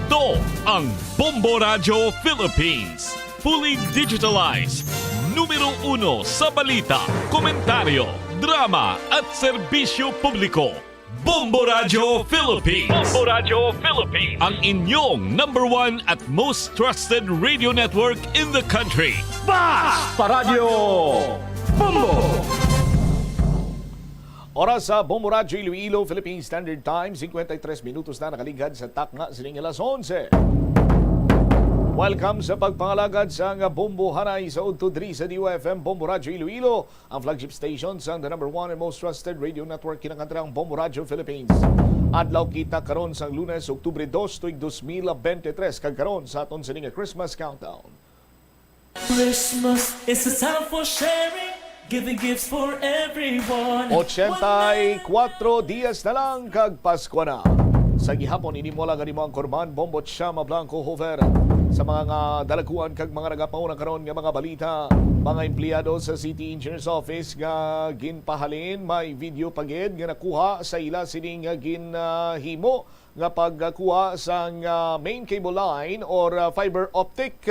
Ito ang Bombo Radio Philippines. Fully digitalized. Numero 1 sa balita, komentaryo, drama at serbisyo publiko. Bombo Radio Philippines. Bombo Radio Philippines. Ang inyong number 1 at most trusted radio network in the country. Basta Radio Bombo! Oras sa Bombo Radio Iloilo, Philippine Standard Time, 53 minutos na nakaligad sa takna sining alas 11. Welcome sa pagpangalagad sa Bombo Hanay sa Udtudri sa DOFM Bombo Radio Iloilo, ang flagship station sa the number 1 and most trusted radio network kinakantrang Bombo Radio Philippines. Adlaw kita karon sa Lunes, Oktubre 2, tuig 2023, kagkaron sa aton sining Christmas countdown. Christmas is a time for sharing, giving gifts for everyone. 84 dias na lang kag Pasko na. Sa gihapon ini mo lang ang Korban Bombo Chama Blanco Hover. Sa mga dalaguan kag mga nagapauna karon nga mga balita, mga empleyado sa City Engineers Office nga ginpahalin may video pagid nga nakuha sa ila sining ginhimo nga pagkuha sa main cable line or fiber optic.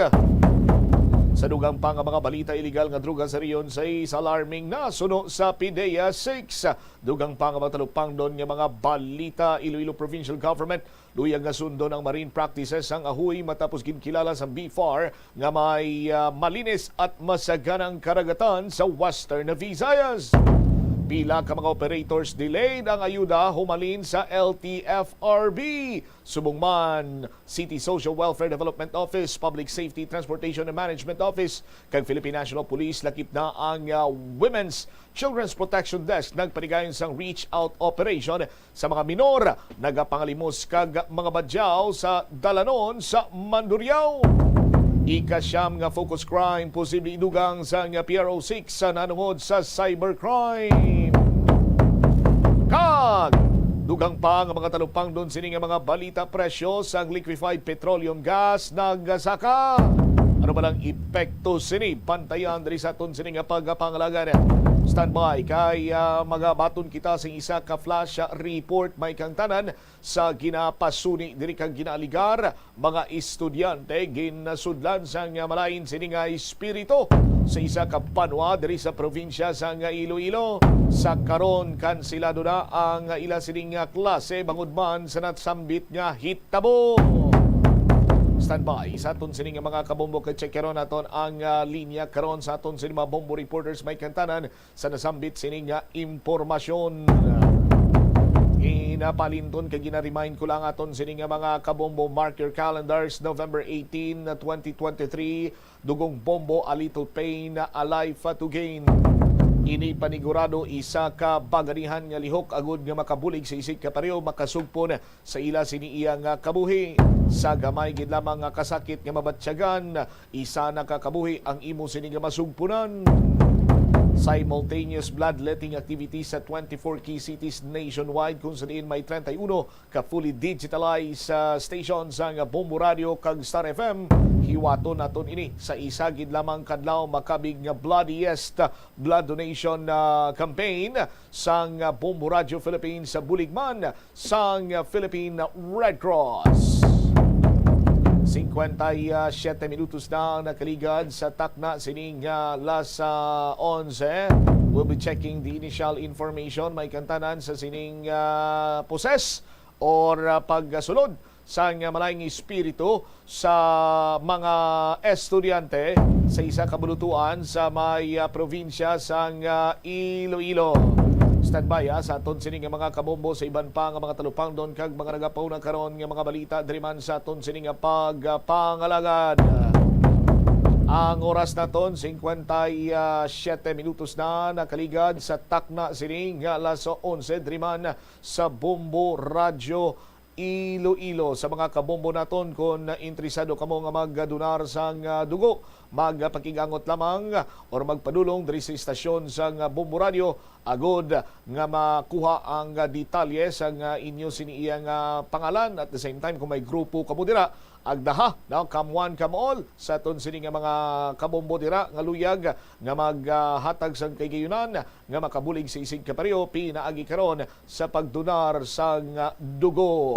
Sa dugang pa nga mga balita, illegal nga druga sa riyon sa alarming na suno sa PIDEA 6. Dugang pa nga matalupang doon nga mga balita, Iloilo Provincial Government luyag nga sundo ng marine practices ang ahuy matapos ginkilala sa BFAR nga may malinis at masaganang karagatan sa Western Visayas. Pila ka mga operators delayed ang ayuda humalin sa LTFRB. Subong man, City Social Welfare Development Office, Public Safety, Transportation and Management Office, kag Philippine National Police lakip na ang Women's Children's Protection Desk nagpanigayon sang reach out operation sa mga minor nagapangalimos kag mga badyaw sa dalanon sa Mandurriao. Ikasyam nga focus crime, posible idugang sa PRO6 sa nanungod sa cybercrime. Kag dugang pa nga mga talupang doon sini nga mga balita presyo sa liquefied petroleum gas nagasaka. Ano ba lang epekto sini? Pantayan diri sa aton sini nga pagpangalagan. Standby kay magabaton kita sa isa ka flash report may kang tanan sa ginapasuni diri kang ginaligar mga estudyante ginasudlan sa malain sini nga espiritu sa isa ka banwa diri sa probinsya sa Iloilo. Sa karon kansilado na ang ila sini nga klase bangod man sa natsambit nga hitabo. Standby sa aton sining mga kabombo kay checkeron naton ang linya karon sa aton sining mga bombo reporters may kantanan sa nasambit sining impormasyon. Inapalinton kay gina-remind ko lang aton sining mga kabombo, mark your calendars, November 18, 2023, dugong bombo A Little Pain, A Life to Gain. Ini panigurado isa ka baganihan nga lihok agud nga makabulig sa isig ka pareho makasugpon sa ila siniiya nga kabuhi. Sa gamay gid lamang nga kasakit nga mabatsyagan, isa na kakabuhi ang imo sini nga masugpunan. Simultaneous bloodletting activities sa 24 key cities nationwide kung saan may 31 ka fully digitalized stations ang Bombo Radio kag Star FM. Hiwaton naton ini sa isa gid lamang kadlaw makabig nga bloodiest blood donation campaign sang Bombo Radio Philippines sa buligman sang Philippine Red Cross. 57 minutos na nakaligad sa takna sining las 11. We'll be checking the initial information may kantanan sa sining poses or pagsulod sa malayong espiritu sa mga estudyante sa isa kabulutuan sa may probinsya sa Iloilo. Standby sa aton sining mga kabombo sa iban pa nga mga talupang doon kag mga nagapaw na karon nga mga balita driman sa aton sining pagpangalagad. Ang oras naton 57 minutos na nakaligad sa takna sining alas 11 driman sa Bombo Radio Iloilo. Sa mga kabombo naton kung interesado kamo nga magdonar sang dugo, magpakigangot lamang or magpadulong diri sa istasyon sang Bombo Radio agod nga makuha ang detalye sang inyo siniiyang pangalan. At the same time kung may grupo kamo dira agdaha na come one come all sa aton sini nga mga kabombo dira nga luyag nga maghatag sang kayunan nga makabulig sa isig kapareho pinaagi karon sa pagdonar sang dugo.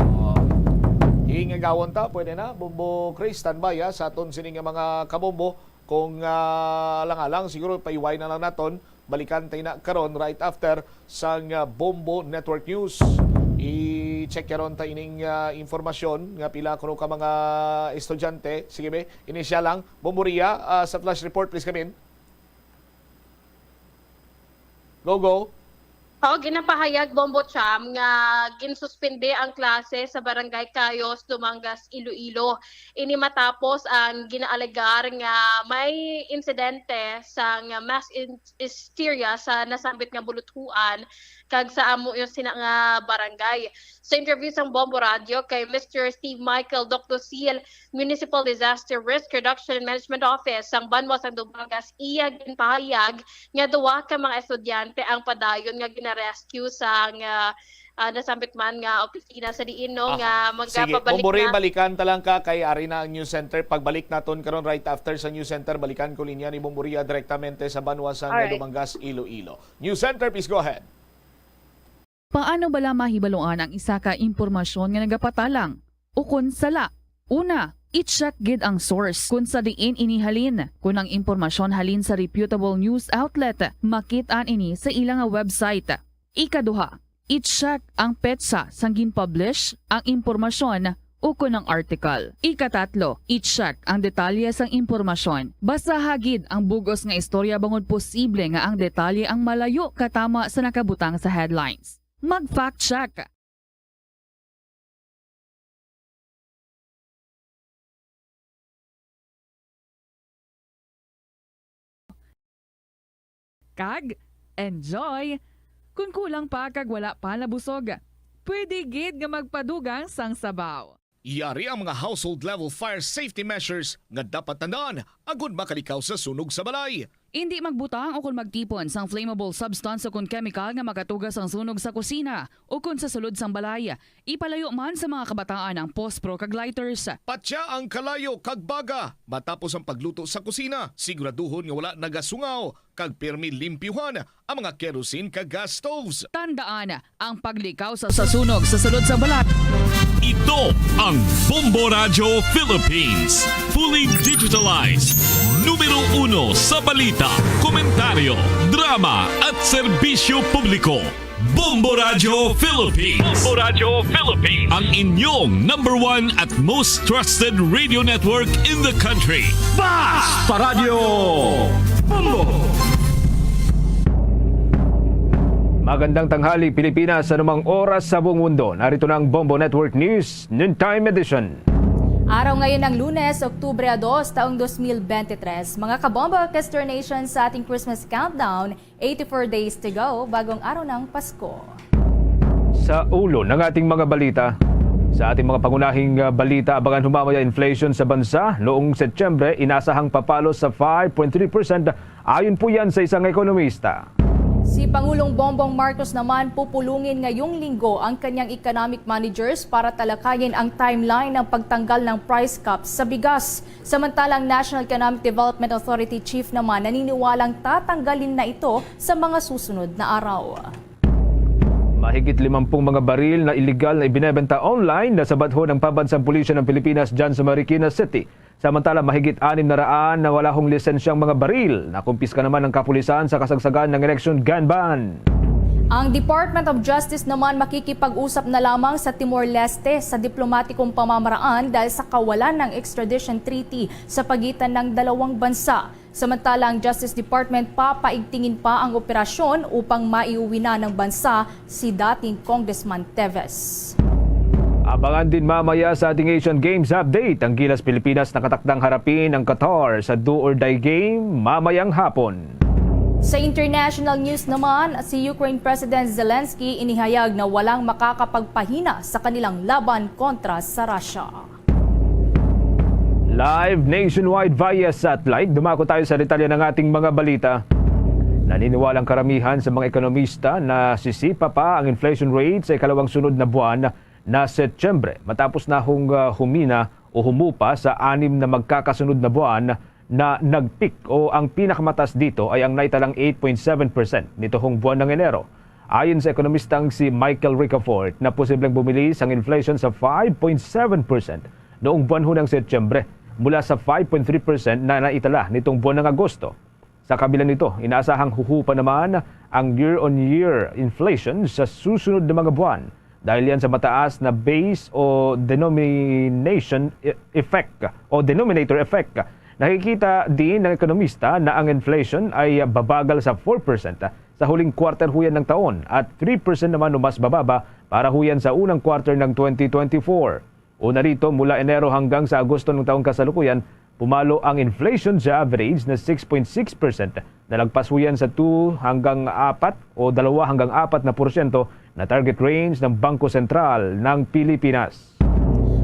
Ingagawon ta, pwede na. Bombo Chris, standby sa aton sining nga mga kabombo. Kung lang siguro paiway na lang naton. Balikan tayo na karon right after sa Bombo Network News. I-check karon ta ining informasyon nga pila kuno ka mga estudyante. Sige be, inisyal lang. Bombo Ria, sa flash report please come in. Go. Ginapahayag Bombo Cham nga ginsuspende ang klase sa Barangay Cayos, Dumangas, Iloilo. Ini matapos ang ginaalegar nga may insidente sa nga mass hysteria sa nasambit nga buluthuan kag sa amo yung sina nga barangay. Sa interview sa Bombo Radio kay Mr. Steve Michael Dr. Seal, Municipal Disaster Risk Reduction and Management Office sang Banwas ang Dumangas, iya ginpahayag nga duwa ka mga estudyante ang padayon nga rescue sa nasambit man nga opisina sa diin nga magpabalik na. Sige, balikan talang ka kay ari na ang news center. Pagbalik naton karon right after sa news center, balikan ko linya ni Bomboria direktamente sa Banwasan ng Dumangas, Iloilo. News center, please go ahead. Paano bala mahibaloan ang isa ka impormasyon nga nagapatalang? Ukon sala. Una, i-check gid ang source kung sa diin inihalin. Kung ang impormasyon halin sa reputable news outlet, makit-an ini sa ilang website. Ikaduha, i-check ang petsa sang gin-publish ang impormasyon o kung ang article. Ikatatlo, i-check ang detalye sang impormasyon. Basta hagid ang bugos nga istorya bangod posible nga ang detalye ang malayo katama sa nakabutang sa headlines. Mag-fact check. Kag, enjoy! Kung kulang pa kag wala pa nabusog, pwede gid nga magpadugang sang sabaw. Yari ang mga household level fire safety measures nga dapat tandaan agud makalikaw sa sunog sa balay. Hindi magbutang o kung magtipon sang flammable substance o kung chemical nga makatugas ang sunog sa kusina o kung sa sulod sang balay. Ipalayo man sa mga kabataan ang pospro kag lighters. Patya ang kalayo kag baga matapos ang pagluto sa kusina. Siguraduhon nga wala nagasungaw kag pirmi limpyuhan ang mga kerosene kag gas stoves. Tandaan ang paglikaw sa sunog sa sulod sa balay. Ito ang Bombo Radio Philippines. Fully digitalized. Numero 1 sa balita, komentaryo, drama at serbisyo publiko. Bombo Radio Philippines. Bombo Radio Philippines. Ang inyong number 1 at most trusted radio network in the country. Basta Radio Bombo! Magandang tanghali Pilipinas sa anumang oras sa buong mundo. Narito na ang Bombo Network News Noontime Edition. Araw ngayon ng Lunes, Oktubre 2, taong 2023. Mga kabombo orchestra nation sa ating Christmas countdown, 84 days to go, bagong araw ng Pasko. Sa ulo ng ating mga balita, sa ating mga pangunahing balita, abangan humamaya inflation sa bansa. Noong Setyembre, inasahang papalo sa 5.3%. Ayon po yan sa isang ekonomista. Si Pangulong Bongbong Marcos naman pupulungin ngayong linggo ang kanyang economic managers para talakayin ang timeline ng pagtanggal ng price cap sa bigas. Samantalang National Economic Development Authority Chief naman naniniwalang tatanggalin na ito sa mga susunod na araw. Mahigit 50 mga baril na illegal na ibinebenta online na sabatho ng Pambansang Pulisya ng Pilipinas dyan sa Marikina City. Samantala, mahigit 600 na wala hong lisensyang mga baril na kumpiska naman ng kapulisan sa kasagsagan ng election gun ban. Ang Department of Justice naman makikipag-usap na lamang sa Timor-Leste sa diplomatikong pamamaraan dahil sa kawalan ng extradition treaty sa pagitan ng dalawang bansa. Samantala, ang Justice Department papaigtingin pa ang operasyon upang maiuwi na ng bansa si dating Congressman Teves. Abangan din mamaya sa ating Asian Games update ang Gilas Pilipinas nakatakdang harapin ang Qatar sa do-or-die game mamayang hapon. Sa international news naman, si Ukraine President Zelensky inihayag na walang makakapagpahina sa kanilang laban kontra sa Russia. Live nationwide via satellite, dumako tayo sa detalye ng ating mga balita. Naniniwalang karamihan sa mga ekonomista na sisipa pa ang inflation rate sa ikalawang sunod na buwan na Setyembre matapos na humina o humupa sa 6 na magkakasunod na buwan na nag-peak o ang pinakamataas dito ay ang naitalang 8.7% nitong buwan ng Enero. Ayon sa ekonomistang si Michael Ricafort na posibleng bumilis ang inflation sa 5.7% noong buwan ng Setyembre mula sa 5.3% na naitala nitong buwan ng Agosto. Sa kabila nito, inaasahang huhupa naman ang year-on-year inflation sa susunod na mga buwan dahil yan sa mataas na base o denominator effect. Nakikita din ng ekonomista na ang inflation ay babagal sa 4% sa huling quarter huyan ng taon at 3% naman o mas bababa para huyan sa unang quarter ng 2024. Una rito, mula Enero hanggang sa Agosto ng taong kasalukuyan, pumalo ang inflation sa average na 6.6%, nalagpas huyan sa 2 hanggang 4 o 2 hanggang 4% na target range ng Bangko Sentral ng Pilipinas.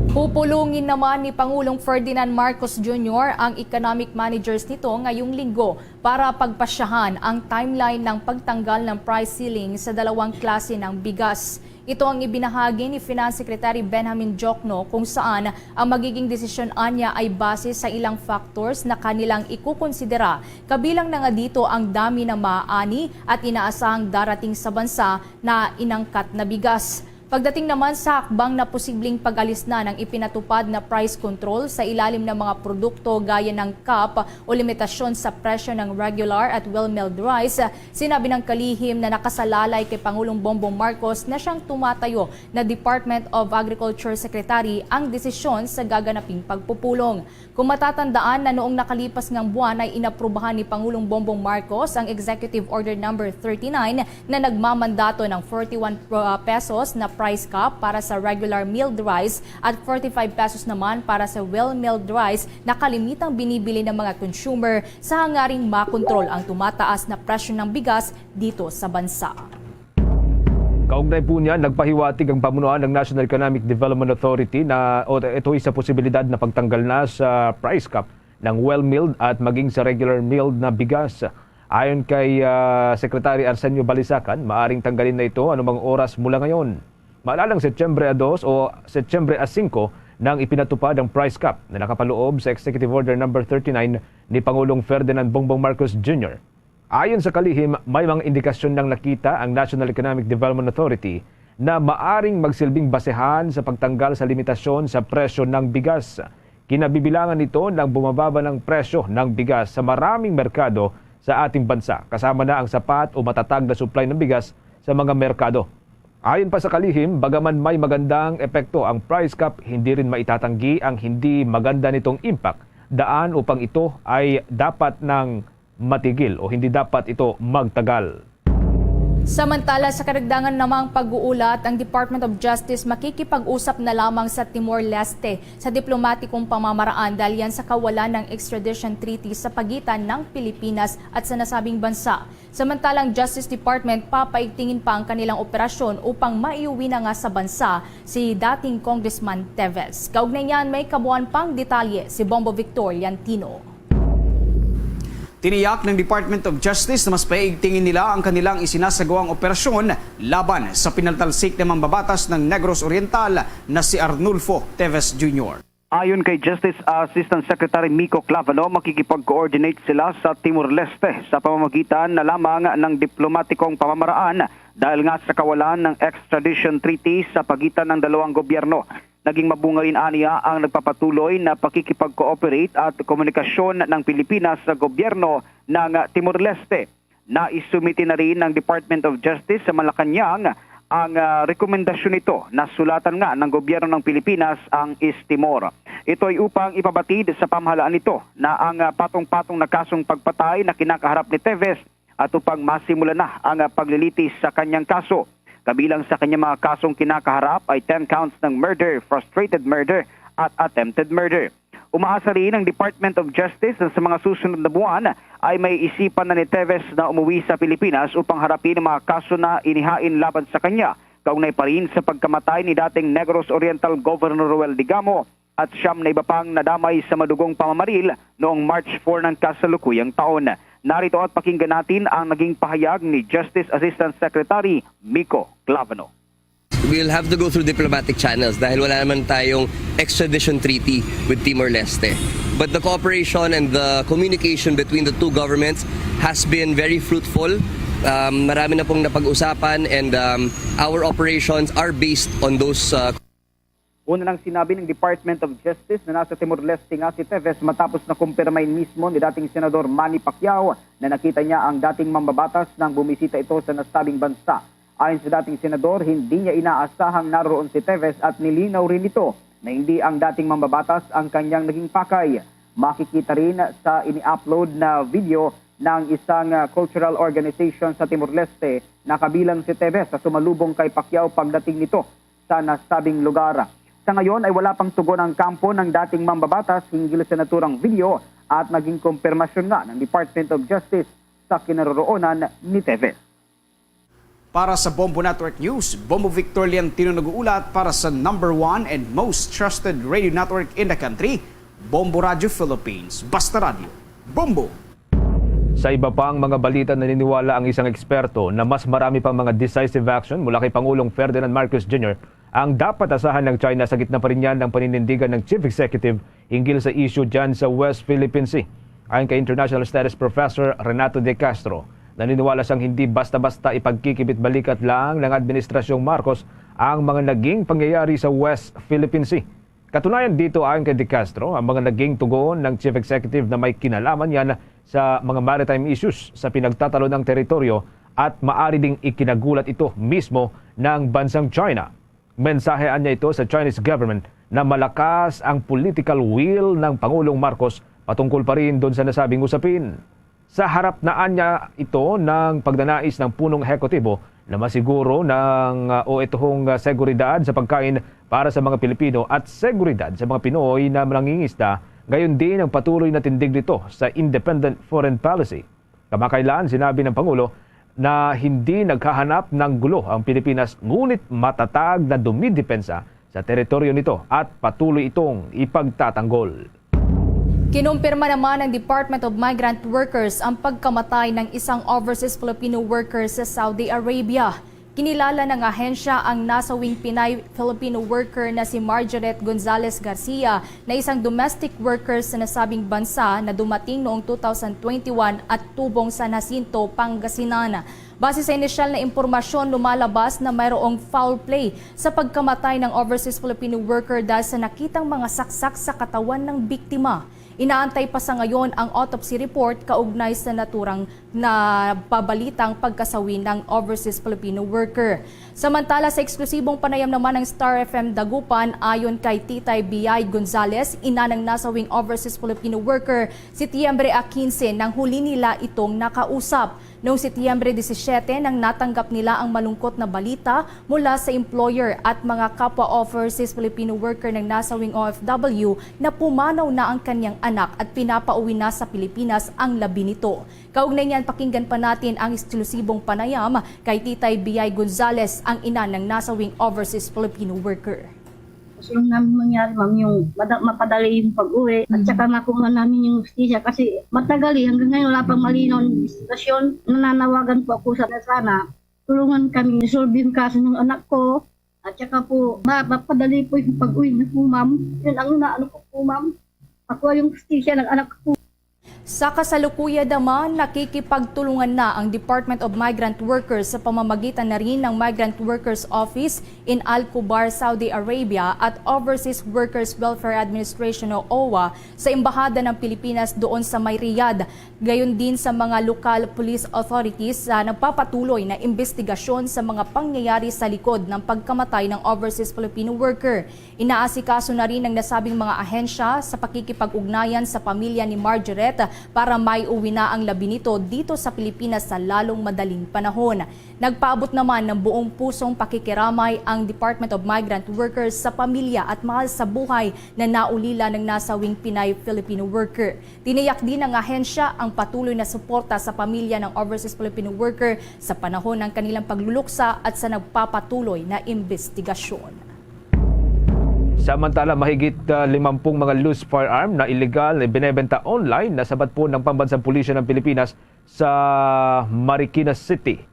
Pupulungin naman ni Pangulong Ferdinand Marcos Jr. ang economic managers nito ngayong linggo para pagpasyahan ang timeline ng pagtanggal ng price ceiling sa dalawang klase ng bigas. Ito ang ibinahagi ni Finance Secretary Benjamin Diokno kung saan ang magiging desisyon anya ay base sa ilang factors na kanilang ikukonsidera. Kabilang na nga dito ang dami ng maaani at inaasahang darating sa bansa na inangkat na bigas. Pagdating naman sa hakbang na posibleng pag-alis na ng ipinatupad na price control sa ilalim ng mga produkto gaya ng cap o limitasyon sa presyo ng regular at well-milled rice, sinabi ng kalihim na nakasalalay kay Pangulong Bongbong Marcos na siyang tumatayo na Department of Agriculture Secretary ang desisyon sa gaganaping pagpupulong. Kung matatandaan na noong nakalipas ngang buwan ay inaprubahan ni Pangulong Bongbong Marcos ang Executive Order No. 39 na nagmamandato ng 41 pesos na price cap para sa regular milled rice at 45 pesos naman para sa well-milled rice na kalimitang binibili ng mga consumer sa hangaring makontrol ang tumataas na presyo ng bigas dito sa bansa. Kaugnay po niya, nagpahiwatig ang pamunuan ng National Economic Development Authority na ito ay sa posibilidad na pagtanggal na sa price cap ng well-milled at maging sa regular milled na bigas. Ayon kay Secretary Arsenio Balisacan, maaring tanggalin na ito anumang oras mula ngayon. Maalalang Setyembre 2 o Setyembre 5 nang ipinatupad ang price cap na nakapaloob sa Executive Order No. 39 ni Pangulong Ferdinand Bongbong Marcos Jr. Ayon sa kalihim, may mga indikasyon nang nakita ang National Economic Development Authority na maaring magsilbing basehan sa pagtanggal sa limitasyon sa presyo ng bigas. Kinabibilangan nito ng bumababa ng presyo ng bigas sa maraming merkado sa ating bansa, kasama na ang sapat o matatag na supply ng bigas sa mga merkado. Ayon pa sa kalihim, bagaman may magandang epekto ang price cap, hindi rin maitatanggi ang hindi maganda nitong impact, daan upang ito ay dapat nang matigil o hindi dapat ito magtagal. Samantala sa karagdagan namang pag-uulat, ang Department of Justice makikipag-usap na lamang sa Timor-Leste sa diplomatikong pamamaraan dahil yan sa kawalan ng extradition treaty sa pagitan ng Pilipinas at sa nasabing bansa. Samantalang Justice Department papaigtingin pa ang kanilang operasyon upang maiuwi na nga sa bansa si dating Congressman Teves. Kaugnay niyan, may kabuuan pang detalye si Bombo Victor Yantino. Tiniyak ng Department of Justice na mas paigtingin nila ang kanilang isinasagawang operasyon laban sa pinaltalsik na mambabatas ng Negros Oriental na si Arnulfo Teves Jr. Ayon kay Justice Assistant Secretary Miko Clavano, makikipag-coordinate sila sa Timor-Leste sa pamamagitan na lamang ng diplomatikong pamamaraan dahil nga sa kawalan ng extradition treaty sa pagitan ng dalawang gobyerno. Naging mabunga rin aniya ang nagpapatuloy na pakikipag-cooperate at komunikasyon ng Pilipinas sa gobyerno ng Timor-Leste. Naisumiti na rin ng Department of Justice sa Malacanang ang rekomendasyon nito na sulatan nga ng gobyerno ng Pilipinas ang East Timor. Ito ay upang ipabatid sa pamahalaan nito na ang patong-patong na kasong pagpatay na kinakaharap ni Teves at upang masimula na ang paglilitis sa kanyang kaso. Kabilang sa kanyang mga kasong kinakaharap ay 10 counts ng murder, frustrated murder at attempted murder. Umaasa rin ang Department of Justice na sa mga susunod na buwan ay may isipan na ni Teves na umuwi sa Pilipinas upang harapin ang mga kaso na inihain laban sa kanya. Kaugnay pa rin sa pagkamatay ni dating Negros Oriental Governor Roel Digamo at siyam na iba pang nadamay sa madugong pamamaril noong March 4 ng kasalukuyang taon. Narito at pakinggan natin ang naging pahayag ni Justice Assistant Secretary Miko Clavano. We'll have to go through diplomatic channels dahil wala naman tayong extradition treaty with Timor-Leste. But the cooperation and the communication between the two governments has been very fruitful Marami na pong napag-usapan and our operations are based on those Una nang sinabi ng Department of Justice na nasa Timor-Leste nga si Teves matapos na kumpirmahin mismo ni dating Senador Manny Pacquiao na nakita niya ang dating mambabatas nang bumisita ito sa nasabing bansa. Ayon sa dating Senador, hindi niya inaasahang naroon si Teves at nilinaw rin ito na hindi ang dating mambabatas ang kanyang naging pakay. Makikita rin sa ini-upload na video ng isang cultural organization sa Timor-Leste na kabilang si Teves sa sumalubong kay Pacquiao pagdating nito sa nasabing lugar. Sa ngayon ay wala pang tugon ang kampo ng dating mambabatas hinggil sa naturang video at naging kumpirmasyon nga ng Department of Justice sa kinaroroonan ni Teves. Para sa Bombo Network News, Bombo Victor Liantino nag-uulat para sa #1 and most trusted radio network in the country, Bombo Radio Philippines. Basta Radio, Bombo! Sa iba pang mga balita, naniniwala ang isang eksperto na mas marami pang mga decisive action mula kay Pangulong Ferdinand Marcos Jr. ang dapat asahan ng China sa gitna pa rin yan ng paninindigan ng Chief Executive hinggil sa issue dyan sa West Philippine Sea. Ayon kay International Studies Professor Renato De Castro, naniniwala siyang hindi basta-basta ipagkikibit-balikat lang ng Administrasyong Marcos ang mga naging pangyayari sa West Philippine Sea. Katunayan dito, ayon kay De Castro, ang mga naging tugon ng Chief Executive na may kinalaman yan sa mga maritime issues sa pinagtatalo ng teritoryo at maari ding ikinagulat ito mismo ng bansang China. Mensahean niya ito sa Chinese government na malakas ang political will ng Pangulong Marcos patungkol pa rin doon sa nasabing usapin. Sa harap naan niya ito ng pagdanais ng punong hekutibo na masiguro ng itong seguridad sa pagkain para sa mga Pilipino at seguridad sa mga Pinoy na nangingisda, gayon din ang patuloy na tindig nito sa independent foreign policy. Kamakailan sinabi ng Pangulo na hindi naghahanap ng gulo ang Pilipinas ngunit matatag na dumidepensa sa teritoryo nito at patuloy itong ipagtatanggol. Kinumpirma naman ng Department of Migrant Workers ang pagkamatay ng isang overseas Filipino worker sa Saudi Arabia. Kinilala ng ahensya ang nasawing Pinay-Filipino worker na si Margaret Gonzalez Garcia na isang domestic worker sa nasabing bansa na dumating noong 2021 at tubong sa Jacinto, Pangasinan. Base sa inisyal na impormasyon, lumalabas na mayroong foul play sa pagkamatay ng overseas Filipino worker dahil sa nakitang mga saksak sa katawan ng biktima. Inaantay pa sa ngayon ang autopsy report kaugnay sa naturang na pabalitang pagkasawi ng overseas Filipino worker. Samantala sa eksklusibong panayam naman ng Star FM Dagupan, ayon kay Titay Biyay Gonzalez, ina ng nasawing overseas Filipino worker, Setyembre 15 nang huli nila itong nakausap. Noong Setyembre 17 nang natanggap nila ang malungkot na balita mula sa employer at mga kapwa overseas Filipino worker ng nasawing OFW na pumanaw na ang kanyang anak at pinapauwi na sa Pilipinas ang labi nito. Kaugnay niyan, pakinggan pa natin ang eksklusibong panayam kay Titay Biyay Gonzalez, ang ina ng nasawing overseas Filipino worker. Kasi yung namin mangyari, ma'am, yung mapadali yung pag-uwi at saka makuha namin yung justisya kasi matagal hanggang ngayon wala pang malinaw ng investisyon. Nananawagan po ako na sana tulungan kami resolve yung kaso ng anak ko at saka po mapadali po yung pag-uwi na po, ma'am. Yun ang inaano ko po, ma'am. Makuha yung justisya ng anak ko. Sa kasalukuyan naman, nakikipagtulungan na ang Department of Migrant Workers sa pamamagitan na rin ng Migrant Workers Office in Al-Kubar, Saudi Arabia at Overseas Workers Welfare Administration o OWA sa Embahada ng Pilipinas doon sa May Riyadh. Gayon din sa mga local police authorities na nagpapatuloy na investigasyon sa mga pangyayari sa likod ng pagkamatay ng overseas Filipino worker. Inaasikaso na rin ng nasabing mga ahensya sa pakikipag-ugnayan sa pamilya ni Margaret para may uwi na ang labi nito dito sa Pilipinas sa lalong madaling panahon. Nagpaabot naman ng buong pusong pakikiramay ang Department of Migrant Workers sa pamilya at mahal sa buhay na naulila ng nasawing Pinay-Filipino worker. Tiniyak din ng ahensya ang patuloy na suporta sa pamilya ng overseas Filipino worker sa panahon ng kanilang pagluluksa at sa nagpapatuloy na investigasyon. Samantala, mahigit 50 mga loose firearm na illegal na binebenta online na sabat po ng Pambansang Pulisya ng Pilipinas sa Marikina City.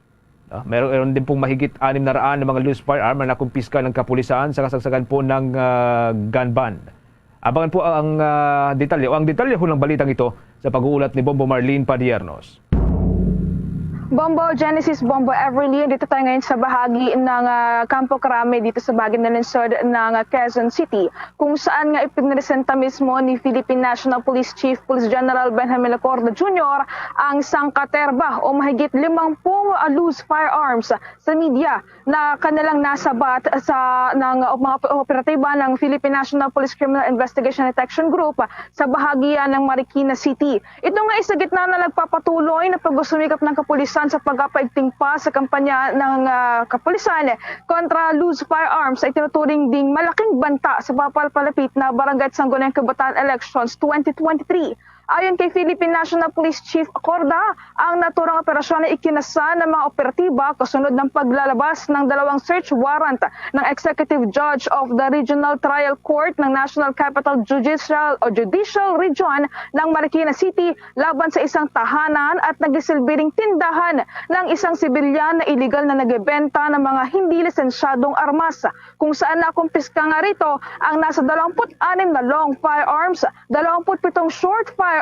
Meron din pong mahigit 600 na mga loose firearm na nakumpiska ng kapulisan sa kasagsagan po ng gun ban. Abangan po ang detalye ng balitang ito sa pag-uulat ni Bombo Marlene Padiernos. Bombo Genesis, Bombo Everly, dito tayo ngayon sa bahagi ng Campo Crame dito sa bahagi ng lungsod ng Quezon City, kung saan nga ipinresenta mismo ni Philippine National Police Chief Police General Benjamin Lacorda Jr. ang sangkaterba o mahigit 50 loose firearms sa media na kanilang nasabat sa ng mga operatiba ng Philippine National Police Criminal Investigation Detection Group sa bahagi ng Marikina City. Ito nga isa gitna na nagpapatuloy na pagsumikap ng kapulisan sa pagpapaigting pa sa kampanya ng kapulisan kontra loose firearms ay tinuturing ding malaking banta sa papalapit na Barangay at Sangguniang Kabataan Elections 2023. Ayon kay Philippine National Police Chief Acorda, ang naturang operasyon ay ikinasa ng mga operatiba kasunod ng paglalabas ng 2 search warrant ng Executive Judge of the Regional Trial Court ng National Capital Judicial Region ng Marikina City laban sa isang tahanan at nagisilbing tindahan ng isang sibilyan na illegal na nagbebenta ng mga hindi lisensyadong armas, kung saan nakumpiska nga rito ang nasa 26 na long firearms, 27 short firearms,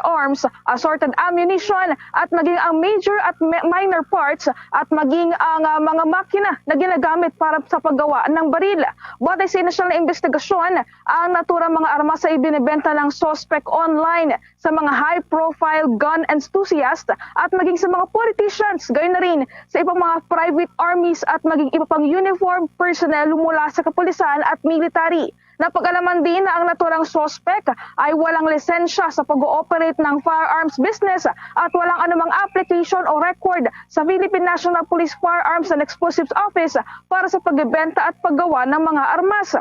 assorted ammunition at maging ang major at minor parts at maging ang mga makina na ginagamit para sa paggawa ng baril. Batay sa inisyal na investigasyon, ang naturang mga armas ay ibinibenta ng suspect online sa mga high-profile gun enthusiasts at maging sa mga politicians, gayon na rin sa ibang mga private armies at maging iba pang uniform personnel mula sa kapulisan at military. Napag-alaman din na ang naturang suspect ay walang lisensya sa pag-ooperate ng firearms business at walang anumang application o record sa Philippine National Police Firearms and Explosives Office para sa pagbebenta at paggawa ng mga armas.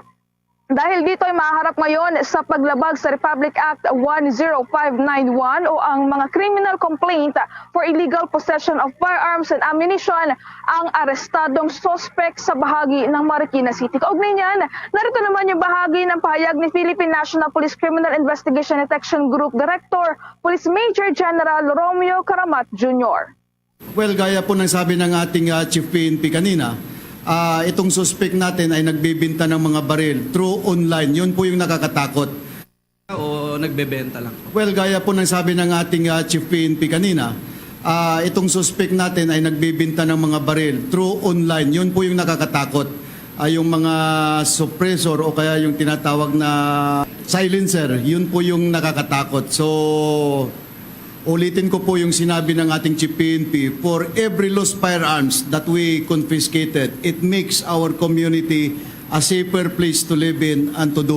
Dahil dito ay maharap ngayon sa paglabag sa Republic Act 10591 o ang mga criminal complaint for illegal possession of firearms and ammunition ang arestadong suspect sa bahagi ng Marikina City. Kaugnay niyan, narito naman yung bahagi ng pahayag ni Philippine National Police Criminal Investigation Detection Group Director, Police Major General Romeo Caramat Jr. Well, gaya po ng sabi ng ating Chief PNP kanina, itong suspect natin ay nagbebenta ng mga baril through online. Yun po yung nakakatakot. O nagbebenta lang? Well, gaya po ng sabi ng ating Chief PNP kanina, itong suspect natin ay nagbebenta ng mga baril through online. Yun po yung nakakatakot. Yung mga suppressor o kaya yung tinatawag na silencer, yun po yung nakakatakot. So, ulitin ko po yung sinabi ng ating Chief PNP, for every lost firearms that we confiscated, it makes our community a safer place to live in and to do.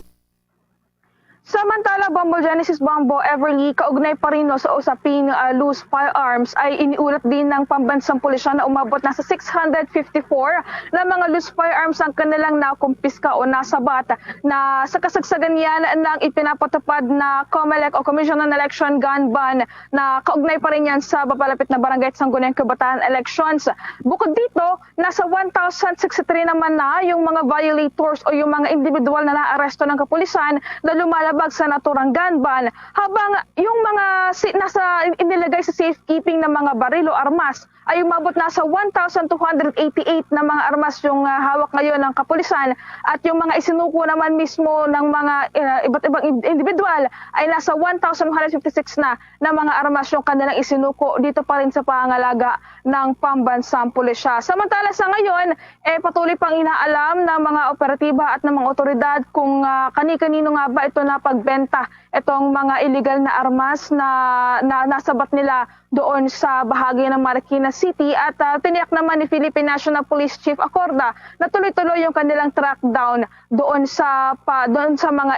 Samantala, Bombo Genesis, Bombo Everly, kaugnay pa rin sa usaping loose firearms ay iniulat din ng pambansang pulisya na umabot na sa 654 na mga loose firearms ang kanilang nakumpiska o nasabat na sa kasagsagan yan ng ipinapatupad na COMELEC o Commission on Election Gun Ban na kaugnay pa rin yan sa papalapit na Barangay at Sangguniang Kabataan Elections. Bukod dito, nasa 1,063 naman na yung mga violators o yung mga individual na naaresto ng kapulisan na lumalabas sa naturang gun ban, habang yung mga nasa inilagay sa safekeeping ng mga baril o armas ay umabot na sa 1,288 na mga armas yung hawak ngayon ng kapulisan, at yung mga isinuko naman mismo ng mga iba't ibang individual ay nasa 1,156 na mga armas yung kanilang isinuko dito pa rin sa pangalaga ng pambansang pulisya. Samantala sa ngayon, patuloy pang inaalam ng mga operatiba at ng mga otoridad kung kani-kanino nga ba ito na pagbenta itong mga illegal na armas na nasabat nila doon sa bahagi ng Marikina City, at tiniyak naman ni Philippine National Police Chief Acorda na tuloy-tuloy yung kanilang trackdown doon sa mga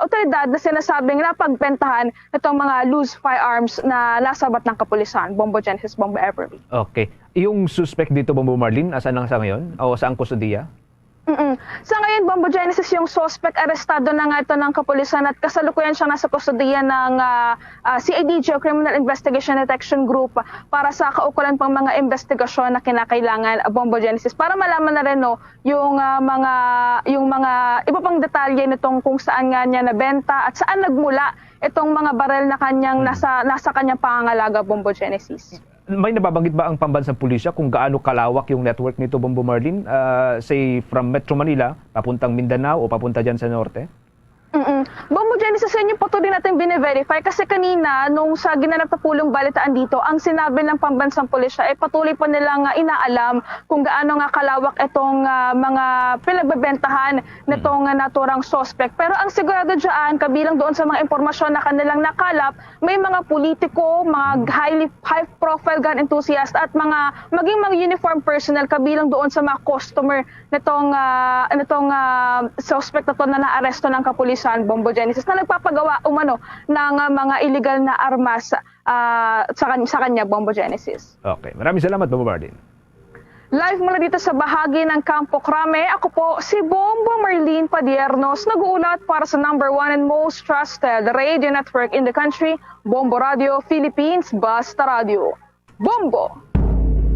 otoridad na sinasabing napagbentahan itong mga loose firearms na nasabat ng kapulisan. Bombo Genesis, Bombo Everly. Okay. Yung suspect dito, Bombo Marlene, asan lang sa ngayon? O saan kustudiya? Sa ngayon, Bombo Genesis, yung suspect arestado na nga ito ng kapulisan at kasalukuyan siya nasa kustudiya ng CIDG o Criminal Investigation Detection Group para sa kaukulan pang mga investigasyon na kinakailangan, Bombo Genesis, para malaman na rin yung mga iba pang detalye nitong kung saan nga niya nabenta at saan nagmula itong mga baril na kanyang nasa kanyang pangangalaga, Bombo Genesis. May nababanggit ba ang pambansang pulisya kung gaano kalawak yung network nito, Bombo Marlene? Say from Metro Manila, papuntang Mindanao o papunta dyan sa norte? Bombo Genesis, yun yung patuloy natin bine-verify kasi kanina nung sa ginanap na pulong balitaan dito, ang sinabi ng pambansang pulisya ay patuloy pa nilang inaalam kung gaano nga kalawak itong mga pinagbebentahan nitong naturang suspect. Pero ang sigurado dyan, kabilang doon sa mga impormasyon na kanilang nakalap, may mga politiko, mga high-profile gun enthusiast at maging mga uniform personnel kabilang doon sa mga customer nitong suspect na to na naaresto ng kapulisan, Bombo Genesis, na nagpapagawa umano ng mga illegal na armas sa kanya, Bombo Genesis. Okay, maraming salamat, Bombo Mardin. Live mula dito sa bahagi ng Campo Crame, ako po si Bombo Marlene Padiernos, nag-uulat para sa number 1 and most trusted radio network in the country, Bombo Radio Philippines, Basta Radio. Bombo!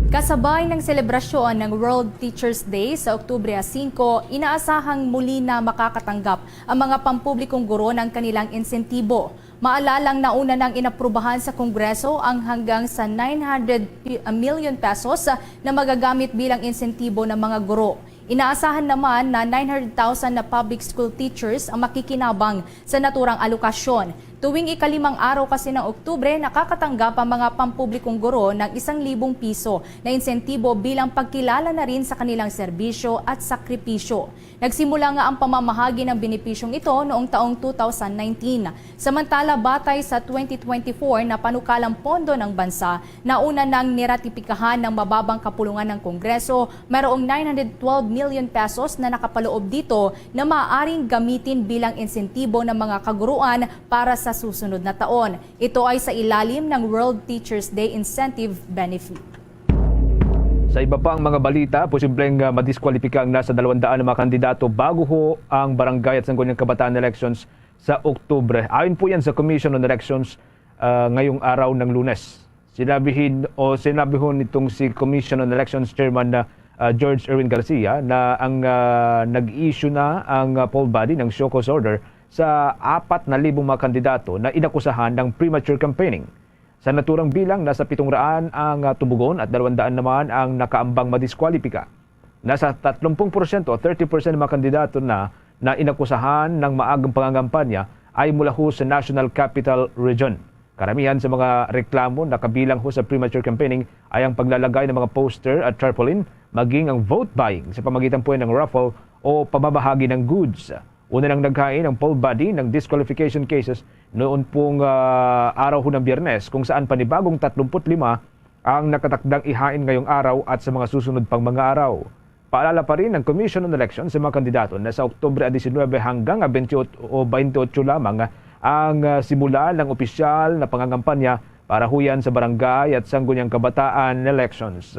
Kasabay ng selebrasyon ng World Teachers Day sa Oktubre 5, inaasahang muli na makakatanggap ang mga pampublikong guro ng kanilang insentibo. Maalalang nauna nang inaprubahan sa Kongreso ang hanggang sa 900 million pesos na magagamit bilang insentibo ng mga guro. Inaasahan naman na 900,000 na public school teachers ang makikinabang sa naturang alokasyon. Tuwing ikalimang araw kasi ng Oktubre, nakakatanggap ang mga pampublikong guro ng 1,000 piso na insentibo bilang pagkilala na rin sa kanilang serbisyo at sakripisyo. Nagsimula nga ang pamamahagi ng benepisyong ito noong taong 2019. Samantala, batay sa 2024 na panukalang pondo ng bansa, nauna nang niratipikahan ng mababang kapulungan ng Kongreso, mayroong 912 million pesos na nakapaloob dito na maaaring gamitin bilang insentibo ng mga kaguruan para sa susunod na taon. Ito ay sa ilalim ng World Teachers Day Incentive Benefit. Sa iba pang mga balita, posibleng madiskwalipika ang nasa 200 na mga kandidato bago ho ang barangay at sangguniang kabataan elections sa Oktubre. Ayon po yan sa Commission on Elections ngayong araw ng Lunes. Sinabi ho nitong si Commission on Elections Chairman na George Erwin Garcia na ang nag-issue na ang poll body ng show cause order sa 4,000 mga kandidato na inakusahan ng premature campaigning. Sa naturang bilang, nasa 700 ang tumugon at 200 naman ang nakaambang madiskwalipika. Nasa 30% o 30% ng mga kandidato na inakusahan ng maagang pangangampanya ay mula ho sa National Capital Region. Karamihan sa mga reklamo na kabilang ho sa premature campaigning ay ang paglalagay ng mga poster at tarpaulin, maging ang vote buying sa pamagitan po ng raffle o pamamahagi ng goods. Una nang naghain ang poll body ng disqualification cases noon pong araw ho ng Biyernes, kung saan panibagong 35 ang nakatakdang ihain ngayong araw at sa mga susunod pang mga araw. Paalala pa rin ng Commission on Elections sa mga kandidato na sa Oktubre 19 hanggang 28 lamang ang simula ng opisyal na pangangampanya para huyan sa barangay at sangguniang kabataan elections.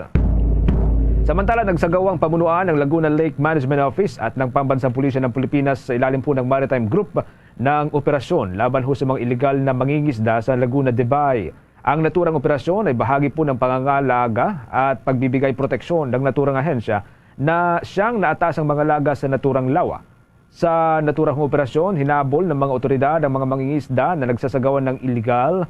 Samantala, nagsagawang pamunuan ng Laguna Lake Management Office at ng Pambansang Pulisya ng Pilipinas sa ilalim po ng Maritime Group ng operasyon laban ho sa mga iligal na mangingisda sa Laguna de Bay. Ang naturang operasyon ay bahagi po ng pangangalaga at pagbibigay proteksyon ng naturang ahensya na siyang naatasang mga laga sa naturang lawa. Sa naturang operasyon, hinabol ng mga otoridad ang mga mangingisda na nagsasagawa ng illegal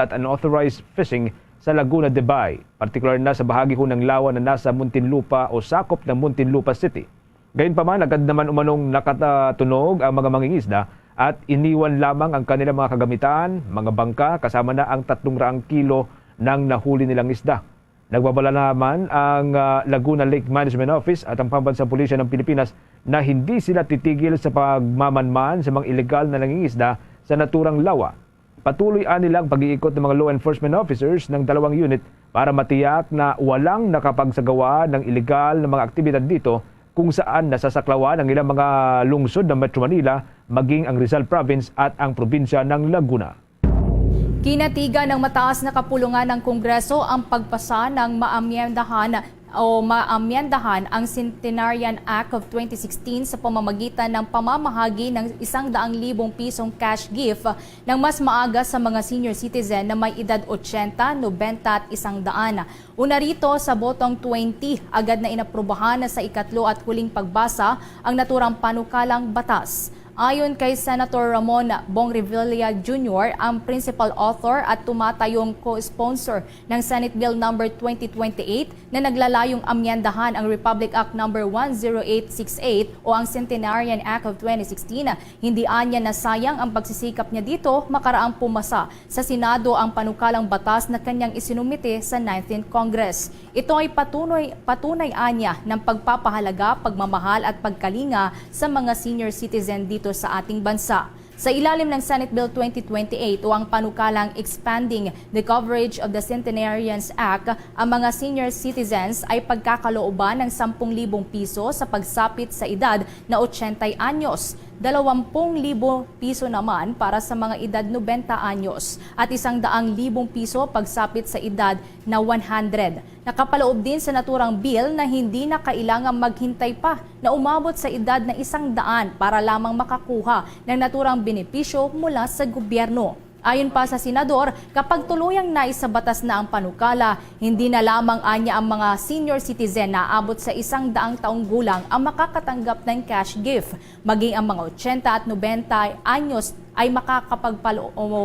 at unauthorized fishing sa Laguna de Bay, partikular na sa bahagi ho ng lawa na nasa Muntinlupa o sakop ng Muntinlupa City. Gayunpaman, agad naman umanong nakatunog ang mga mangingisda at iniwan lamang ang kanilang mga kagamitan, mga bangka, kasama na ang 300 kilo ng nahuli nilang isda. Nagbabala naman ang Laguna Lake Management Office at ang Pambansang Pulisya ng Pilipinas na hindi sila titigil sa pagmamanman sa mga illegal na nangingisda sa naturang lawa. Patuloy nilang pag-iikot ng mga law enforcement officers ng 2 unit para matiyak na walang nakapagsagawa ng illegal na mga aktibidad dito kung saan nasasaklawan ang ilang mga lungsod ng Metro Manila, maging ang Rizal Province at ang probinsya ng Laguna. Kinatigan ng mataas na kapulungan ng Kongreso ang pagpasa ng maamyendahan ang Centenarian Act of 2016 sa pamamagitan ng pamamahagi ng 100,000 pisong cash gift ng mas maaga sa mga senior citizen na may edad 80, 90 at 100. Una rito sa botong 20, agad na inaprubahan na sa ikatlo at huling pagbasa ang naturang panukalang batas. Ayon kay Senator Ramon Bong Revilla Jr., ang principal author at tumatayong co-sponsor ng Senate Bill No. 2028 na naglalayong amyendahan ang Republic Act No. 10868 o ang Centenarian Act of 2016, hindi anya na sayang ang pagsisikap niya dito makaraang pumasa sa Senado ang panukalang batas na kanyang isinumite sa 19th Congress. Ito ay patunay anya ng pagpapahalaga, pagmamahal at pagkalinga sa mga senior citizen dito sa ating bansa. Sa ilalim ng Senate Bill 2028 o ang panukalang Expanding the Coverage of the Centenarians Act, ang mga senior citizens ay pagkakalooban ng 10,000 piso sa pagsapit sa edad na 80 anyos, 20,000 piso naman para sa mga edad 90 anyos at 100,000 piso pagsapit sa edad na 100. Nakapaloob din sa naturang bill na hindi na kailangang maghintay pa na umabot sa edad na 100 para lamang makakuha ng naturang benepisyo mula sa gobyerno. Ayon pa sa senador, kapag tuluyang naisabatas na ang panukala, hindi na lamang anya ang mga senior citizen na abot sa 100 taong gulang ang makakatanggap ng cash gift. Maging ang mga 80 at 90 anyos ay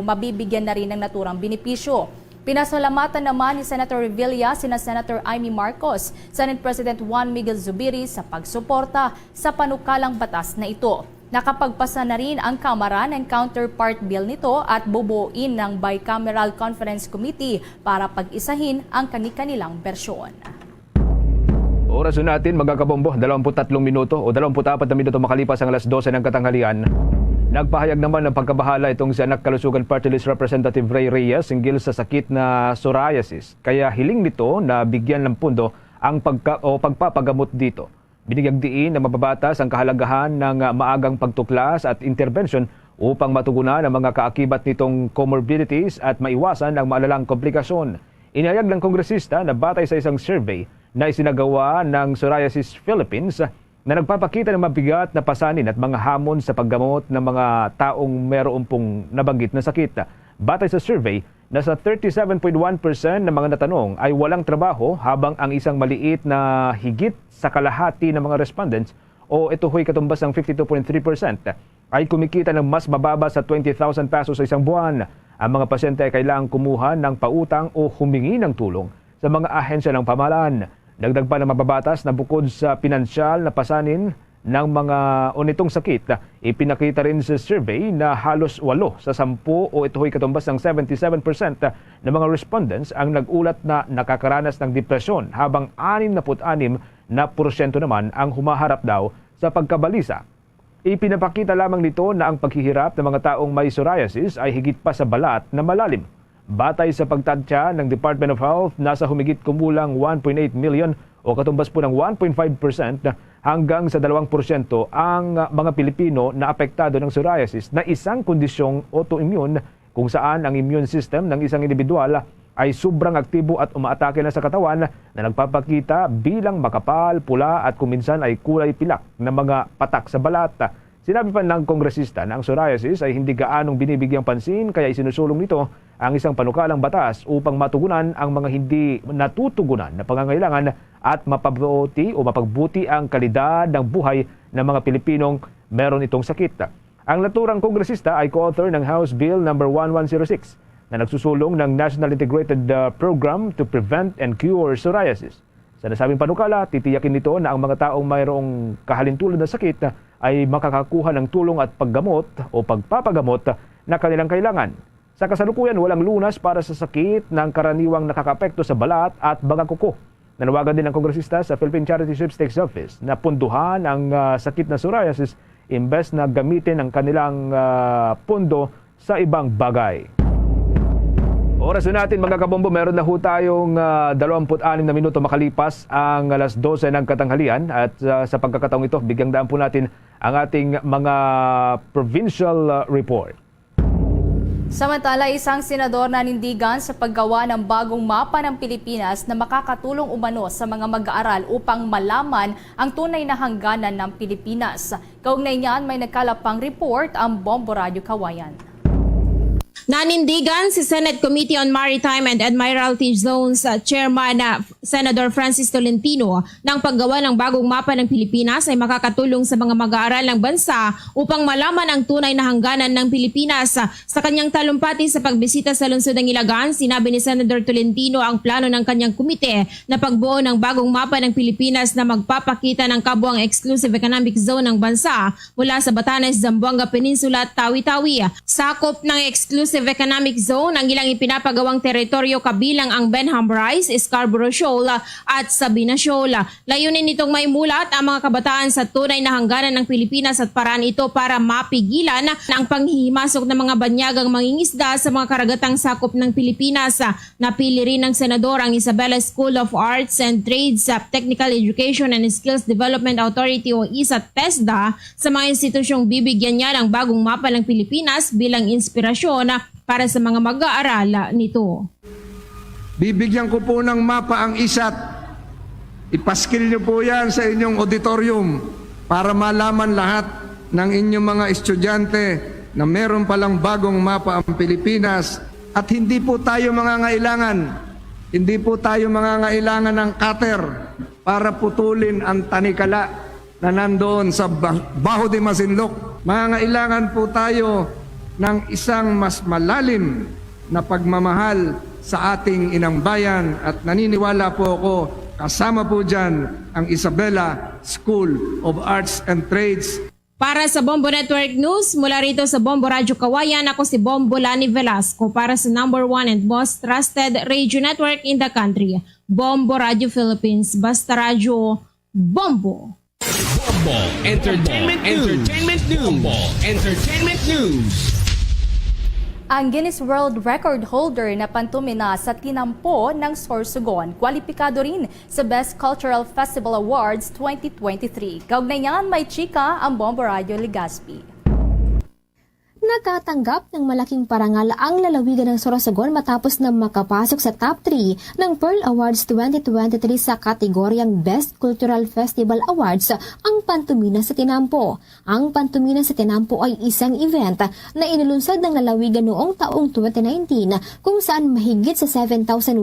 mabibigyan na rin ng naturang benepisyo. Pinasalamatan naman ni Senator Revilla sina Senator Amy Marcos, Senate President Juan Miguel Zubiri sa pagsuporta sa panukalang batas na ito. Nakapagpasa na rin ang Kamara ng counterpart bill nito at bubuin ng Bicameral Conference Committee para pag-isahin ang kani-kanilang bersyon. Oras natin magkakabombo, 23 minuto o 24 na minuto makalipas ang alas 12 ng katanghalian. Nagpahayag naman ng pagkabahala itong si Anak Kalusugan Party List Representative Ray Reyes hinggil sa sakit na psoriasis. Kaya hiling nito na bigyan ng pundo ang pagpapagamot dito. Binigyang diin na mababatas ang kahalagahan ng maagang pagtuklas at intervention upang matugunan ang mga kaakibat nitong comorbidities at maiwasan ang maalalang komplikasyon. Inihayag ng kongresista na batay sa isang survey na isinagawa ng Psoriasis Philippines na nagpapakita ng mabigat na pasanin at mga hamon sa paggamot ng mga taong mayroon pong nabanggit na sakit. Batay sa survey, nasa 37.1% ng mga natanong ay walang trabaho habang ang isang maliit na higit sa kalahati ng mga respondents o ito ho'y katumbas ng 52.3% ay kumikita ng mas mababa sa 20,000 pesos sa isang buwan. Ang mga pasyente ay kailangang kumuha ng pautang o humingi ng tulong sa mga ahensya ng pamahalaan. Dagdag pa ng mababatas na bukod sa pinansyal na pasanin ng mga nitong sakit, ipinakita rin sa survey na halos 8 sa 10 o ito ay katumbas ng 77% ng mga respondents ang nagulat na nakakaranas ng depresyon habang 66% naman ang humaharap daw sa pagkabalisa. Ipinapakita lamang nito na ang paghihirap ng mga taong may psoriasis ay higit pa sa balat na malalim. Batay sa pagtansya ng Department of Health, nasa humigit kumulang 1.8 million o katumbas po ng 1.5% hanggang sa 2% ang mga Pilipino na apektado ng psoriasis na isang kondisyong autoimmune kung saan ang immune system ng isang individual ay sobrang aktibo at umaatake na sa katawan na nagpapakita bilang makapal, pula at kuminsan ay kulay pilak na mga patak sa balat. Sinabi pa ng kongresista na ang psoriasis ay hindi gaanong binibigyang pansin kaya isinusulong nito ang isang panukalang batas upang matugunan ang mga hindi natutugunan na pangangailangan at mapagbuti ang kalidad ng buhay ng mga Pilipinong meron itong sakit. Ang naturang kongresista ay co-author ng House Bill No. 1106 na nagsusulong ng National Integrated Program to Prevent and Cure Psoriasis. Sa nasabing panukala, titiyakin nito na ang mga taong mayroong kahalintulad na sakit ay makakakuha ng tulong at paggamot o pagpapagamot na kanilang kailangan. Sa kasalukuyan, walang lunas para sa sakit ng karaniwang nakakapekto sa balat at mga kuko. Nanawagan din ng kongresista sa Philippine Charity Sweepstakes Office na punduhan ang sakit na psoriasis imbes na gamitin ang kanilang pondo sa ibang bagay. Oras na natin mga kabombo, meron na ho tayong 26 na minuto makalipas ang alas 12 ng katanghalian at sa pagkakataong ito, bigyang daan po natin ang ating mga provincial report. Samantala, isang senador nanindigan sa paggawa ng bagong mapa ng Pilipinas na makakatulong umano sa mga mag-aaral upang malaman ang tunay na hangganan ng Pilipinas. Kaugnay niyan, may nagkalapang report ang Bombo Radio Kawayan. Nanindigan si Senate Committee on Maritime and Admiralty Zones Chairman Senador Francis Tolentino na ang paggawa ng bagong mapa ng Pilipinas ay makakatulong sa mga mag-aaral ng bansa upang malaman ang tunay na hangganan ng Pilipinas. Sa kanyang talumpati sa pagbisita sa lungsod ng Ilagan, sinabi ni Senador Tolentino ang plano ng kanyang komite na pagbuo ng bagong mapa ng Pilipinas na magpapakita ng kabuang exclusive economic zone ng bansa mula sa Batanes, Zamboanga Peninsula at Tawi-Tawi. Sakop ng exclusive economic zone ang ilang ipinapagawang teritoryo kabilang ang Benham Rise, Scarborough Shoal at Sabina Shoal. Layunin nitong may mulat ang mga kabataan sa tunay na hangganan ng Pilipinas at paraan ito para mapigilan ang panghihimasok ng mga banyagang mangingisda sa mga karagatang sakop ng Pilipinas. Napili rin ng senador ang Isabela School of Arts and Trades, Technical Education and Skills Development Authority o ISA-TESDA sa mga institusyong bibigyan niya ng bagong mapa ng Pilipinas bilang inspirasyon para sa mga mag-aaral nito. Bibigyan ko po ng mapa ang ISAT. Ipaskil niyo po yan sa inyong auditorium para malaman lahat ng inyong mga estudyante na meron palang bagong mapa ang Pilipinas at hindi po tayo mangangailangan ng cutter para putulin ang tanikala na nandoon sa Baho de Masinloc. Mangangailangan po tayo ng isang mas malalim na pagmamahal sa ating inang bayan at naniniwala po ako kasama po dyan ang Isabela School of Arts and Trades. Para sa Bombo Network News, mula rito sa Bombo Radio Kawayan, ako si Bombo Lani Velasco para sa #1 and most trusted radio network in the country, Bombo Radio Philippines. Basta Radio, Bombo! Bombo Entertainment News. Ang Guinness World Record holder na pantumina sa tinampo ng Sorsogon, kwalipikado rin sa Best Cultural Festival Awards 2023. Kaugnay niyan, may chika ang Bombo Radio Legazpi. Nakatanggap ng malaking parangal ang lalawigan ng Sorsogon matapos na makapasok sa top 3 ng Pearl Awards 2023 sa kategoryang Best Cultural Festival Awards ang Pantumina sa Tinampo. Ang Pantumina sa Tinampo ay isang event na inilunsad ng lalawigan noong taong 2019 kung saan mahigit sa 7,120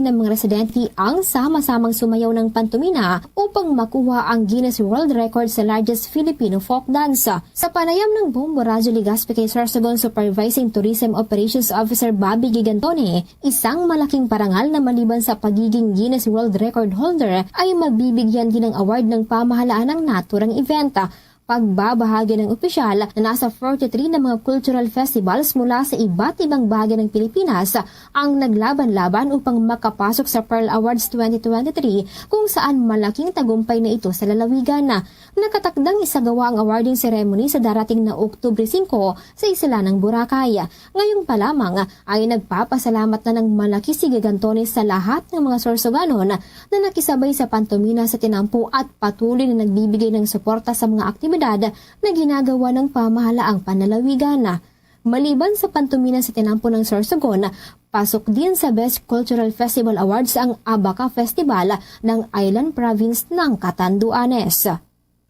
ng mga residente ang sama-samang sumayaw ng pantumina upang makuha ang Guinness World Record sa largest Filipino folk dance. Sa panayam ng Bombo Radio Legazpi kay Sorsogon Supervising Tourism Operations Officer Bobby Gigantone, isang malaking parangal na maliban sa pagiging Guinness World Record holder ay magbibigyan din ng award ng pamahalaan ng naturang event. Pagbabahagi ng opisyal na nasa 43 na mga cultural festivals mula sa iba't ibang bahagi ng Pilipinas ang naglaban-laban upang makapasok sa Pearl Awards 2023 kung saan malaking tagumpay na ito sa lalawigan. Nakatakdang isagawa ang awarding ceremony sa darating na Oktubre 5 sa Isla ng Boracay. Ngayong pa lamang ay nagpapasalamat na ng malaki si Gigantone sa lahat ng mga Sorsoganon na nakisabay sa pantumina sa Tinampo at patuloy na nagbibigay ng suporta sa mga aktibidad na ginagawa ng pamahalaang panlalawigan. Maliban sa pantumina sa Tinampo ng Sorsogon, pasok din sa Best Cultural Festival Awards ang Abaca Festival ng Island Province ng Catanduanes.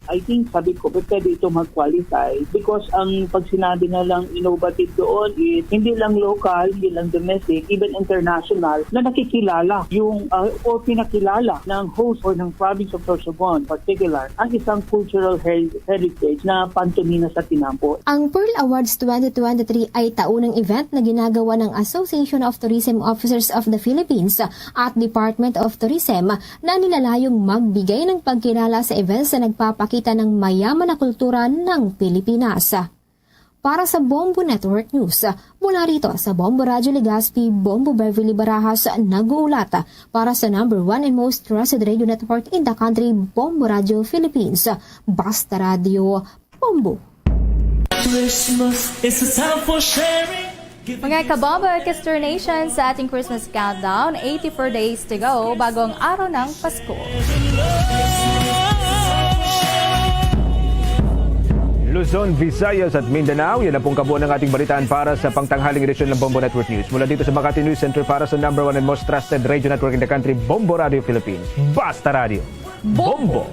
I think sabi ko, pwede ito mag-qualify because ang pag sinabi na lang innovative doon is hindi lang local, hindi lang domestic, even international na nakikilala yung o pinakilala ng host or ng province of Sorsogon, particular, ang isang cultural heritage na pantumina sa Tinampo. Ang Pearl Awards 2023 ay taunang event na ginagawa ng Association of Tourism Officers of the Philippines at Department of Tourism na nilalayong magbigay ng pagkilala sa events na nagpapakita ng mayaman na kultura ng Pilipinas. Para sa Bombo Network News, mula rito sa Bombo Radio Legazpi, Bombo Beverly Barajas nag-uulat para sa #1 and most trusted radio network in the country, Bombo Radio Philippines. Basta Radio, Bombo. Christmas is a time for sharing. Mga kabombo Orchestra Nation, sa ating Christmas countdown, 84 days to go bagong araw ng Pasko. Luzon, Visayas at Mindanao, yan ang pong kabuuan ng ating balitaan para sa pangtanghaling edisyon ng Bombo Network News. Mula dito sa Makati News Center para sa #1 and most trusted radio network in the country, Bombo Radio Philippines. Basta Radio, Bombo!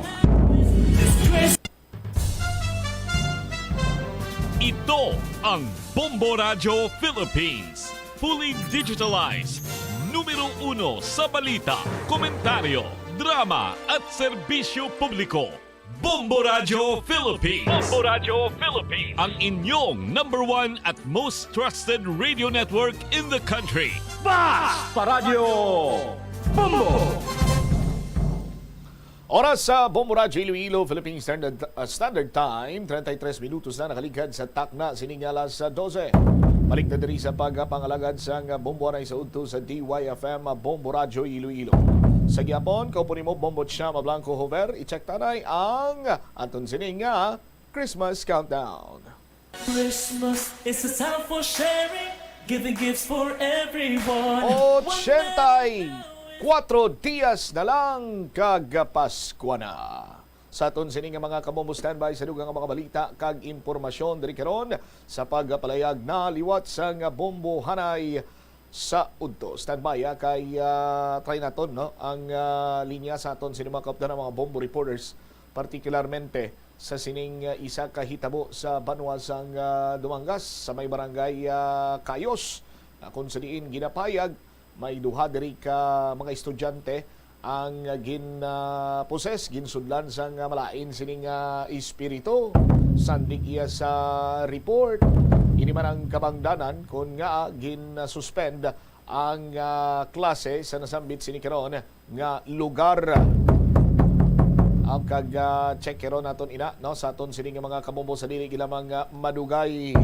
Ito ang Bombo Radio Philippines. Fully digitalized. numero 1 sa balita, komentaryo, drama at serbisyo publiko. Bombo Radio Philippines. Bombo Radio Philippines. Ang inyong number 1 at most trusted radio network in the country. Basta Radio Bombo! Oras sa Bombo Radio Iloilo, Philippine Standard Time, 33 minutos na nakaligad sa takna sininyala sa 12. Balik na diri sa pagpangalagad sa Bombo Anay sa udto sa DYFM Bombo Radio Iloilo. Sa gyapon, kaupunin mo Bombo Chama Blanco Hover, i-check tanay ang aton sining nga Christmas Countdown. Christmas is a time for sharing, giving gifts for everyone. 4 dias na lang kagapaskwa na. Sa aton sining nga mga kamombo standby sa dugang mga balita kag impormasyon diri karon sa pagpalayag na liwat sa nga Bombo Hanay sa udto. Standby kay try naton no ang linya sa aton sining mga kapdan mga Bombo reporters, partikularmente sa sining isa ka hitabo sa Banwa sang Dumangas sa may barangay Kayos kung sa diin ginapayag may duha diri ka mga estudyante ang ginposes, ginsudlan sa malain sining espiritu. Sandig iya sa report. Ini man ang kabangdanan kung nga gin-suspend ang klase sa nasambit sini karon nga lugar. Ang kag-check karon naton ina no sa aton sining mga kamombo sa dili gilamang madugay.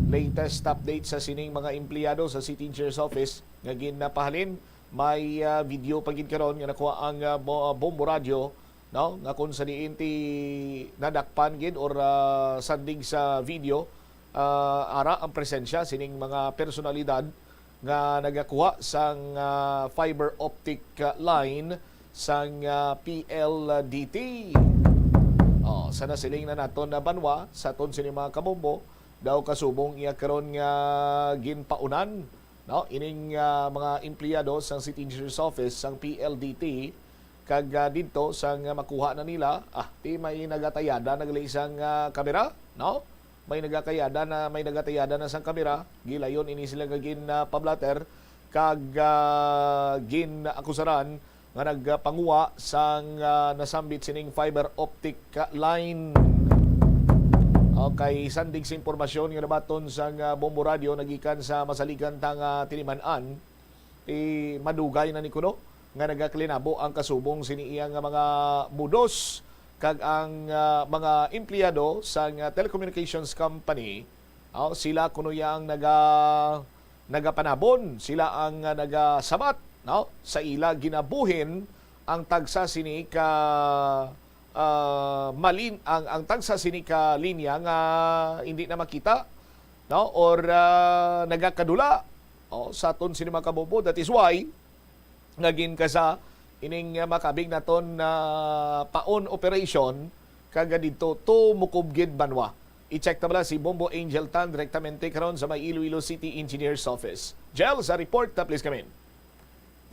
Latest update sa sining mga empleyado sa City Engineer's Office nga ginapahalin. May video pagid karon nga nakuha ang Bombo Radio no nga kung sa diin ti nadakpan gid or sanding sa video ara ang presensya sining mga personalidad nga nagakuha sang fiber optic line sang PLDT. Sana siling na naton na Banwa sa aton sining mga kamombo daw kasubong iya karon nga ginpaunan no ining mga empleyado sang City Engineer's Office sang PLDT kag didto sang makuha na nila ti may nagatayada naglaisang kamera no may nagatayada na sang kamera gilayon ini sila gagin pablater kag gin akusaran nga nagpanguha sang nasambit sining fiber optic line. Okay, sandig sa impormasyon nga nabaton sa Bombo Radio nagikan sa masaligan tang tiniman-an madugay na ni kuno nga nagaklinabo ang kasubong siniiyang mga mudos kag ang mga empleyado sa telecommunications company sila kuno yang nagapanabon, sila ang nagasabat no sa ila ginabuhin ang tagsa sini ka malin ang tagsa sini ka linya nga hindi na makita no or nagakadula sa aton sini mga kabobo. That is why naging kasa ining makabig naton na paon operation kaga dito to Mukubgid Banwa. I-check na bala si Bombo Angel Tan direktamente karon sa may Iloilo City Engineer's Office. Jel, sa report na please come in.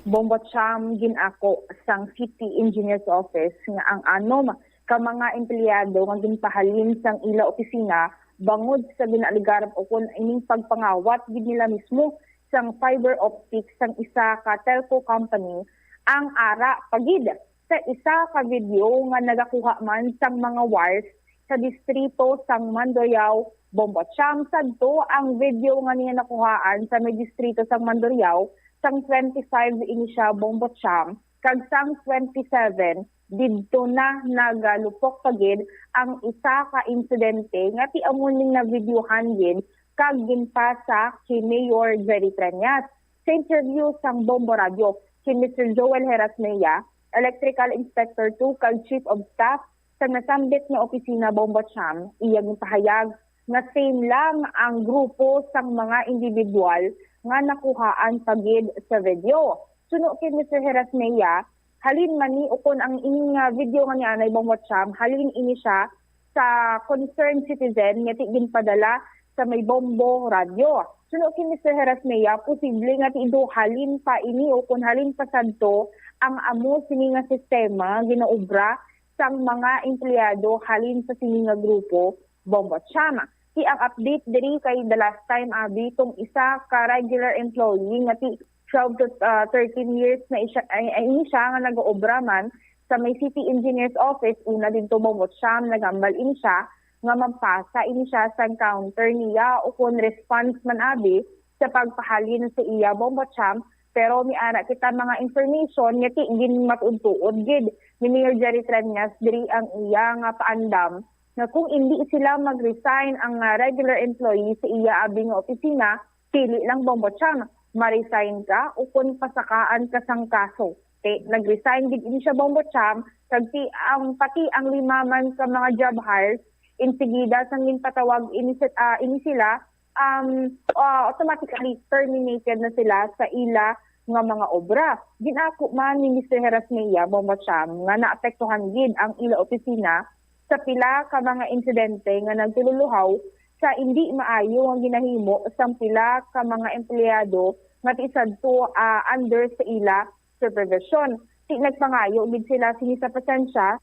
Bombo Cham ginako sang City Engineer's Office nga ang anom ka mga empleyado nga ginpahalin sang ila opisina bangod sa ginaligarap o kun ining pagpangawat gid nila mismo sang fiber optic sang isa ka telco company ang ara pagid sa isa ka video nga nagakuha man sang mga wires sa distrito sang Mandurriao. Bombo Cham sadto ang video nga niya nakuhaan sa may distrito sang Mandurriao sang 25 ini siya Bombo Cham kag sang 27 didto na nagalupok pagid ang isa ka insidente nga ti amuning na videohan gid kag ginpasa kay Mayor Jerry Treñas. Sa interview sang Bombo Radio si Mr. Joel Herasmea, Electrical Inspector 2 kag Chief of Staff sa nasambit nga opisina Bombo Cham, iyang pahayag nga same lang ang grupo sang mga individual nga nakuhaan pagid sa video. Suno kay Mr. Herasmea, halin man ni ukon ang ining video nga ni Anay Bombo Cham, halin ini siya sa concerned citizen nga ginpadala sa may Bombo Radio. Suno kay Mr. Herasmea, posible nga tido halin pa ini ukon halin pa sadto ang amo sini nga sistema ginaubra sang mga empleyado halin sa sini nga grupo Bombo Cham. Ang update diri kay the last time abi tong isa ka regular employee nga 12 to 13 years na ini siya nga nag-oobra man sa may City Engineer's Office. Una din tumumot siya, nagambal ini siya nga magpasa ini siya sa counter niya o kung response man abi sa pagpahalin sa iya Bombot Siya. Pero mi ara kita mga information nga ti gin matuod-tuod gid ni Mayor Jerry Treñas diri ang iya nga paandam na kung hindi sila mag-resign ang regular employee sa iya abi nga opisina, pili lang Bombot Siya, ma-resign ka o kung pasakaan ka sang kaso. Nag-resign gid ini siya Bombot Siya, pati ang 5 man ka mga job hires insigida sang patawag ini sila automatically terminated na sila sa ila nga mga obra. Ginako man ni Mr. Herasmea Bombot Siya nga naapektuhan gid ang ila opisina sa pila ka mga insidente nga nagtululuhaw sa hindi maayo ang ginahimo sang pila ka mga empleyado nga tisadto under sa ila supervision. Nagpangayo gid sila sini sa pasensya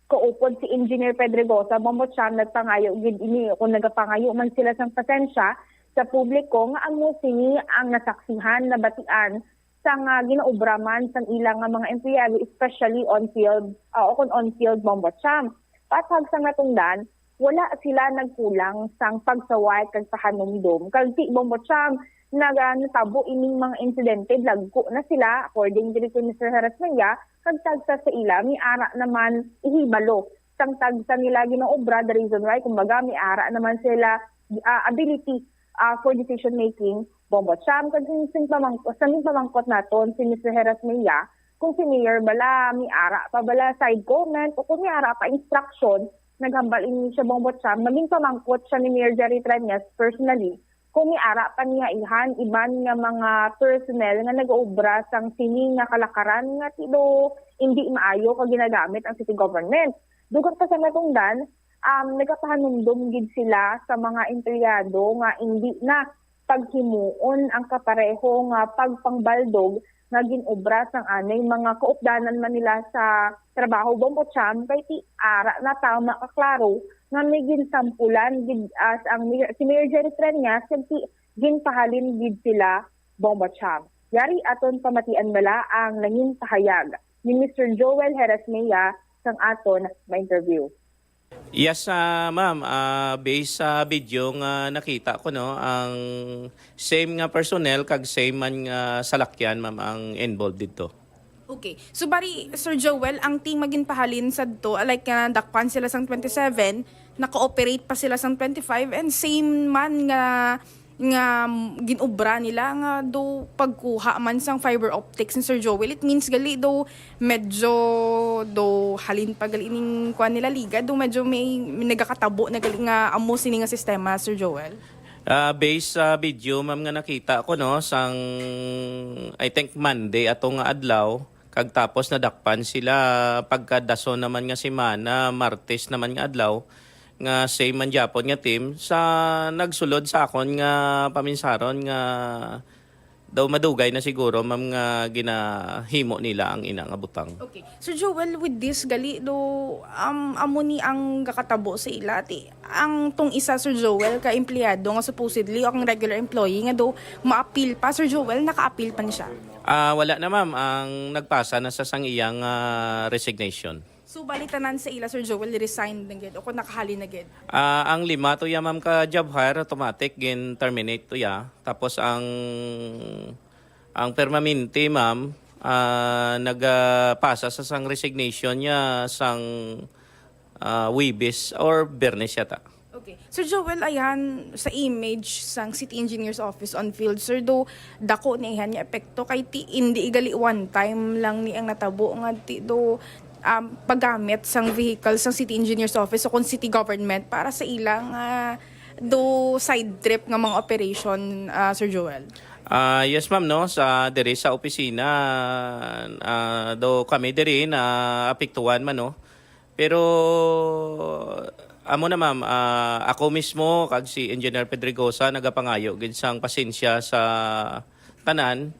kaupod si Engineer Pedregosa Bombot Siya nagpangayo gid ini kung nagapangayo man sila sang pasensya sa publiko nga ang sini ang nasaksihan na batian sang ginaubraman sang ilang mga empleyado especially on field on field Bombot Siya. Patag sang natungdan wala sila nagkulang sang pagsaway kag pahanumdum kag si Bombot Siya natabo ining mga insidente lagko na sila according to Mr. Herasmea kag tagsa sa ila mi ara naman ihibalo sang tagsa nila ginaobra the reason why kumbaga mi ara naman sila ability for decision making Bombot Siya kag sing pamangkot naton si Mr. Herasmea kung si Mayor bala mi ara pa bala side comment o kung mi ara pa instruction naghambal ini siya Bombot Siya maging pamangkot siya ni Mayor Jerry Treñas personally kung miara pa niya iban nga mga personnel nga nag-obra sang sini nga kalakaran nga tido hindi maayo kag ginagamit ang city government. Dugang pa sa natungdan, nagapahanumdum gid sila sa mga empleyado nga hindi na paghimuon ang kapareho nga pagpangbaldog nga ginobra sang anay mga kaupdanan man nila sa trabaho Bombot Siya kay ti ara na tama kaklaro nga may ginsampulan gid as ang si Mayor Jerry Treñas ti ginpahalin gid sila Bombot Siya. Yari aton pamatian bala ang nanging pahayag ni Mr. Joel Herasmea sang aton ma-interview. Yes, ma'am. Based sa video nga nakita ko, no, ang same nga personnel kag same man nga salakyan, ma'am, ang involved dito. Okay. So bari, Sir Joel, ang team maging pahalin sa to, like dakpan sila sang 27, naka-operate pa sila sang 25, and same man nga ginobra nila nga do pagkuha man sang fiber optics ni Sir Joel. It means gali do medyo do halin pa gali ning kuan nila liga do medyo may nagakatabo na gali nga amo sini nga sistema, Sir Joel. Based sa video, ma'am, nga nakita ko, no, sang I think Monday atong adlaw kag tapos nadakpan sila pagkadaso naman nga semana, Martes naman nga adlaw nga same man Japon nga team sa nagsulod sa akon nga paminsaron nga daw madugay na siguro ma'am nga ginahimo nila ang ina nga butang. Okay. So Joel, with this gali do amo ni ang gakatabo sa ila ti. Ang tong isa Sir Joel ka empleyado nga supposedly o ang regular employee nga do ma-appeal pa. Sir Joel, naka-appeal pa niya. Wala na, ma'am, ang nagpasa na sa sang iyang resignation. So balitanan sa ila Sir Joel resign na gid o kung nakahali na gid. Ang 5 to ya, ma'am, ka job hire automatic gin terminate to ya. Tapos ang permanente, ma'am, nagpasa sa sang resignation niya sang Wibis or Bernes yata. Okay. Sir Joel, ayan, sa image sang City Engineer's Office on field, sir, do dako na ihan niya epekto kay ti hindi igali one time lang ni ang natabo nga ti do paggamit sang vehicle sang City Engineer's Office o kung city government para sa ilang do side trip nga mga operation, Sir Joel. Yes, ma'am, no, sa diri sa opisina do kami diri na apektuhan man, no. Pero amo na, ma'am, ako mismo kag si Engineer Pedregosa nagapangayo gid sang pasensya sa tanan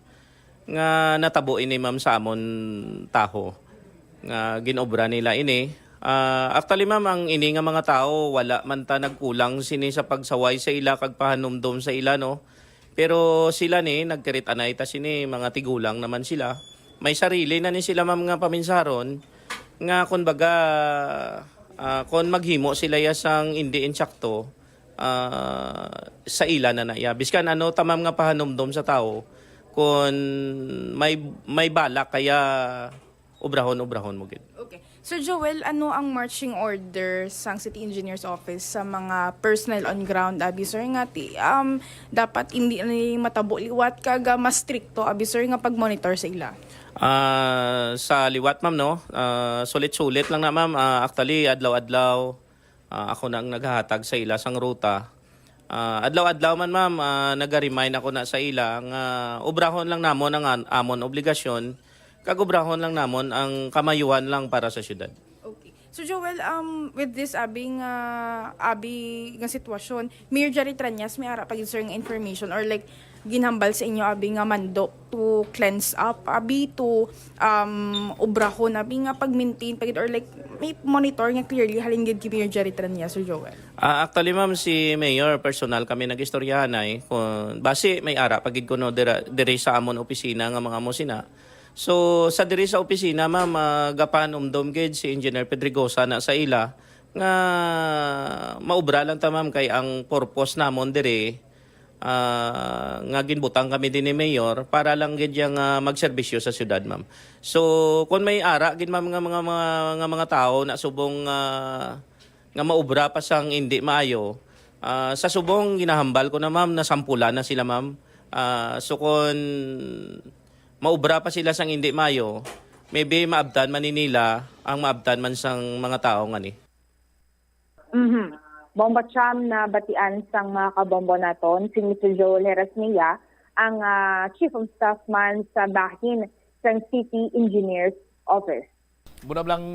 nga natabo ini, ma'am, sa amon taho nga ginobra nila ini. Actually, ma'am, ang ini nga mga tao wala man ta nagkulang sini sa pagsaway sa ila kag pahanumdom sa ila, no. Pero sila ni nagtirit anay ta sini mga tigulang naman sila. May sarili na ni sila ma'am nga paminsaron nga kun baga kon maghimo sila yasang hindi insakto sa ila na naya. Biskan ano tamam nga pahanomdom sa tao kung may balak kaya ubrahon mo gid. Okay. Sir Joel, ano ang marching order sa City Engineer's Office sa mga personnel on ground, sir, nga dapat hindi matabo liwat kaga mas stricto, sir, nga pag-monitor sa ila? Sa liwat, ma'am, no? Sulit-sulit lang na, ma'am. Actually, adlaw-adlaw, ako nang naghahatag sa ila sang ruta. Adlaw-adlaw man, ma'am, nag-remind ako na sa ila nga ubrahon lang namon ang amon obligasyon, kagubrahon lang namon ang kamayuhan lang para sa syudad. Okay. So Joel, with this abi nga sitwasyon, Mayor Jerry Tranyas may ara pag sir nga information or like ginhambal sa inyo abi nga mando to cleanse up, abi to ubrahon, abi nga pag-maintain or like may monitor nga clearly halin gid ki Mayor Jerry Tranyas, Sir Joel. Actually, ma'am, si Mayor personal kami nagistoryahan kung base may ara pagid ko no diri sa amon opisina nga mga musina. So sa diri sa opisina, ma'am, gapan umdom gid si Engineer Pedregosa na sa ila nga maubra lang ta, ma'am, kay ang purpose namon diri nga ginbutang kami din ni Mayor para lang gid yang magserbisyo sa syudad, ma'am. So kung may ara gid, ma'am, nga mga tao na subong nga maubra pa sang hindi maayo, sa subong ginahambal ko na, ma'am, na sampula na sila, ma'am. So kung maubra pa sila sang hindi mayo, maybe maabdan man nila ang maabdan man sang mga tao nga ni. Bomba Cham na batian sang mga kabombo naton, si Mr. Joel Herasmilla, ang Chief of Staff man sa bahin sang City Engineers Office. Muna lang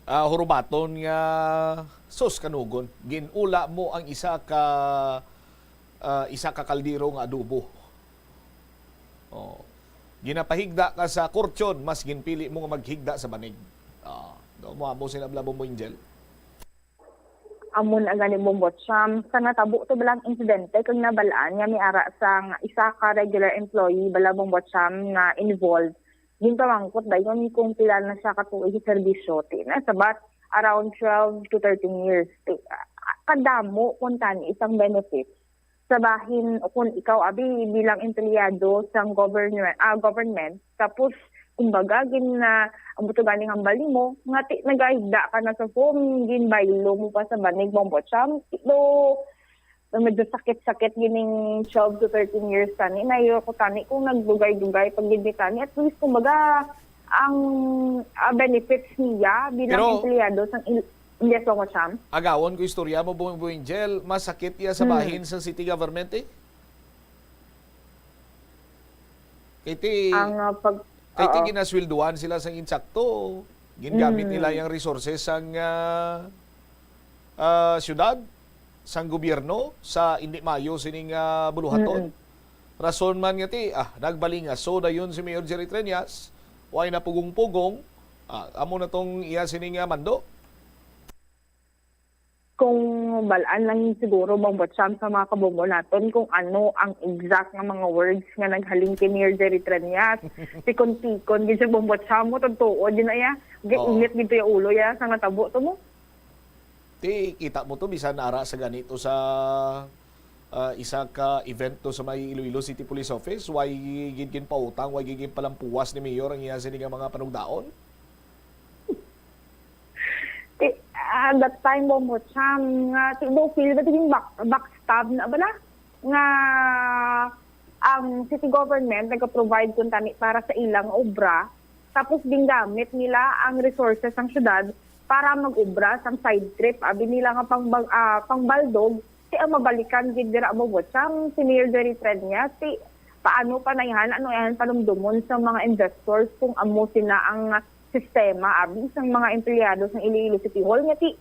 hurubaton nga sus kanugon, ginula mo ang isa ka kaldero nga adobo. Ginapahigda ka sa kurtsyon, mas ginpili mo nga maghigda sa banig. Mo sinabla mo Angel. Amon ang gani Bombo Cham, sa natabo to balang insidente kung nabalaan nga may ara sang isa ka regular employee bala Bombo Cham na involved. Ginpamangkot dayon kung pila na siya katuig serbisyo na sabat around 12 to 13 years. Kadamo kung tani isang benefit sa bahin o kung ikaw abi bilang empleyado sa government tapos kumbaga gin na ang buto ganing hambali mo nga nagahigda ka na sa phone gin baylo mo pa sa banig Bombo Cham medyo sakit-sakit gining 12 to 13 years tani nayo ko tani kung naglugay-dugay pag gindi tani at least kumbaga ang benefits niya bilang empleyado sa Yes, Bombo Cham. Agawon ko istorya mo, Bombo Angel, masakit iya sa bahin sa city government Kaya ginaswilduan sila sa insakto. Gingamit nila yung resources sang syudad, sang gobyerno, sa hindi mayo sining buluhaton. Rason man nga nagbalinga. So na yun si Mayor Jerry Tranyas, way na pugong-pugong, amo na tong iya sining mando. Kung balaan lang siguro Bombo Cham sa mga kabombo naton kung ano ang exact nga mga words nga naghaling kay Mayor Jerry Tranyas. Tikon-tikon gid sa Bombo Cham mo totoo din aya. Init dito yung ulo ya sa natabo to mo. Kita mo to bisan ara sa ganito sa isa ka event to sa may Iloilo City Police Office, why gid pautang, why gid palampuwas ni Mayor ang iya sining mga panugdaon. At that time, Bombo Cham, nga, siguro feel ba tiging backstab na ba na? Nga, ang city government nag-provide kung tani para sa ilang obra, tapos din gamit nila ang resources ng syudad para mag-obra sa side trip. Abi nila nga pangbaldog, ang mabalikan din dira Bombo Cham, si Mayor Jerry Tranyas, paano pa na ano yan, panumdumon sa mga investors kung amo sila ang sistema abi sang mga empleyado sa Iloilo City Hall nga si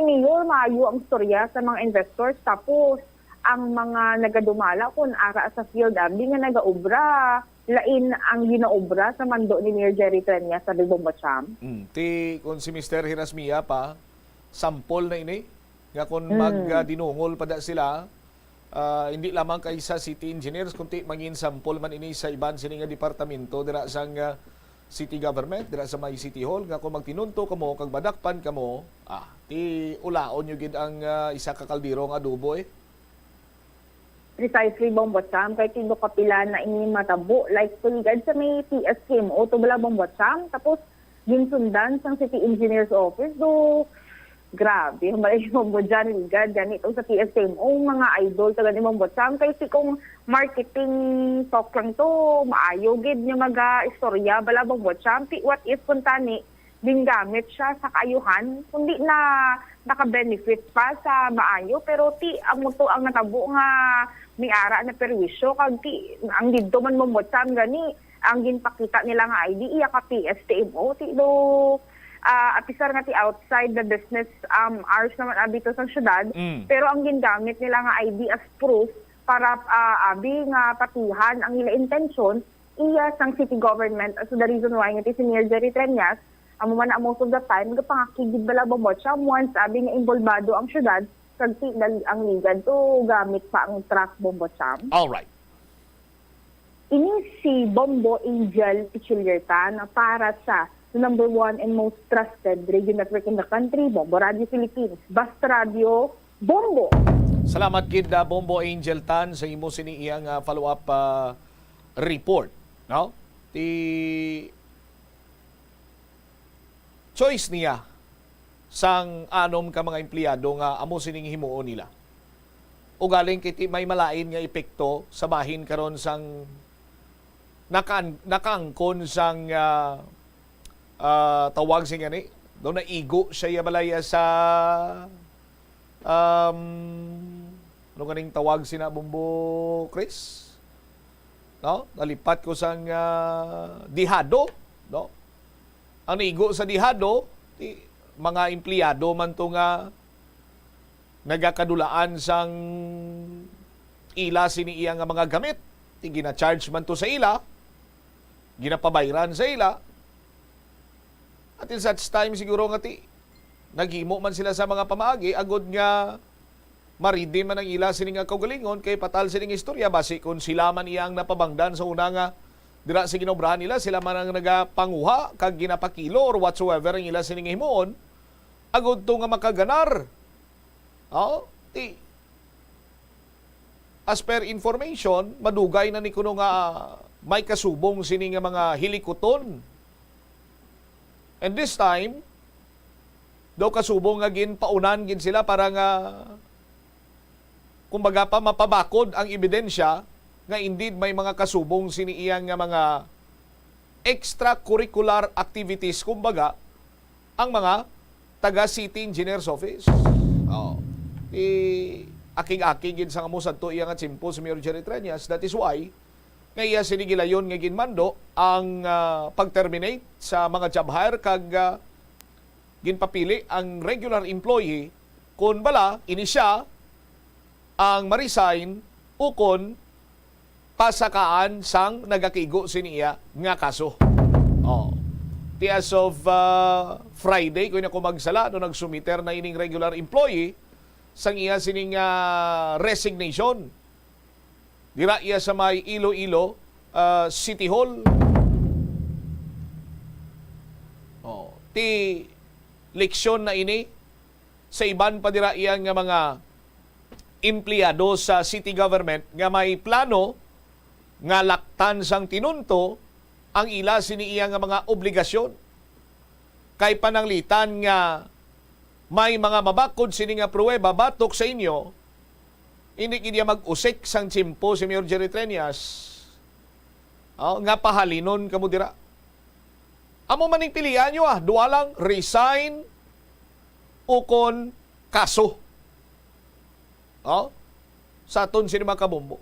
Mayor maayo ang storya sa mga investors tapos ang mga nagadumala kun ara sa field abi nga nagaobra lain ang ginaobra sa mando ni Mayor Jerry Tranyas sa Bombo Cham. Kung si Mr. Herasmilla pa sample na ini nga kung magdinungol pa da sila hindi lamang kay sa city engineers kundi mangin sampol man ini sa iban sini nga departamento dira sang city government, dira sa may city hall nga kung magtinunto kamo kag badakpan kamo, ti ulaon nyo gid ang isa ka kaldero nga adobo Precisely, Bombotsam, kay tindo kapila na ini matabo, like tuligad sa may TSKM o to bala Bombotsam, tapos ginsundan sang city engineer's office, do grabe, humalay mo dyan, ligad, yan itong sa TSKM, mga idol, taga ni Bombotsam, kay si kung marketing talk lang to, maayo, gid niya istorya, bala Bombotsam, what if kung tani, gamit siya sa kayuhan, kundi na naka-benefit pa sa maayo, pero ang muto ang natabo nga may ara na perwisyo, kag ang dito man Bombotsam gani, ang ginpakita nila nga ID, iya ka PSTMO, apisar nga outside the business hours naman abito sa syudad, pero ang gingamit nila nga ID as proof para abi nga patihan ang ila intention, iya sang city government. So the reason why nga si Mayor Jerry Treñas, amo man most of the time, gapangakigid bala Bombotsam, once abi nga involvado ang syudad, kag ang ligad to gamit pa ang truck Bombotsam. Alright. Ini si Bombo Angel Pichulierta na para sa number 1 and most trusted radio network in the country, Bombo Radio Philippines. Basta Radio, Bombo! Salamat kid Bombo Angel Tan sa imo siniyang follow-up report. No? Choice niya sang anom ka mga empleyado nga amo sining himuon nila. O galing kiti may malain nga epekto sa bahin karon sang nakangkon sang tawag siya ni do na igo siya balaya sa ano kaning tawag sina Bombo Chris, no, nalipat ko sang dihado, no, ang igo sa dihado mga empleyado man to nga nagakadulaan sang ila siniiya nga mga gamit, gina-charge man to sa ila, ginapabayran sa ila. At in such time siguro nga naghimo man sila sa mga pamaagi agod nga maridi man ang ila sining nga kaugalingon kay patal sining istorya base kung sila man iyang napabangdan sa una nga dira sa ginobrahan nila, sila man ang nagapanguha kag ginapakilo or whatsoever ang ila sining himuon agod to nga makaganar. As per information, madugay na ni kuno nga may kasubong sining nga mga hilikuton. And this time, daw kasubong nga paunan gin sila para nga kumbaga pa mapabakod ang ebidensya nga indeed may mga kasubong siniiyang nga mga extracurricular activities, kumbaga ang mga taga City Engineer's Office. Aking-aking gin sa ngamusad to iya nga tsimpo si Mayor Jerry Treñas. That is why nga iya sinigilayon nga ginmando ang pag-terminate sa mga job hire kag ginpapili ang regular employee kung bala ini siya ang ma-resign o kung pasakaan sang nagakigo siniya nga kaso. As of Friday, kung ako magsala, no, nagsumiter na ining regular employee sang iya sining resignation. Dira iya sa may Iloilo City Hall. Leksyon na ini sa iban pa dira iya nga mga empleyado sa city government nga may plano nga laktan sang tinunto ang ila siniiya nga mga obligasyon. Kay pananglitan nga may mga mabakod sini nga pruweba batok sa inyo, hindi kiniya mag-usik sang tsimpo si Mayor Jerry Treñas nga pahalinon kamo dira. Amo maning pilihan nyo duwa lang, resign o kon kaso. Sa aton sini mga kabombo.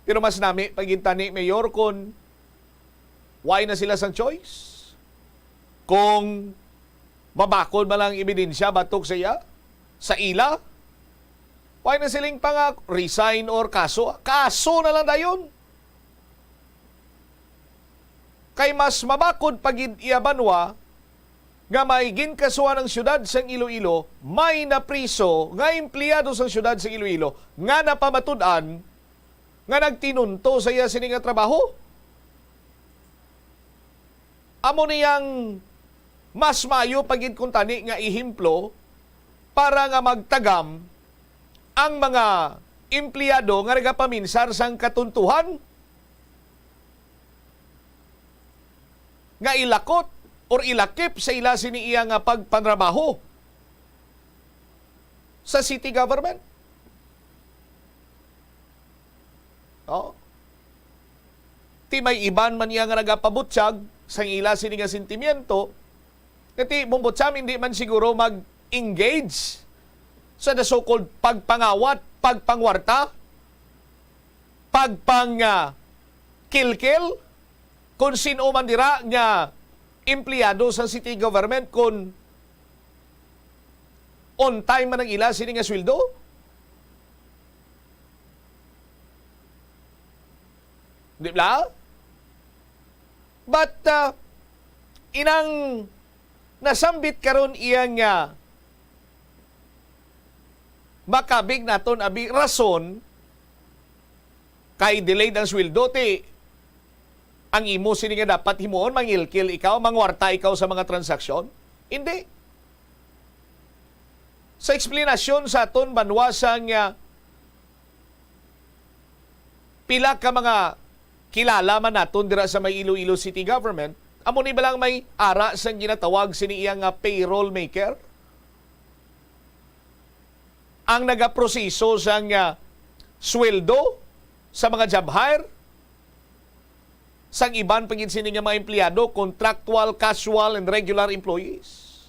Pero mas nami pagintani Mayor kung why na sila sang choice? Kung mabakod ba lang ebidensya batok sa iya? Sa ila? Why na siling resign or kaso? Kaso na lang dayon. Kay mas mabakod pagid iya banwa nga may ginkasuhan ng syudad sa Iloilo, may napriso nga empleyado sa syudad sa Iloilo nga napamatud-an nga nagtinunto sa iya sini nga trabaho. Amo niyang mas maayo pagid kung tani nga ihimplo para nga magtagam ang mga empleyado nga nagapaminsar sang katuntuhan nga ilakot or ilakip sa ila siniiya nga pagpanrabaho sa city government. Ti may iban man niya nga nagapabutyag sa ila sini nga sentimiento, kati bumbutsam hindi man siguro mag-engage sa the so-called pagpangawat, pagpangwarta, kilkil, kung sino man dira nga empleyado sa city government kung on time man ang ila sini nga sweldo. Di ba? But inang nasambit karon iyang makabig naton abi rason kay delayed ang sweldo ti ang imo sini nga dapat himuon mangilkil ikaw, mangwarta ikaw sa mga transaksyon? Hindi. Sa eksplanasyon sa aton banwasang pila ka mga kilala man naton dira sa may Iloilo City Government, amo ni balang may ara sang ginatawag sini iyang payroll maker. Ang nagaproseso sang sweldo sa mga job hire, sang iban pagin sini nga mga empleyado, contractual, casual, and regular employees.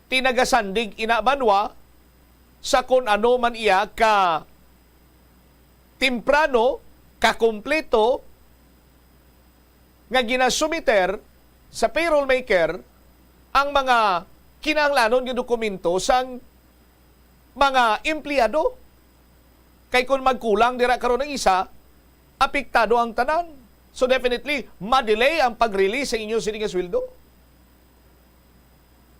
Tinagasandig inabanwa sa kung ano man iya ka temprano, kakumpleto nga ginasumiter sa payroll maker ang mga kinahanglanon nga dokumento sang mga empleyado. Kay kung magkulang dira karon ng isa, apektado ang tanan. So definitely, ma-delay ang pag-release sa inyo sini nga sweldo.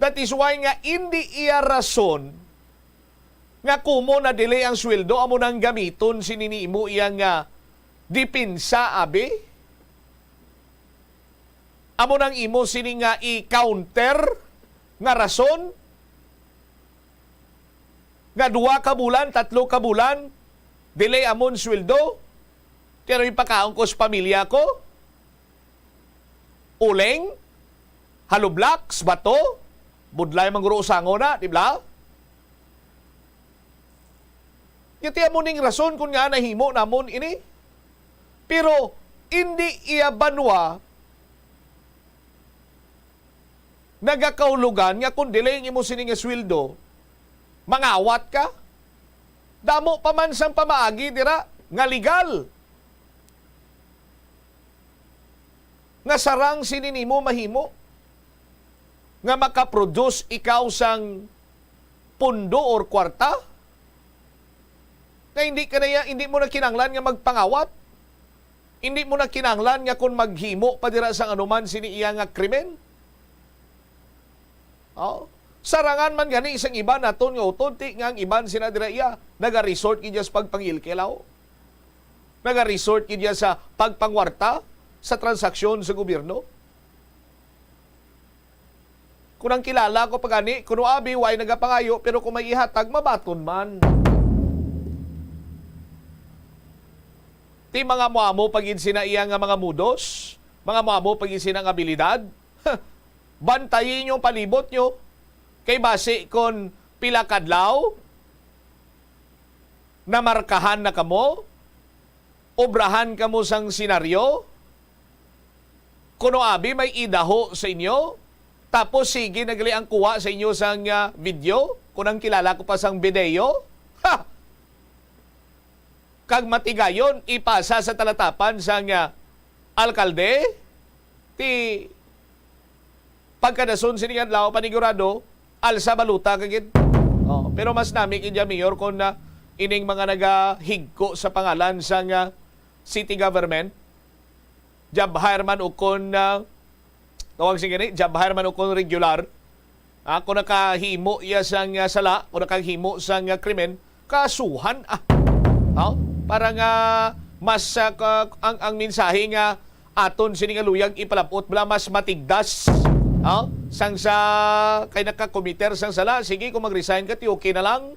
That is why nga hindi iya rason nga kumo na delay ang sweldo amo nang gamiton sininiimo iyang dipinsa abi. Amo nang imo sini nga i-counter nga rason nga 2 ka bulan, 3 ka bulan delay amon sweldo. Pero ipakaon ko sa pamilya ko, uleng, halublaks, bato, budlay mangguro usango na, di ba? Kaya mo ning rason kung nga nahimo namon ini. Pero, hindi iya banwa nagakaulugan nga kung delay mo sining sweldo, mangawat ka. Damo pa man sang pamaagi, dira, nga legal. Nga sarang sininimo mahimo nga makaproduce ikaw sang pundo or kwarta na hindi mo na kinanglan nga magpangawat, hindi mo na kinanglan nga kung maghimo pa dira sang anuman sini iya nga krimen. Sarangan man gani isang iba naton nga utonti nga ang iban sina dira iya naga-resort kidya sa pagpangilkilaw, naga-resort kidya sa pagpangwarta sa transaksyon sa gobyerno. Kung ang kilala ko pagani, kuno abi, way nagapangayo, pero kung may ihatag, mabaton man. Ti mga muamo pagin sina iya nga mga mudos, mga muamo pagin sina nga abilidad, bantayin yung palibot nyo, kay base kon pila kadlaw, namarkahan na kamo, obrahan kamo sang senaryo, kuno abi may idaho sa inyo, tapos sige nagali ang kuha sa inyo sang video, kunang kilala ko pa sang video, kag matigayon, ipasa sa talatapan sang alkalde, ti pagkadason siningan lao panigurado, alsa baluta kagid. Pero mas nami kidya mayor kung ining mga nagahigko sa pangalan sang city government, job hire man o kung Tawag siya gani, jabhar man o kung regular. Kung nakahimo iya sang sala, kung nakahimo sang krimen, kasuhan. Para nga mas ang mensahe nga aton sining luyag ipalapot bala mas matigdas. Sang sa kay nakakomiter sang sala, sige kung mag-resign ka, okay na lang.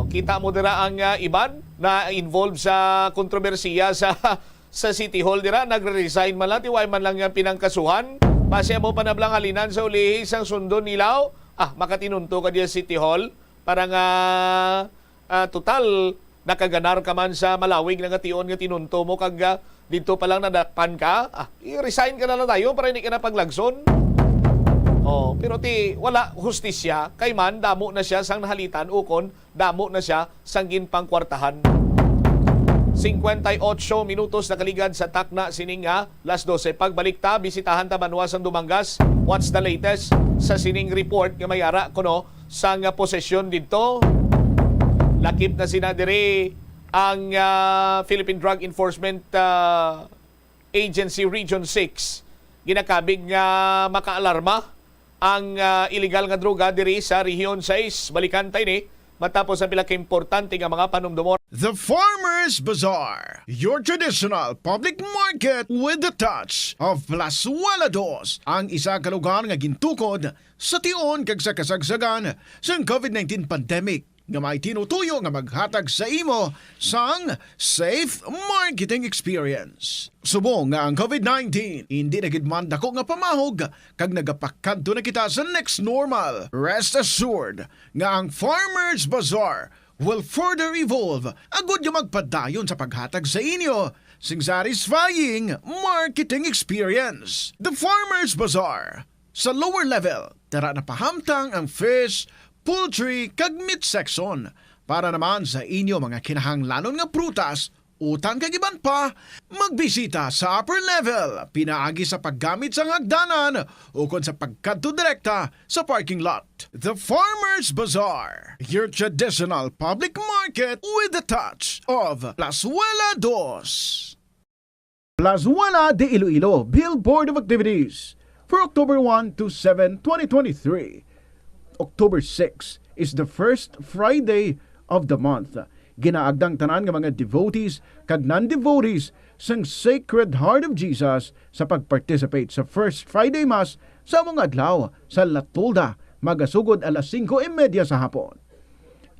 Kita mo dira ang iban na involved sa kontrobersiya sa City Hall dira, nagre-resign man lang, tiway man lang yung pinangkasuhan. Pasya mo panablang halinan sa ulihi sang sundon nilaw, makatinunto ka diya City Hall para nga total nakaganar ka man sa malawig nga tion nga tinunto mo kag dito pa lang nadakpan ka, i-resign ka na lang tayo para hindi ka na paglagson. Pero wala hustisya kay man damo na siya sang nahalitan ukon damo na siya sang ginpangkwartahan. 58 minutos na kaligad sa takna sining las 12. Pagbalik ta, bisitahan ta Manwa sang Dumangas. What's the latest sa sining report nga mayara kuno sang posesyon dito? Lakip na sinadiri ang Philippine Drug Enforcement Agency Region 6. Ginakabig nga makaalarma ang illegal nga droga diri sa Region 6. Balikan tayo ni matapos ang pila ka-importante nga mga panumdumor. The Farmer's Bazaar, your traditional public market with the touch of Plazuela Dos, ang isa ka lugar nga gintukod sa tion kag sa kasagsagan sa COVID-19 pandemic nga may tinutuyo nga maghatag sa imo sang safe marketing experience. Subong nga ang COVID-19 hindi na gid man dako nga pamahog kag nagapakadto na kita sa next normal. Rest assured nga ang Farmer's Bazaar will further evolve agud nga magpadayon sa paghatag sa inyo sing satisfying marketing experience. The Farmer's Bazaar sa lower level tara na pahamtang ang fish, poultry kag meat section para naman sa inyo mga kinahanglanon nga prutas, utang kag iban pa, magbisita sa upper level pinaagi sa paggamit sa hagdanan o kon sa pagkadto direkta sa parking lot. The Farmer's Bazaar, your traditional public market with the touch of Plazuela Dos. Plazuela de Iloilo Billboard of Activities for October 1 to 7, 2023. October 6 is the first Friday of the month. Ginaagdang tanan nga mga devotees kag non-devotees sang Sacred Heart of Jesus sa pag-participate sa First Friday Mass sa mga adlaw sa Latolda, magasugod alas 5:30 sa hapon.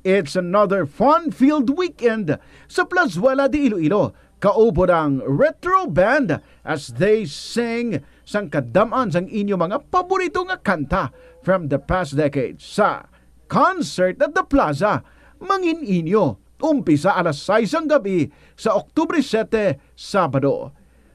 It's another fun-filled weekend sa Plazuela de Iloilo. Kaubod ang retro band as they sing sang kadaman sang inyo mga paborito nga kanta from the past decades sa Concert at the Plaza. Mangin inyo, umpisa alas 6 ang gabi sa Oktubre 7, Sabado.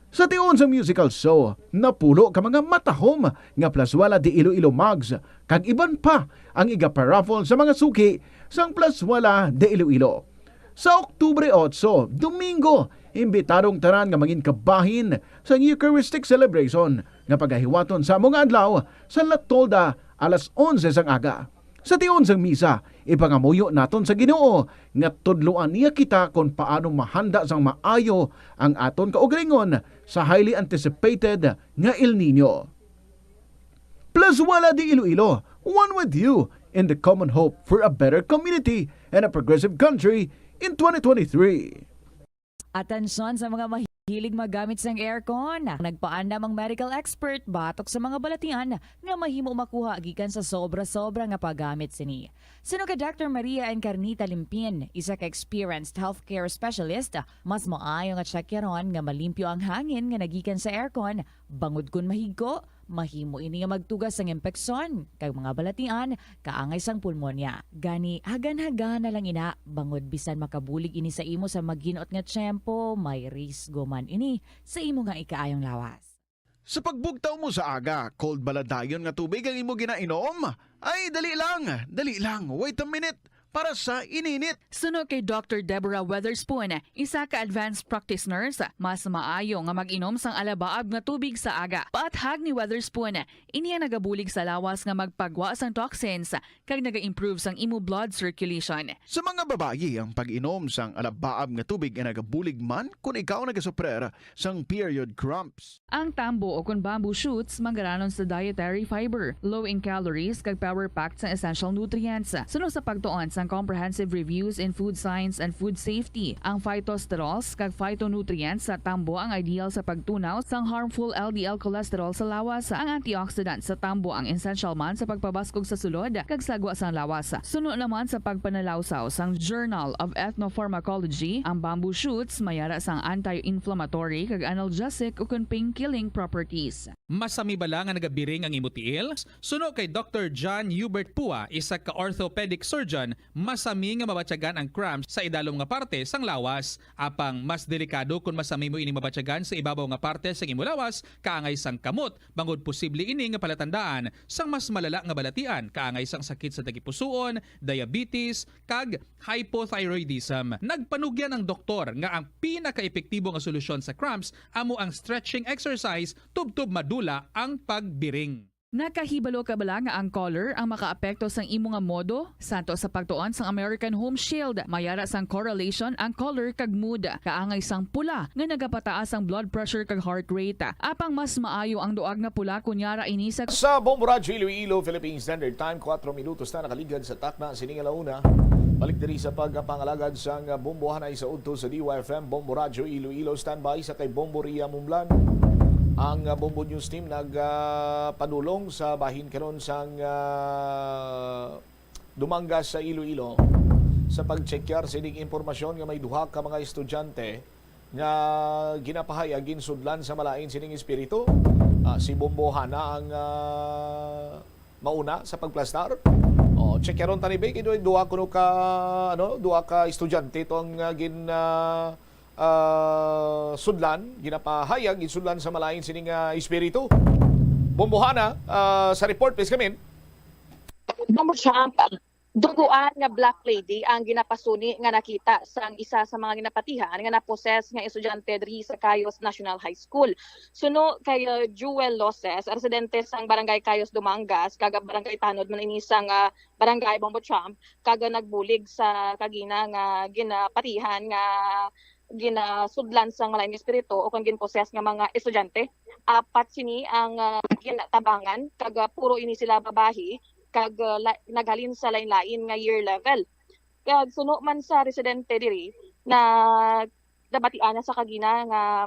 Sa tion sa musical show, napulo ka mga matahom nga Plazuela de Iloilo mugs kag iban pa ang iga-paraffle sa mga suki sang Plazuela de Iloilo. Sa Oktubre 8, Domingo, imbitadong tanan nga mangin kabahin sa Eucharistic celebration nga pagahiwaton sa mga adlaw sa Latolda alas 11 sang aga. Sa tion sang misa, ipangamuyo naton sa Ginoo nga tudloan niya kita kung paano mahanda sang maayo ang aton kaugringon sa highly anticipated nga El Nino. Plazuela de Iloilo, one with you in the common hope for a better community and a progressive country in 2023. Atensyon sa mga mahilig magamit sang aircon. Nagpaanda mang medical expert batok sa mga balatian nga mahimo makuha gikan sa sobra-sobra nga paggamit sini. Sino ka Dr. Maria Encarnita Limpin, isa ka experienced healthcare specialist, mas maayo nga checkyaron nga malimpyo ang hangin nga nagikan sa aircon, bangod kun mahigko, mahimo ini nga magtugas sang impeksyon kay mga balatian kaangay sang pulmonya. Gani hagan-hagan na lang ina bangod bisan makabulig ini sa imo sa maginot nga tiyempo, may risgo man ini sa imo nga ikaayong lawas. Sa pagbugtaw mo sa aga, cold baladayon nga tubig ang imo ginainom? Ay, dali lang, wait a minute. para sa ininit. Suno kay Dr. Deborah Weatherspoon, isa ka advanced practice nurse, mas maayo nga mag-inom sang alabaab nga tubig sa aga. Paathag ni Weatherspoon, iniya nagabulig sa lawas nga magpagwa sang toxins kag naga-improve sang imo blood circulation. Sa mga babayi, ang pag-inom sang alabaab nga tubig ay nagabulig man kung ikaw nagasuprer sang period cramps. Ang tambo o kung bamboo shoots manggaranon sa dietary fiber, low in calories kag power-packed sa essential nutrients. Suno sa pagtuon sang comprehensive reviews in food science and food safety, ang phytosterols kag phytonutrients sa tambo ang ideal sa pagtunaw sang harmful LDL cholesterol sa lawas. Ang antioxidants sa tambo ang essential man sa pagpabaskog sa sulod kag sagwa sang lawas. Suno naman sa pagpanalawsaw sang Journal of Ethnopharmacology, ang bamboo shoots mayara sang anti-inflammatory kag analgesic o kun pain-killing properties. Masami bala nga nagabiring ang imutiil? Suno kay Dr. John Hubert Pua, isa ka orthopedic surgeon, masami nga mabatyagan ang cramps sa idalom nga parte sang lawas. Apang mas delikado kung masami mo ini mabatyagan sa ibabaw nga parte sang imo lawas, kaangay sang kamot, bangod posible ini nga palatandaan sang mas malala nga balatian, kaangay sang sakit sa tagipusoon, diabetes, kag hypothyroidism. Nagpanugyan ang doktor nga ang pinaka-epektibo nga solusyon sa cramps amo ang stretching exercise tubtub madula ang pagbiring. Nakahibalo ka bala nga ang color ang makaapekto sang imo nga modo? Santo sa pagtuon sang American Home Shield, mayara sang correlation ang color kag mood. Kaangay sang pula nga nagapataas ang blood pressure kag heart rate. Apang mas maayo ang duag nga pula kunyara ini sa Bombo Radyo Iloilo, Philippine Standard Time, 4 minutos na nakaligad sa takna sining alauna. Balik diri sa pagpangalagad sang bombohan ay sa udto sa DYFM Bombo Radyo Iloilo, standby sa kay Bombo Ria Mumlan. Ang Bombo News Team nagpadulong sa bahin karon sang Dumangas sa Iloilo sa pagchekyar sa ining impormasyon nga may duha ka mga estudyante nga ginapahayag ginsudlan sa malain sining espiritu. Si Bombo Hana ang mauna sa pagplastar. Chekyaron tani ba kido duha kuno ka duha ka estudyante tong sudlan, ginapahayag, gisudlan sa malain sining espiritu. Bombohana, sa report, please come in. Bombo Trump, duguan nga black lady ang ginapasuni nga nakita sang isa sa mga ginapatihan nga naposes nga estudyante diri sa Cayos National High School. Suno kay Jewel Loses, residente sang Barangay Cayos Dumangas, kaga Barangay Tanod man ini sang Barangay Bombo Trump, kaga nagbulig sa kagina nga ginapatihan nga ginasudlan sang malain espiritu o kung ginposes nga mga estudyante. Apat sini ang ginatabangan, kaga puro ini sila babahi, kag naghalin sa lain-lain nga year level. Kag suno man sa residente diri na nabatian sa kagina nga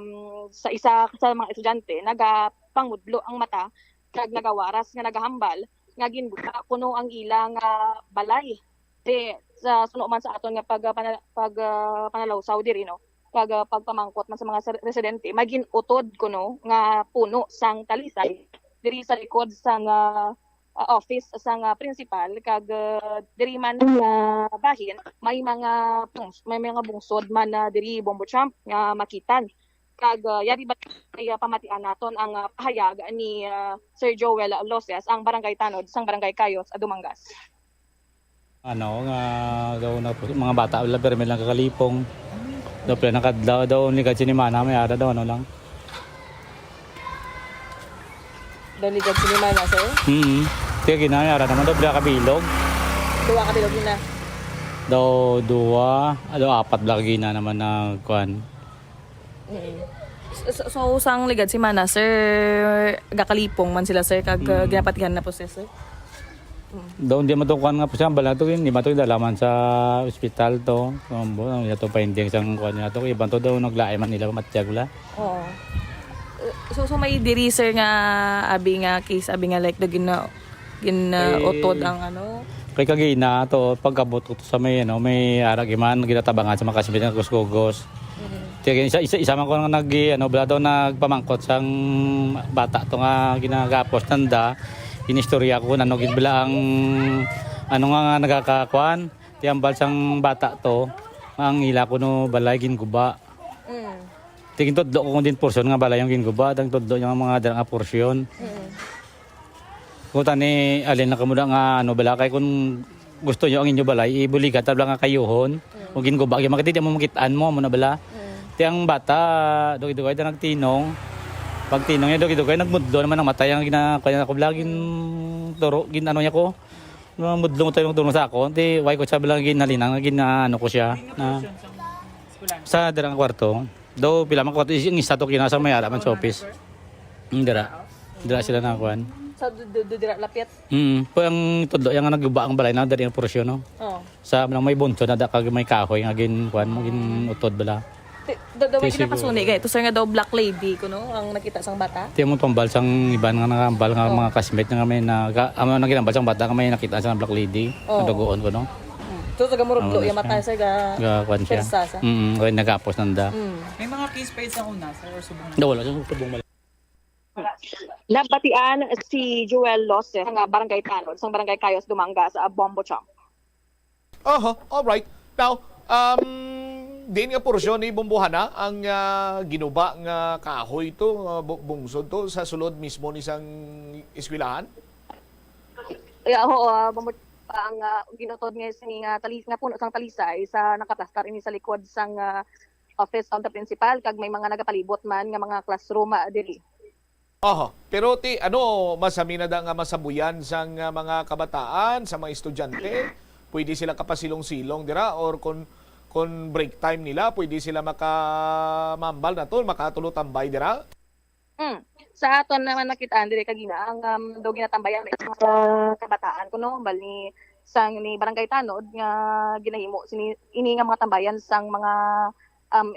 sa isa sa mga estudyante nagapangudlo ang mata kag nagawaras nga nagahambal nga ginbuka kuno ang ilang balay. Sa suno man sa aton nga panalawsaw diri no. Kag pagpamangkot man sa mga residente magin utod kuno nga puno sang talisay diri sa likod sang office sang principal kag diri man nga bahin may mga bungsod man diri Bombo Trump nga makitan kag yari ba pamatian naton ang pahayag ni Sir Joel Loses ang Barangay Tanod sang Barangay Cayos Dumangas. Nga daw na mga bata wala pero may lang kakalipong daw pala nakadlaw daw ni Katsinimana may ara daw lang. Daligad sinima na sir? Tiga ginayara naman daw bila kabilog. Duwa kabilog na? Daw apat bila gina naman na kuan. So sang ligad si Mana sir, gakalipong man sila sir kag ginapatihan na po sir. Daw hindi matukuan nga po siya bala to hindi matukoy dalaman sa ospital to. Ito pa hindi sang kuan niya to ibang to daw naglaay man nila matiyag la. Oo. So may diri sir nga abi nga case abi nga like the utod ang kay kagina to pagkabot ko sa may may aragiman ginatabangan sa makasibit ng kusgogos. Tiga isa man ko nag bala daw nagpamangkot sang bata to nga ginagapos tanda inistorya ko na gid bala ang nga nagakakuan tiambal sang bata to ang ila ko no balay ginguba. Tingin todlo ko din porsyon nga balay yung ginguba dang todlo yung mga dala nga porsyon. Kung tani alin na kamuda nga bala kay kun gusto nyo ang inyo balay, ibuligat tabla nga kayuhon. Ug ginguba gyud makita mo makitaan mo na bala. Ti ang bata dugay-dugay na nagtinong. Pag tinong niya dugay-dugay nagmudlo naman ang matay ang ginakuha ko blagin turo ginano niya ko. Mudlo mo tayo ng sa ako. Ti why ko sabi lang ginhalinang ginano ko siya na sa darang kwarto. Do pila man kwarto yung isa to kinasa may alaman sa office. Dira sila nakuan. Sa dudira lapit. Po ang tudlo yang nagguba ang balay na dari ang porosyon no. Oh. Sa lang may bunso na kag may kahoy nga gin kuan mo gin utod bala. Daw Ti kinapasuni kay to sir nga daw black lady kuno ang nakita sang bata. Ti mo pambal sang iban nga nakambal nga mga classmate nga may amo na ginambal sang bata nga may nakita sang black lady. Oh. Dugoon ko no. So sa gamurudlo yung mata sa ga Kuan siya. Kaya nagapos nanda. May mga case pa sa una, sir, or subong na? Wala siyang subong mali. Nabatian si Joel Lose nga barangay Tanod sang barangay Kayos Dumanga sa Bombo Champ. All right. Now, din nga porsyon ni Bombohana ang ginuba nga kahoy to, bungsod to sa sulod mismo ni sang eskwelahan? Bombo ang ginutod nga nga talis nga puno sang talisay sa nakaplaster ini sa likod sang office of the principal kag may mga nagapalibot man nga mga classroom diri. Pero masami na da nga masabuyan sang mga kabataan, sa mga estudyante? Pwede sila kapasilong-silong dira or kung break time nila, pwede sila makamambal na to, makatulo-tambay dira? Sa aton naman nakitaan diri kagina ang daw ginatambayan sa kabataan kuno bali sang ni Barangay Tanod nga ginahimo ini nga mga tambayan sang mga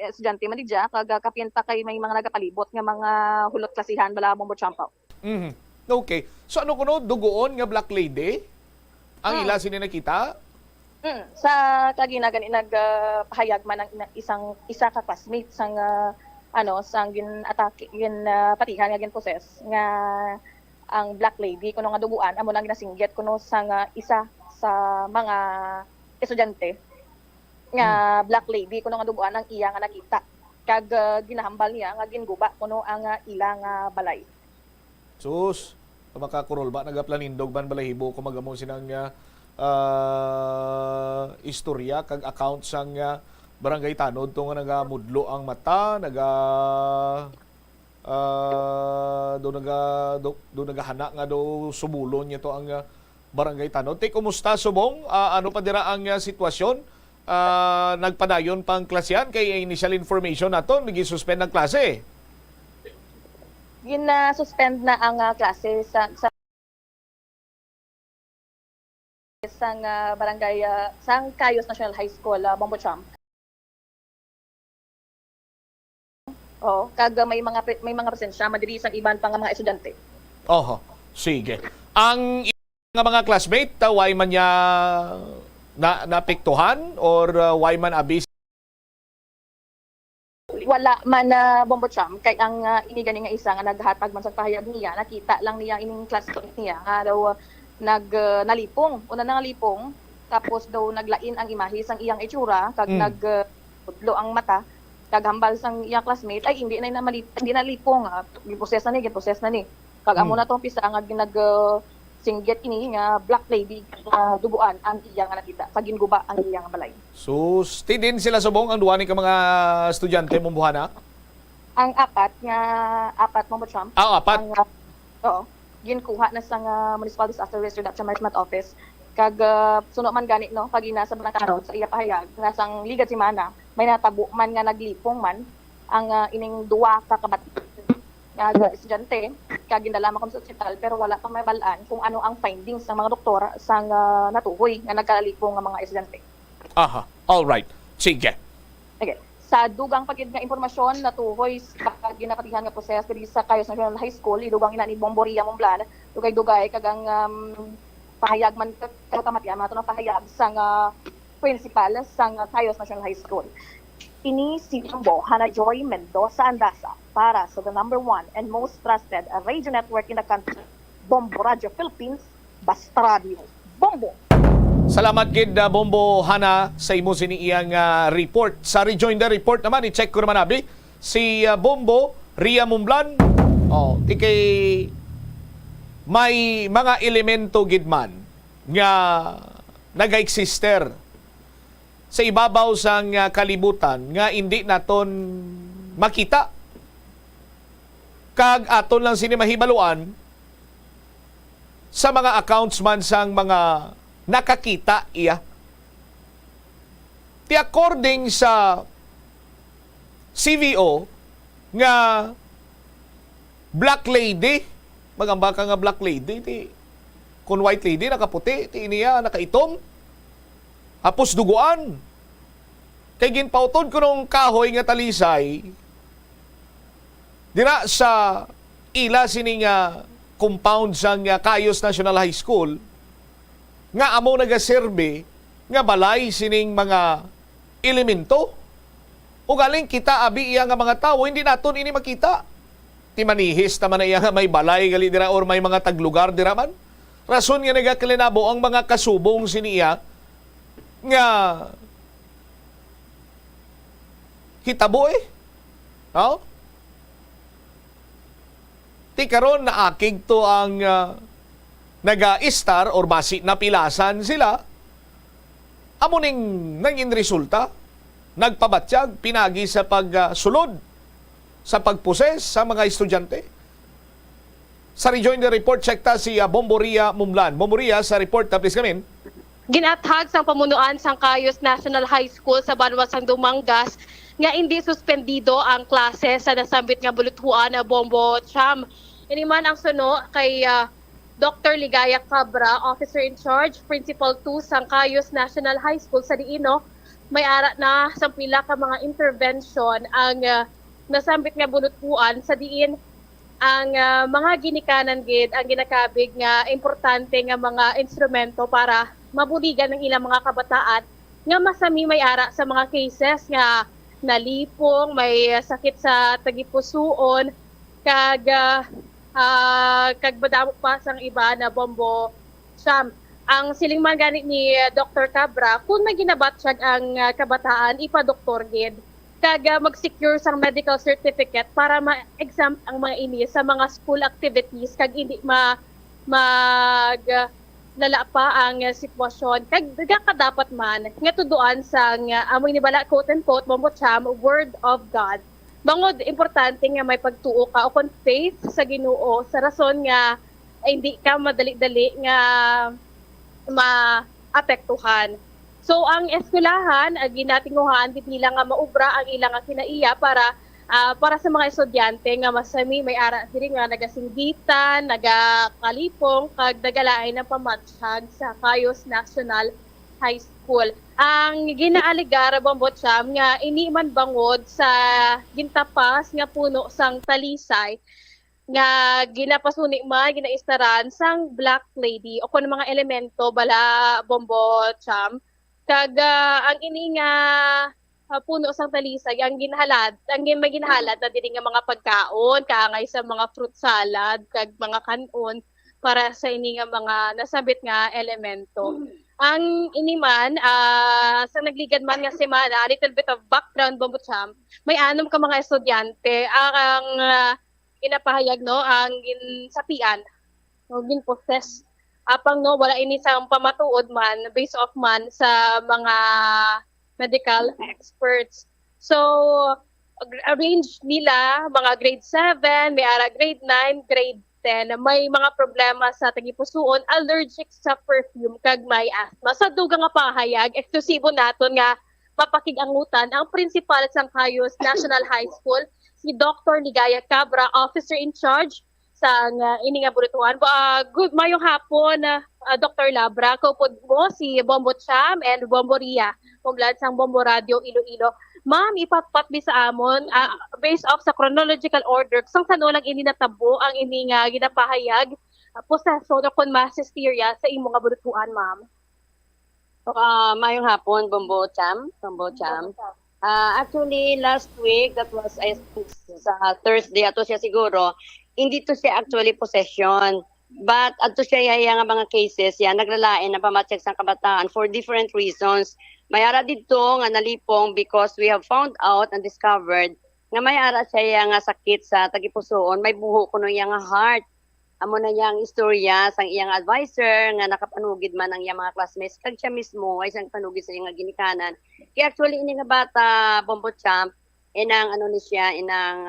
estudyante manidya kag kapyenta kay may mga nagapalibot nga mga hulot klasihan bala Bombo Champaw. Okay. So ano kuno dugoon nga black lady? Ang ila sini nakita? Sa kagina gani nagpahayag man ang isa ka classmate sang sang gin-atake patihan nga gin-possess nga ang black lady kuno nga duguan amo lang ginasinggit kuno sang isa sa mga estudyante nga black lady kuno nga duguan ang iya nga nakita kag ginahambal niya nga ginguba kuno ang ilang balay. Sus, makakurol ba nagaplanindog ban balahibo kung magamo sinang istorya kag account sang Barangay Tanod to nga nagamudlo ang mata, do nagahana nga do sumulon niya to ang Barangay Tanod. Kumusta subong? Ano pa dira ang sitwasyon? Nagpadayon pang klasyan kay initial information nato nagi-suspend ang klase. Suspend na ang klase sa sang barangay sang Kayos National High School Bombo Champ. Kag may mga presensya madiri sang iban pang mga estudyante. Sige. Ang nga mga classmate, why man niya napiktuhan or why man abis? Wala man Bombo Champ kay ang ini gani nga isa nga naghatag man sa pahayag niya nakita lang niya ining classmate niya nga daw nalipong una nang lipong tapos daw naglain ang imahe sang iyang itsura kag nagpudlo ang mata kag hambal sang iyang classmate ay hindi na lipong giproses na ni kag amo na tong pisa nga singgit ini nga black lady duguan ang iyang nakita kag ginguba ang iyang balay. So din sila subong ang duwa ni ka mga estudyante Bombohana? Ang apat Bombo Champ. Apat? Ginkuha na sa Municipal Disaster Risk Reduction Management Office kag suno man gani no pag ina sa Barangay sa iya pahayag nga sang ligad semana may natabo man nga naglipong man ang ining duwa ka kabataan nga estudyante kag gindala man sa ospital pero wala pa may balaan kung ano ang findings ng mga doktor sang natuhoy nga nagkalipong nga mga estudyante. All right. Sige. Okay. Sa dugang pagid nga impormasyon natuhoy sa ginapatihan nga proseso diri sa Kayos National High School idugang ina ni Bomboria Momblan dugay-dugay kagang pahayag man kakamatian mato na pahayag sang principal sang Kayos National High School. Ini si Bombohana Joy Mendoza Andasa para sa the #1 and most trusted radio network in the country, Bombo Radio Philippines, Basta Radio. Bombo! Salamat gid Bombohana sa imo siniiyang report. Sa rejoinder report naman i-check ko naman abi si Bombo Ria Mumblan. Ikay may mga elemento gid man nga nag-eksister sa ibabaw sang kalibutan nga hindi naton makita. Kag aton lang sinimahibaluan sa mga accounts man sang mga nakakita iya. Ti according sa CVO nga black lady, magamba ka nga black lady, ti kun white lady nakaputi, ti iniya nakaitom, hapos duguan. Kay ginpautod ko nung kahoy nga talisay, dira sa ila sining compound sang Cayos National High School, nga amo nagaserbe nga balay sining mga elemento. O galing kita abi iya nga mga tao, hindi naton ini makita. Ti manihis naman iya nga may balay gali dira or may mga taglugar dira man. Rason nga nagakalinabo ang mga kasubong siniya nga hitabo Oh? Ti karon naakig to ang naga-star or basi napilasan sila. Amo ning nangin resulta, nagpabatsyag pinagi sa pagsulod sa pagposes sa mga estudyante. Sa Rejoinder Report, check ta si Bomboria Mumlan. Bomboria, sa report na please kamin. Ginathag sang pamunuan sang Cayos National High School sa Banwas sang Dumangas nga hindi suspendido ang klase sa nasambit nga buluthuan na Bombo Cham. Ini man ang suno kay Dr. Ligaya Cabra, Officer in Charge, Principal 2 sang Cayos National High School sa Diino. May ara na sa pila ka mga intervention ang nasambit nga buluthuan sa diin ang mga ginikanan gid ang ginakabig nga importante nga mga instrumento para mabuligan ng ilang mga kabataan nga masami may ara sa mga cases nga nalipong, may sakit sa tagipusoon, kag badamo pa sang iba na Bombo Cham. Ang siling man ganit ni Dr. Cabra, kung may ginabatsyag ang kabataan, ipa-doktor gid. Kag mag-secure sang medical certificate para ma-exempt ang mga ini sa mga school activities kag hindi lala pa ang sitwasyon. Kag dapat man nga tuduan sang amoy ni bala quote and quote Bombo Cham, word of God. Bangod importante nga may pagtuo ka o kon faith sa Ginoo sa rason nga hindi ka madali-dali nga maapektuhan. So ang eskwelahan ginatinguhan nila nga maubra ang ilang kinaiya para sa mga estudyante nga masami may ara diri nga nagasinggitan, nagakalipong kag nagalaay ng pamatsyag sa Cayos National High School. Ang ginaaligar Bombo Cham nga ini man bangod sa gintapas nga puno sang talisay nga ginapasuni ginaistaran sang black lady o kun mga elemento bala Bombo Cham. Kag ang ini nga puno sang talisay ang ginhalad na diri nga mga pagkaon kaangay sa mga fruit salad kag mga kanon para sa ini nga mga nasabit nga elemento. Ang ini man sa nagligad man nga semana, a little bit of background Bombo Cham, may 6 ka mga estudyante ang inapahayag no ang ginsapian o ginpossess apang no wala ini sa pamatuod man based off man sa mga medical experts. So arrange nila mga grade 7, may ara grade 9, grade 10 may mga problema sa tagipusoon, allergic sa perfume kag may asthma. Sa dugang nga pahayag eksklusibo naton nga mapakigangutan ang principal sang Cayos National High School si Dr. Ligaya Cabra, Officer in Charge sa ini nga buluthuan. Good mayong hapon Dr. Labra, kaupod mo si Bombo Cham and Bombo Ria, mumlad sang Bombo Radio Iloilo. Ma'am, ipatpatbi sa amon based off sa chronological order sang sano lang ini natabo ang ini nga ginapahayag possession o kon mass hysteria sa imong nga buluthuan, ma'am. Mayong hapon Bombo Cham. Actually, last week, that was sa Thursday, ato siya siguro, hindi to siya actually possession. But ato siya nga mga cases, naglalain na pamatsyag sa kabataan for different reasons. May ara dito nga nalipong because we have found out and discovered nga may ara siya nga sakit sa tagipusoon, may buho kuno nga heart. amo na yang istorya sang iyang advisor nga nakapanugid man ang iyang mga classmates kag siya mismo ay sang panugid sa iyang ginikanan. Kaya actually ini nga bata Bombo Champ inang ano ni siya inang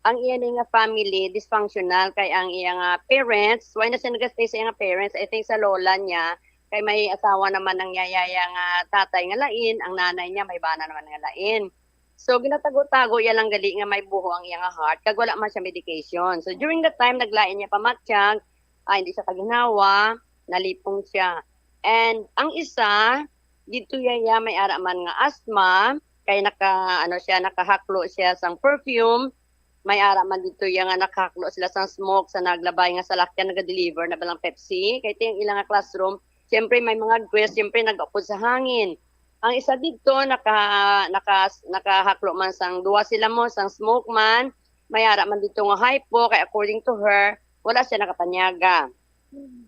ang iyang nga family dysfunctional kay ang iyang parents why na siya nagastay sa iyang parents I think sa lola niya kay may asawa naman ng yayaya nga tatay nga lain ang nanay niya may bana naman nga lain. So, ginatago-tago yan lang gali nga may buho ang iyang heart, kag wala man siya medication. So, during that time, naglain niya pamatsyag, hindi siya kaginawa, nalipong siya. And, ang isa, dito yaya may ara man nga asthma, kay nakahaklo siya sang perfume, may ara man dito yung nga nakahaklo sila sang smoke, sa naglabay nga sa lakyan, nag-deliver na balang Pepsi, kay ito yung ilang classroom, siyempre may mga grass, siyempre nag-upod sa hangin. Ang isa dito nakahaklo man sang duwa sila mo sang smoke man mayara man dito nga hypo kay according to her wala siya nakapanyaga.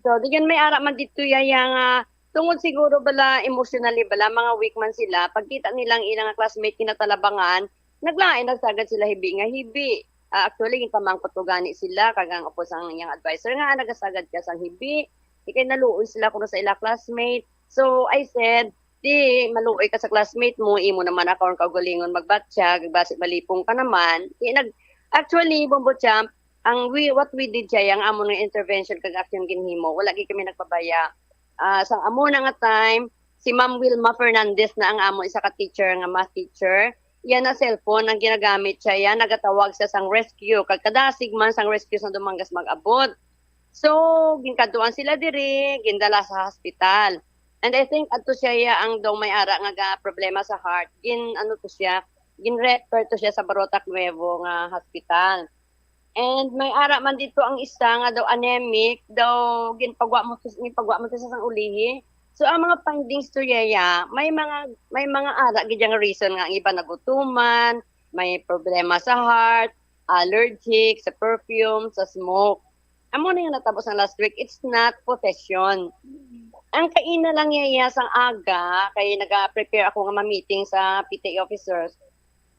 So diyan may ara man dito yaya tungod siguro bala emotionally bala mga weak man sila pagkita nilang ilang classmate kinatalabangan naglain nagsagad sila hibi nga hibi. Actually yung pamangkot ko gani sila kagang upos ang iyang advisor nga nagasagad ka sang hibi ikay naluoy sila kuno sa ila classmate. So I said di maluoy ka sa classmate mo imo naman ako ang kaugalingon magbatsyag base malipong ka naman actually Bombo Champ what we did siya ang amo ng intervention kag action ginhimo wala gyud kami nagpabaya sa amo na nga time si Ma'am Wilma Fernandez na ang amo isa ka teacher nga math teacher yan na cellphone ang ginagamit siya yan nagatawag siya sang rescue kag kada sigman sang rescue sa dumanggas mag-abot so ginkaduan sila diri gindala sa hospital. And I think ato siya ang daw may ara nga problema sa heart. Gin-refer to siya sa Barotac Nuevo nga hospital. And may ara man dito ang isa nga daw anemic, daw ginpagwa mo sa sang ulihi. So ang mga findings to yaya, may mga ara gid nga reason nga ang iba nagutuman, may problema sa heart, allergic sa perfume, sa smoke. Amo na yung natapos ng last week, it's not possession. Ang kaina lang yaya sang aga, kay nag-prepare ako nga ma-meeting sa PTA officers.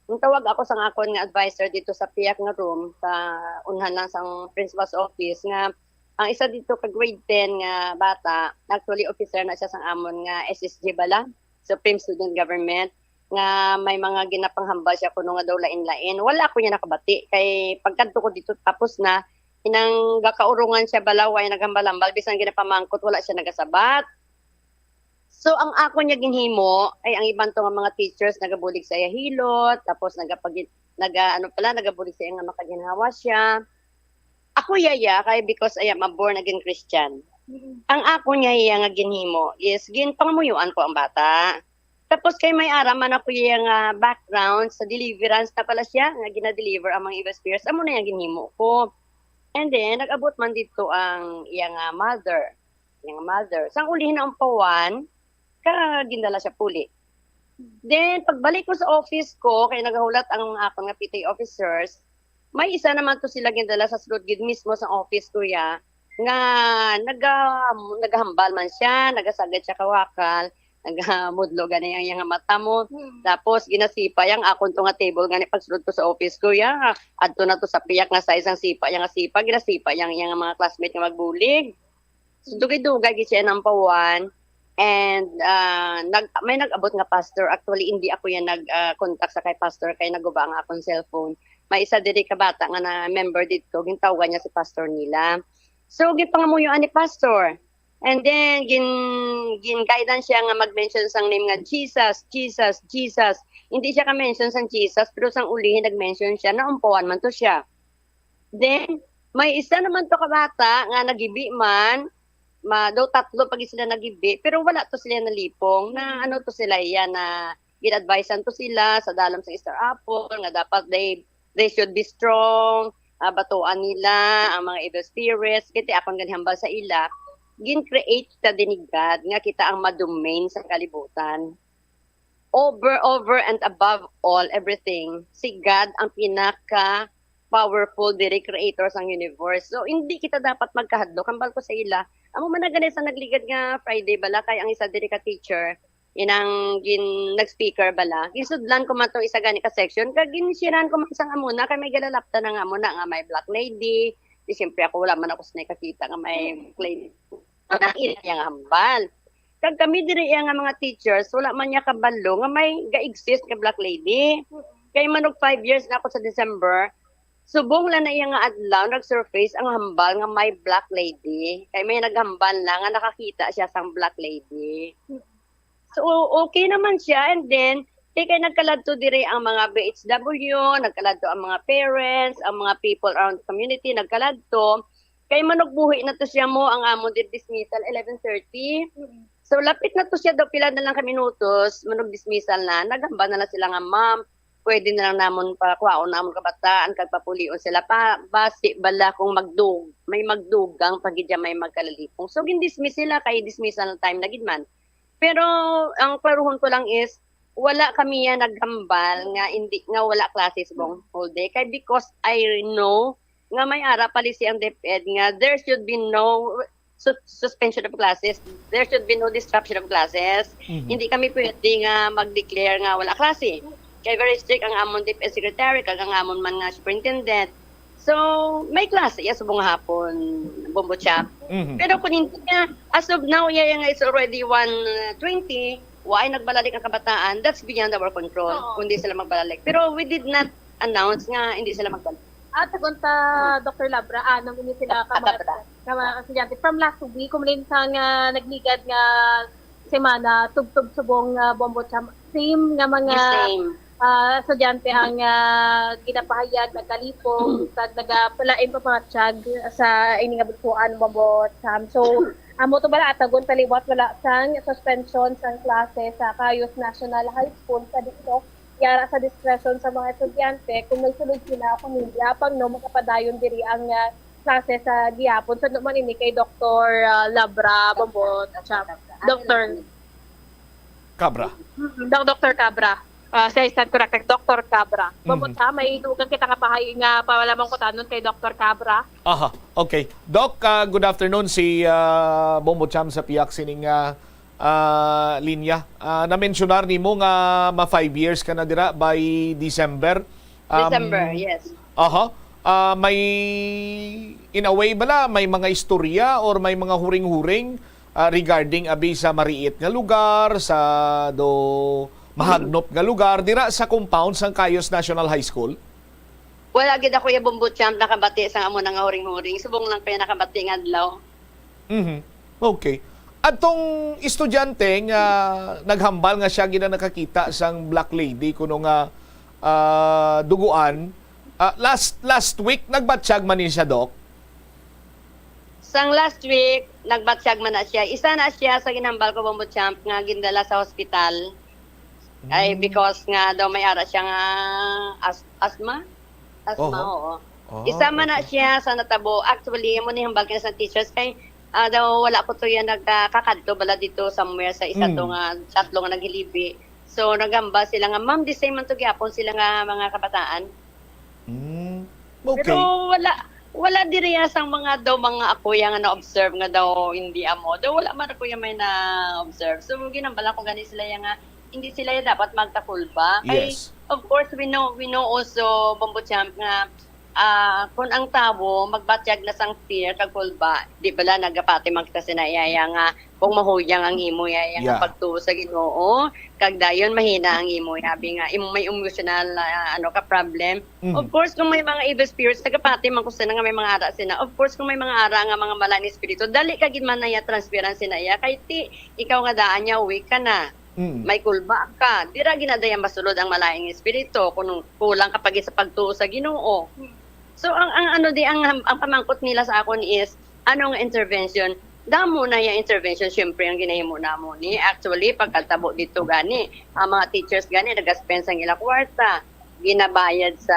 Nung tawag ako sang akon nga advisor dito sa PIAC nga room, sa unhan lang sang principal's office, nga ang isa dito ka grade 10 nga bata, actually officer na siya sang amon nga SSG bala, Supreme Student Government, nga may mga ginapanghambal siya kuno nga daw lain-lain. Wala ko niya nakabati, kay pagkanto ko dito tapos na, inang gakaurungan siya balaway naghambal-hambal bisan ginapamangkot wala siya nagasabat. So ang ako niya ginhimo ay ang ibang to nga mga teachers nagabulig sa iya hilot tapos nagabulig sa iya nga makaginhawa siya. Ako yaya kay because I am a born again Christian. Ang ako niya iya nga ginhimo is ginpangmuyuan ko ang bata. Tapos kay may ara man ako iya nga background sa deliverance na pala siya nga gina-deliver ang mga evil spirits amo na yang ginhimo ko. And then, nag-abot man dito ang iyang mother. Sang ulihin na ang pawan, gindala siya puli. Then, pagbalik ko sa office ko, kaya nagahulat ang akong nga PTA officers, may isa naman to sila gindala sa sulod gid mismo sa office ko ya, nga nagahambal man siya, nagasagad siya kawakal, nagamudlo gani ang iyang mata mo. Tapos ginasipa yang akon to nga table gani pagsulod ko sa office ko ya. Adto na to sa piyak nga size ang sipa yang sipa ginasipa yang mga classmate nga magbulig. So dugay-dugay gid siya ng pawan. And may nag-abot nga pastor. Actually hindi ako yan nag-contact sa kay pastor kay naguba ang akong cellphone. May isa diri ka bata nga na member dito, gintawagan niya si pastor nila. So gipangamuyuan ni pastor. And then, gin-guidance siya nga mag-mention sang name nga Jesus. Hindi siya ka-mention sang Jesus, pero sang ulihin nag-mention siya, naumpuan man to siya. Then, may isa naman to kabata nga nagibi man, daw tatlo pag sila nagibi, pero wala to sila nalipong, na ano to sila yan, na gin-advisean to sila sa dalam sa Easter Apple, nga dapat they should be strong, batuan nila, ang mga evil spirits, kiti akong ganihambal sa ila, gin-create ta din ni God nga kita ang madomain sa kalibutan. Over and above all, everything, si God ang pinaka-powerful diri creator sang universe. So, hindi kita dapat magkahadlok. Kambal ko sa ila, amo man na sa nagligad nga Friday bala, kay ang isa diri ka teacher, inang nag-speaker bala, gisudlan ko man itong isa gani ka section, kag ginisiran ko man isang amuna, kay may galalapta na nga muna nga may black lady, Di siyempre ako wala man ako sa nakakita nga may claim. Ang nga hambal. Kag kami diri nga mga teachers, wala man niya kabalo nga may ga-exist nga Black Lady. Kay manog 5 years na ako sa December, subong lang na iya nga adlaw nag-surface ang hambal nga may Black Lady. Kay may naghambal na nga nakakita siya sang Black Lady. So okay naman siya, and then kay nagkaladto diri ang mga BHW, nagkaladto ang mga parents, ang mga people around the community, nagkaladto. Kay manugbuhi na to siya mo ang amon di dismissal 11:30. So lapit na to siya daw pila na lang ka minutos, manog dismissal na, naghambal na lang sila nga ma'am, pwede na lang namon pakwaon namon kabataan kag papulion sila pa basi bala kung may magdugang pagidya may magkalalipong. So gindismiss sila kay dismissal time na gid man. Pero ang klaruhon ko lang is wala kami yan naghambal nga hindi nga wala classes buong whole day kay because I know nga may ara policy ang DepEd nga there should be no suspension of classes, there should be no disruption of classes. Hindi kami pwede nga mag-declare nga wala klase. Kaya very strict ang amon DepEd secretary kag ang amon man nga superintendent. So may klase ya subong hapon Bombo Cham. Pero kung hindi nga as of now nga it's already 1:20, why nagbalalik ang kabataan, that's beyond our control. Kundi sila magbalalik. Pero we did not announce nga hindi sila magbalik. At tagunta Dr. Labra, nang ini sila ka mga estudyante from last week, kumulin sa nga nagligad nga semana tubtub subong Bombo Cham. Same nga mga estudyante ang ginapahayag nagkalipong sa nagapalain pa mga tiyag sa ini nga butuan Bombo Cham. So amo to bala atagon taliwat wala sang suspension sang klase sa Cayos National High School sa dito yara sa discretion sa mga estudyante kung nagsulod sila kung hindi apang no makapadayon diri ang klase sa gihapon so naman ini kay Dr. Labra Bombo Cham. Dr. Cabra. Dr. Cabra. Sa stand correct, Dr. Cabra. Bombo Cham, may dugang kita nga pahay nga pawalamang ko tanon kay Dr. Cabra. Aha, okay. Doc, good afternoon si Bombo Cham sa piyak sining linya. Na-mentionar ni mo nga 5 years ka na dira by December. December, yes. Aha. May in a way bala may mga istorya or may mga huring-huring regarding abi sa mariit nga lugar sa do mahagnop nga lugar dira sa compound sang Cayos National High School. Wala gid ako ya Bombo Cham nakabati sa amo nga huring-huring. Subong lang kaya nakabati nga adlaw. Okay. Atong estudyante nga naghambal nga siya gina nakakita sang Black Lady kuno nga duguan last week nagbatsyag man ni siya, Doc? Sang last week nagbatsyag man na siya. Isa na siya sa ginhambal ko Bombo Champ nga gindala sa hospital. Ay because nga daw may ara siya nga asthma. Oo. Isa man na siya sa natabo. Actually mo ni hambal kina sa teachers kay daw wala ko to yan nagkakadto bala dito somewhere sa isa to nga tatlo nga naghilibi. So nagamba sila nga ma'am the same man to gyapon sila nga mga kabataan. Okay. Pero wala diriya sang mga daw mga ako yang na observe nga daw hindi amo. Daw wala man ako yung may na observe. So ginambala ko gani sila yang hindi sila dapat magtakulba. Yes. Of course we know also Bombo Champ nga kung ang tao magbatyag na sang fear kag kulba di bala nagapati magta sinayaya nga kung mahuyang ang imo yaya nga pagtuo sa Ginoo kag dayon mahina ang imo habi nga may emotional ka problem. Of course kung may mga evil spirits nagapati man ko sila nga may mga ara sina. Of course kung may mga ara nga mga malign espiritu dali ka gid man na transparency na ya kay ti ikaw nga daan nya weak ka na. May kulba ka dira ginadaya masulod ang malayang espiritu kung kulang kapag sa pagtuo sa Ginoo. So ang pamangkot nila sa akon is anong intervention? Damo na yung intervention syempre ang ginahimo namo ni actually pagkatabo dito gani ang mga teachers gani nagaspend sang ila kwarta ginabayad sa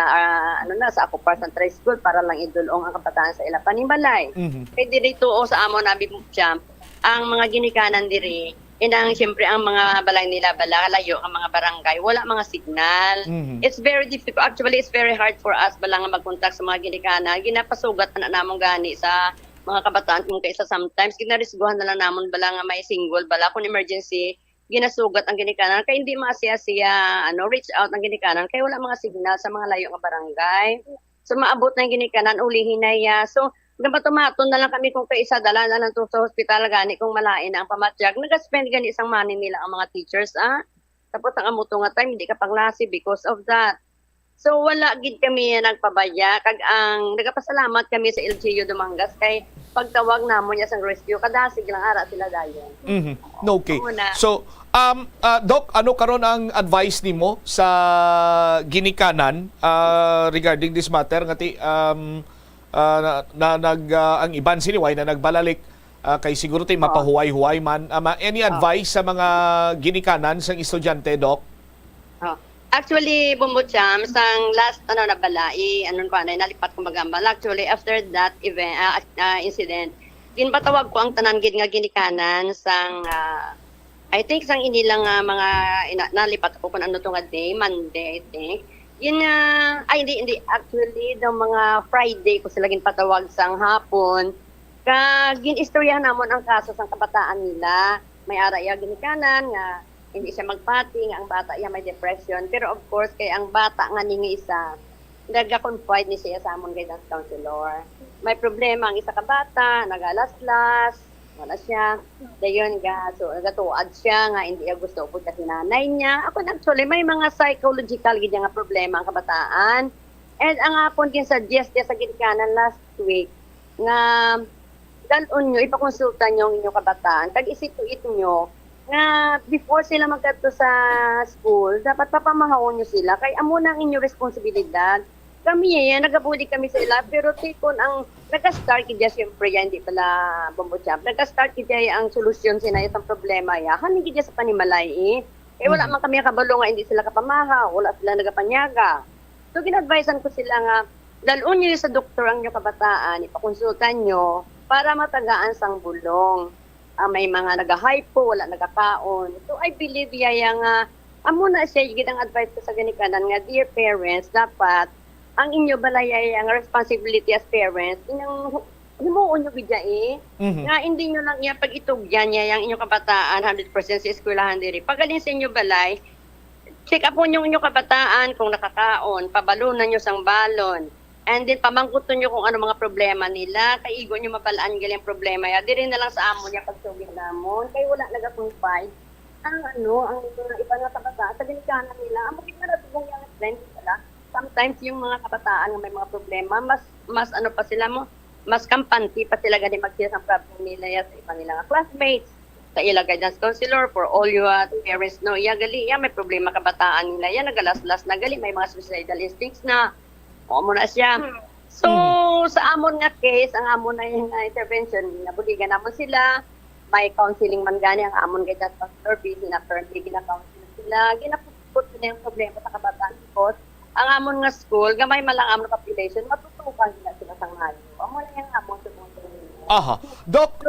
sa ako para sa tri-school para lang idulong ang kabataan sa ila panimbalay. Kay dito sa amon nabi Champ ang mga ginikanan diri inang siyempre ang mga balay nila layo ang mga barangay wala mga signal. It's very difficult actually it's very hard for us bala nga mag-contact sa mga ginikanan ginapasugat na namong gani sa mga kabataan kung kaysa sometimes ginarisguhan na lang namon bala nga may single bala kung emergency ginasugat ang ginikanan kay hindi maasiya reach out ang ginikanan kay wala mga signal sa mga layo nga barangay. So maabot na ginikanan, uli hinaya. So napatumaton na lang kami kung kaisa dala na lang to sa hospital gani kung malain na ang pamatyag. Nag-spend gani isang money nila ang mga teachers. Tapos ang amuto nga time, hindi ka panglasi because of that. So wala gid kami nagpabaya. Kag ang nagapasalamat kami sa LGU Dumangas kay pagtawag namo niya sa rescue, kadasig lang ara sila dayon. Okay. So, Doc, ano karon ang advice nimo sa ginikanan regarding this matter ngati ang iban siniway na nagbalalik kay siguro tay mapahuway-huway man. Any advice sa mga ginikanan sang estudyante, Doc? Actually, Bumbucham, sang last na balai, nalipat ko magambal. Actually, after that event, incident, ginpatawag ko ang tanan gid nga ginikanan sang I think sang inilang mga nalipat ko kung ano to nga day, Monday, I think. Yun hindi actually daw mga Friday ko sila ginpatawag sang hapon. Kag ginistoryahan namon ang kaso sang kabataan nila. May ara ya ginikanan nga hindi siya magpati, nga ang bata iya may depression. Pero of course, kay ang bata nga ningi isa, nag-confide ni siya sa amon guidance counselor. May problema ang isa ka bata, nagalaslas, wala siya. Dayon so nagatuad siya nga hindi niya gusto upod kasi nanay niya. Ako actually may mga psychological gid nga problema ang kabataan. And ang akon din suggest sa ginikanan last week nga dalon nyo, ipakonsulta nyo ang inyong kabataan. Kag isituit nyo nga before sila magkadto sa school, dapat papamahawon nyo sila. Kay amo na ang inyong responsibilidad. Kami nagabuli kami sa ila, pero tikon ang nag-start kidya siyempre yan, hindi pala Bumbucham. Nag-start kidya ang solusyon sinay sa problema ya. Hani kidya sa panimalay wala man kami kabalo nga hindi sila kapamahaw, wala sila nagapanyaga. So ginadvisean ko sila nga dalon nyo sa doktor ang inyong kabataan, ipakonsultan nyo para matagaan sang bulong. May mga nagahypo, wala nagakaon. So I believe yaya nga amo na siya gid ang advice ko sa ginikanan nga dear parents, dapat ang inyo balay ang responsibility as parents inyong himuon nyo gid nga hindi nyo lang iya pag itugyan niya ang inyong kabataan 100% sa eskwelahan diri. Pagalin sa inyo balay, check up mo yung inyong kabataan kung nakakaon, pabalunan nyo sang balon. And then pamangkuton nyo kung ano mga problema nila, kay igo nyo mabalaan galing problema ya. Diri na lang sa amon niya pagsugid namon, kay wala nagakonfide ang mga iba nga kabataan sa ginikanan nila. Amo gid na tubong yang friends sila. Sometimes yung mga kabataan nga may mga problema, mas ano pa sila mo, mas kampante pa sila gani magsiya sa problem nila ya sa iba nila nga classmates, sa ila guidance counselor for all your parents no. Ya gali ya may problema kabataan nila ya nagalaslas na gali may mga suicidal instincts na mo na siya. So, sa amon nga case, ang amon na yung intervention, nabuligan namon sila, may counseling man gani ang amon guidance counselor, busy na currently gina-counseling sila, ginapuput sila yung problema sa kabataan because ang amon nga school, gamay malang amon population, matutukan sila sang mayo. Amo na yung amon sa Aha. Doc,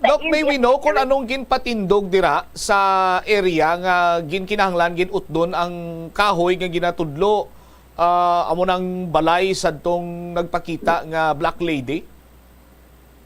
Doc, may we know kung anong ginpatindog dira sa area nga ginkinahanglan ginutdon ang kahoy nga ginatudlo amo nang balay sadtong nagpakita nga Black Lady?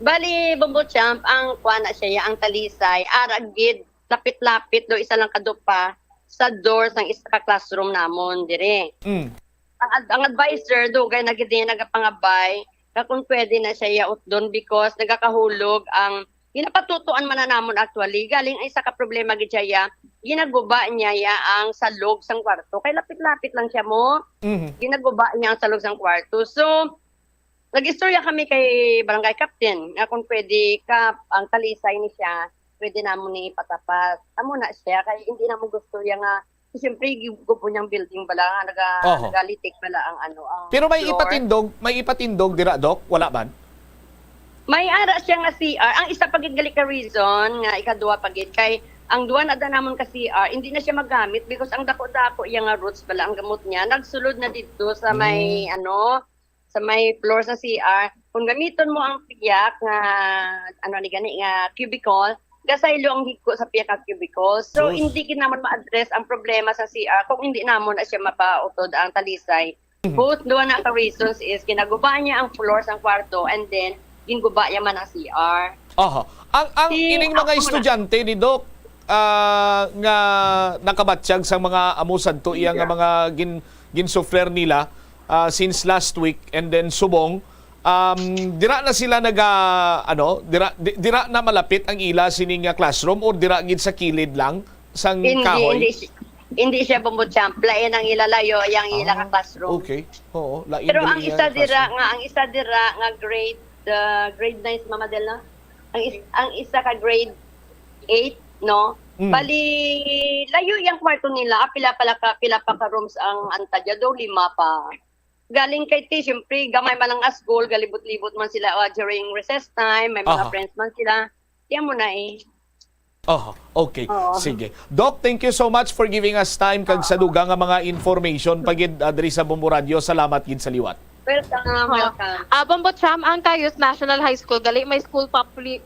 Bali, Bumbucham, ang kuana siya, ang talisay, aragid, lapit-lapit do isa lang kadupa sa door sang isa ka classroom namon dire. Ang advisor do kay nagapangabay kung pwede na siya yaot doon because nagakahulog ang ginapatutuan man na namon actually galing ay isa ka problema gid siya ginaguba niya ang salog sang kwarto kay lapit-lapit lang siya mo ginaguba niya ang salog sang kwarto. So nag-istorya kami kay barangay captain nga kung pwede ang talisay ni siya pwede namon ni ipatapat amo na siya kay hindi namon gusto ya nga siyempre gubo niyang building bala nagalitik bala ang ang pero may floor. ipatindog dira, Doc, wala man? May ara siya nga CR. Ang isa pagid gali ka reason nga ikaduha pagid kay ang duwa na namon ka CR hindi na siya magamit because ang dako-dako iya nga roots bala ang gamot niya nagsulod na dito sa may sa may floor sa CR. Kung gamiton mo ang piyak nga ni gani nga cubicle, gasaylo ang higko sa piyak nga cubicle. So hindi kin namon ma-address ang problema sa CR kung hindi namon na siya mapautod ang talisay. Both duwa na ka reasons is ginaguba niya ang floor sa kwarto and then ginguba niya man ang CR. Aha. Ang ining mga estudyante ni Doc nga nakabatsyag sa mga amusad to iya nga mga ginsuffer nila since last week, and then subong. Dira na sila dira na malapit ang ila sining classroom, or dira gid sa kilid lang sang kahoy? Hindi siya bumutsamp. Lain ang ilalayo yang ilang classroom. Okay. Oo, lain. Pero ang isa dira nga grade 9 Mama Del, no? Ang isa ka grade 8, no? Bali layo yang kwarto nila, pila pa ka rooms ang antadya do, 5 pa. Galing kay T, syempre gamay man ang school, galibot-libot man sila during recess time, may mga friends man sila. Yan mo na eh. Okay. Sige. Doc, thank you so much for giving us time kag sa dugang nga mga information pagid diri sa Bombo Radio. Salamat gid sa liwat. Welcome. Bombo Cham, ang Cayos National High School, gali may school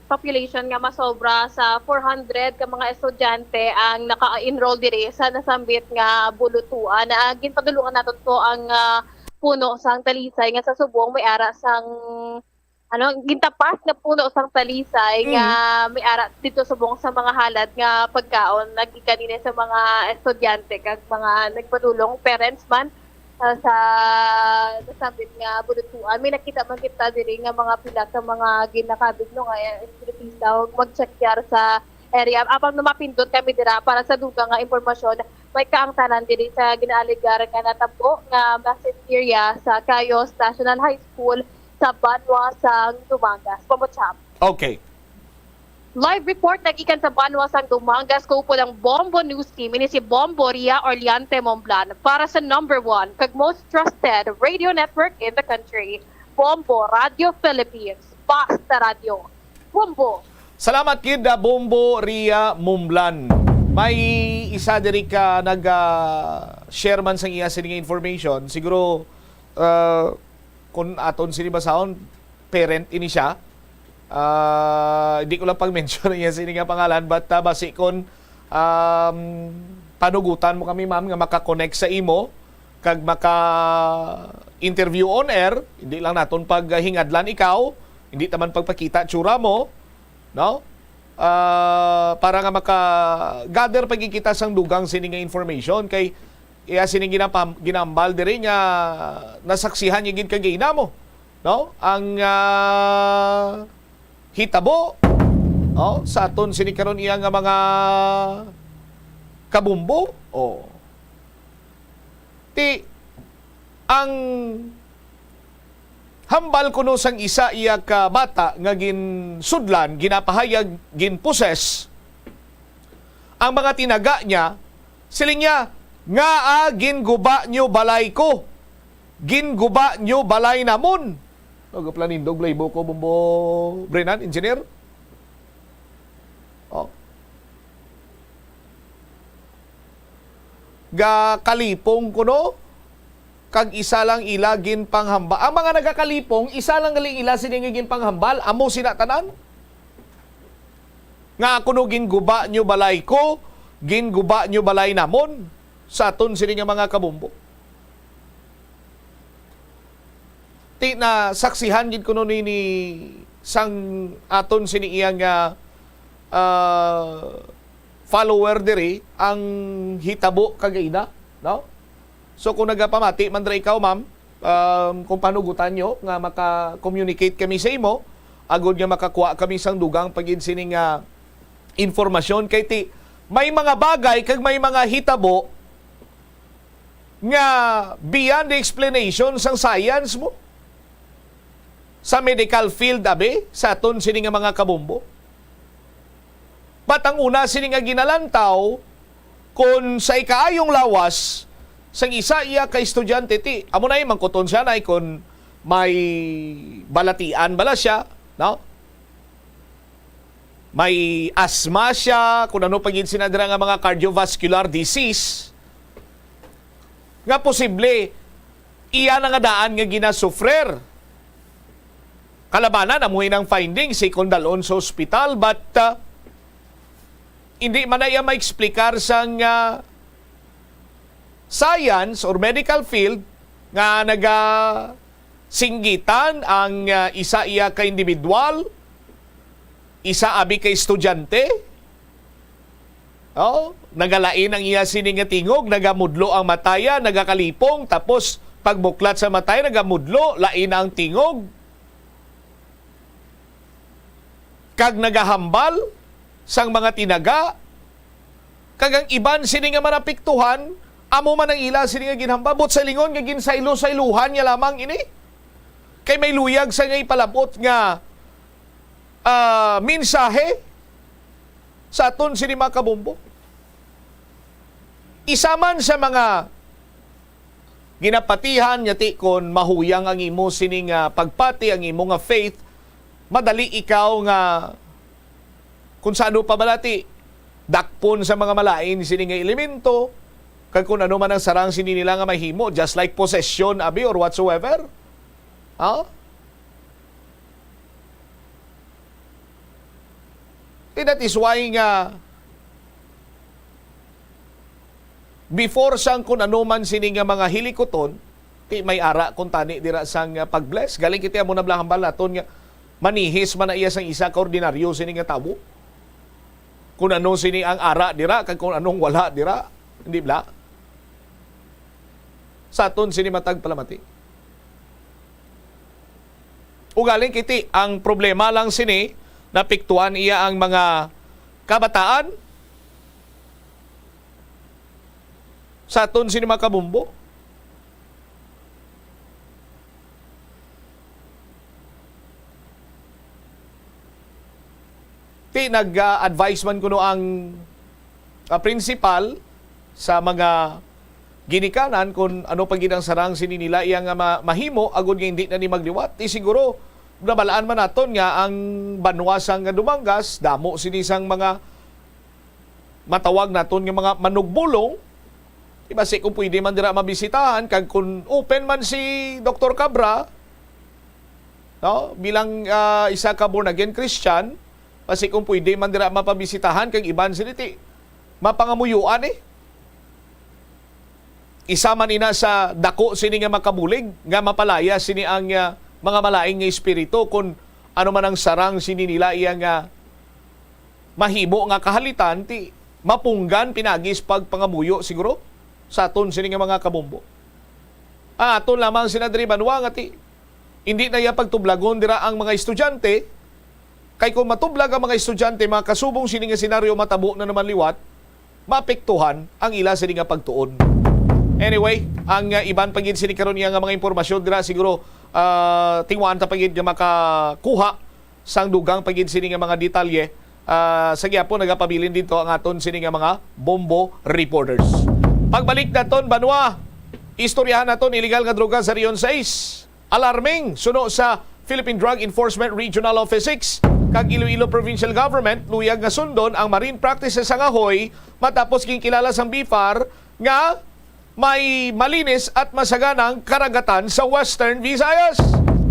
population nga masobra sa 400 ka mga estudyante ang naka-enroll diri sa nasambit nga bulutuan. Ginpadulungan nato ko ang puno sang Talisay nga sa subong may ara sang gintapas nga puno sang Talisay nga may ara dito subong sa mga halad nga pagkaon nagikanin sa mga estudyante kag mga nagpadulong parents man sa nasabit nga bulutuan. May nakita man kita diri nga mga pila ka mga ginakabig no nga espiritista mag-check sa area apang mapindot kami dira para sa dugang nga impormasyon. May kaangtanan diri sa ginaligar nga natabo nga massive area sa Cayos National High School sa Banwa sang Dumangas. Pamuchap. Okay. Live report nagikan sa Banwa sang Dumangas ko po ng Bombo News Team. Ini si Bombo Ria Orliante Momblan para sa number 1 kag most trusted radio network in the country. Bombo Radio Philippines. Basta Radio. Bombo. Salamat kid Bombo Ria Momblan. May isa diri ka nag-share man sang iya sining information. Siguro kung aton sinibasahon, parent ini siya. Hindi ko lang pag-mention niya sining nga pangalan, but basi kung panugutan mo kami ma'am nga maka-connect sa imo kag maka-interview on air, hindi lang naton paghingadlan ikaw, hindi taman pagpakita tsura mo, no? Para nga maka-gather pagkikita sang dugang sining nga information kay iya sining ginambal diri nga nasaksihan yung kagina mo, no? Ang hitabo sa aton sining karon iya nga mga kabumbo ang hambal kuno sang isa iya ka bata nga ginsudlan, ginapahayag, ginposes ang mga tinaga niya, siling niya nga ginguba nyo balay ko, ginguba nyo balay namon. Planindog laybo ko Bombo Brennan, engineer. Ga kalipong kuno kag isa lang ila gin panghamba. Ang mga nagakalipong isa lang galing ila sini gin panghambal, amo sina tanan. Nga kuno ginguba nyo balay ko, ginguba nyo balay namon. Sa aton sini nga mga kabumbo. Ti na saksihan gid kuno ni sang aton sini iyang follower diri ang hitabo kagaina, no? So kung nagapamati man dra ikaw ma'am, kung panugutan nyo nga maka-communicate kami sa imo, agud nga makakuha kami sang dugang pagin sining informasyon kay ti may mga bagay kag may mga hitabo nga beyond the explanation sang science mo sa medical field sa aton sini nga mga kabumbo. But ang una sini nga ginalantaw kung sa ikaayong lawas sang isa iya ka estudyante ti amo na mangkuton siya na kung may balatian bala siya, no? May asthma siya, kung ano pagin sinadra nga mga cardiovascular disease nga posible iya na nga daan nga ginasufrer. Kalabanan amuhin ang findings si kondalon sa ospital, but hindi man na ma-explicar sang science or medical field nga nagasinggitan ang isa iya ka individual, isa abi ka estudyante. Nagalain ang iya sining nga tingog, nagamudlo ang mataya, nagakalipong, tapos Pagbuklat sa matay, nagamudlo, lain ang tingog. Kag nagahambal sang mga tinaga. Kag ang iban sini nga manapiktuhan, amo man ang ila sini nga ginhamba, but sa lingon nga ginsaylo-sayluhan niya lamang ini. Kay may luyag sa nga ipalabot nga mensahe sa aton sini mga kabumbo. Isa man sa mga ginapatihan yati kon mahuyang ang imo sining pagpati, ang imo nga faith, madali ikaw nga kung saan pa balati dakpon sa mga malain sining nga elemento, kag kung ano man ang sarang sini nila nga mahimo, just like possession abi or whatsoever. That is why nga before sang kung ano man sini nga mga hilikoton, may ara kung tani dira sang pag-bless. Galing kiti amo na blahambal naton nga manihis man na iya sang isa ka ordinaryo sini nga tabo. Kung ano sini ang ara dira, kag kung anong wala dira, hindi bla? Sa aton sini matag palamati. Ugaling kiti, ang problema lang sini, napiktuan iya ang mga kabataan sa aton sini mga kabumbo. Nag-advise man kuno ang principal sa mga ginikanan kung ano pag ginang sarang sini nila iyang mahimo agud nga hindi na ni magliwat. Siguro nabalaan man naton nga ang banwasang nga Dumangas, damo sinisang mga matawag naton nga mga manugbulong. Basi kung pwede man dira mabisitahan, kag kung open man si Dr. Cabra, no, bilang isa ka born again Christian, basi kung pwede man dira mapabisitahan, kag iban siniti, mapangamuyuan Isa man ina sa dako sini nga makabulig, nga mapalaya sini ang mga malaing nga espiritu, kung ano man ang sarang sini nila iya nga mahimo nga kahalitan, ti mapunggan pinagis pagpangamuyo siguro sa aton sini nga mga kabumbo. Aton lamang sinadri banwa nga ti hindi na iya pagtublagon dira ang mga estudyante, kay kung matublag ang mga estudyante, mga kasubong sini nga senaryo matabo na naman liwat, maapektuhan ang ila sini nga pagtuon. Anyway, ang iban pagid sini karon nga mga impormasyon dira siguro tingwan ta pagid nga makakuha sang dugang pagid sini nga mga detalye. Sa gyapon nagapabilin dito ang aton sini nga mga bombo reporters. Pagbalik naton banwa, istoryahan naton illegal nga droga sa Rion 6. Alarming suno sa Philippine Drug Enforcement Regional Office 6 kag Iloilo Provincial Government luyag nga sundon ang marine practices sa Ngahoy matapos ginkilala sang BIFAR nga may malinis at masaganang karagatan sa Western Visayas.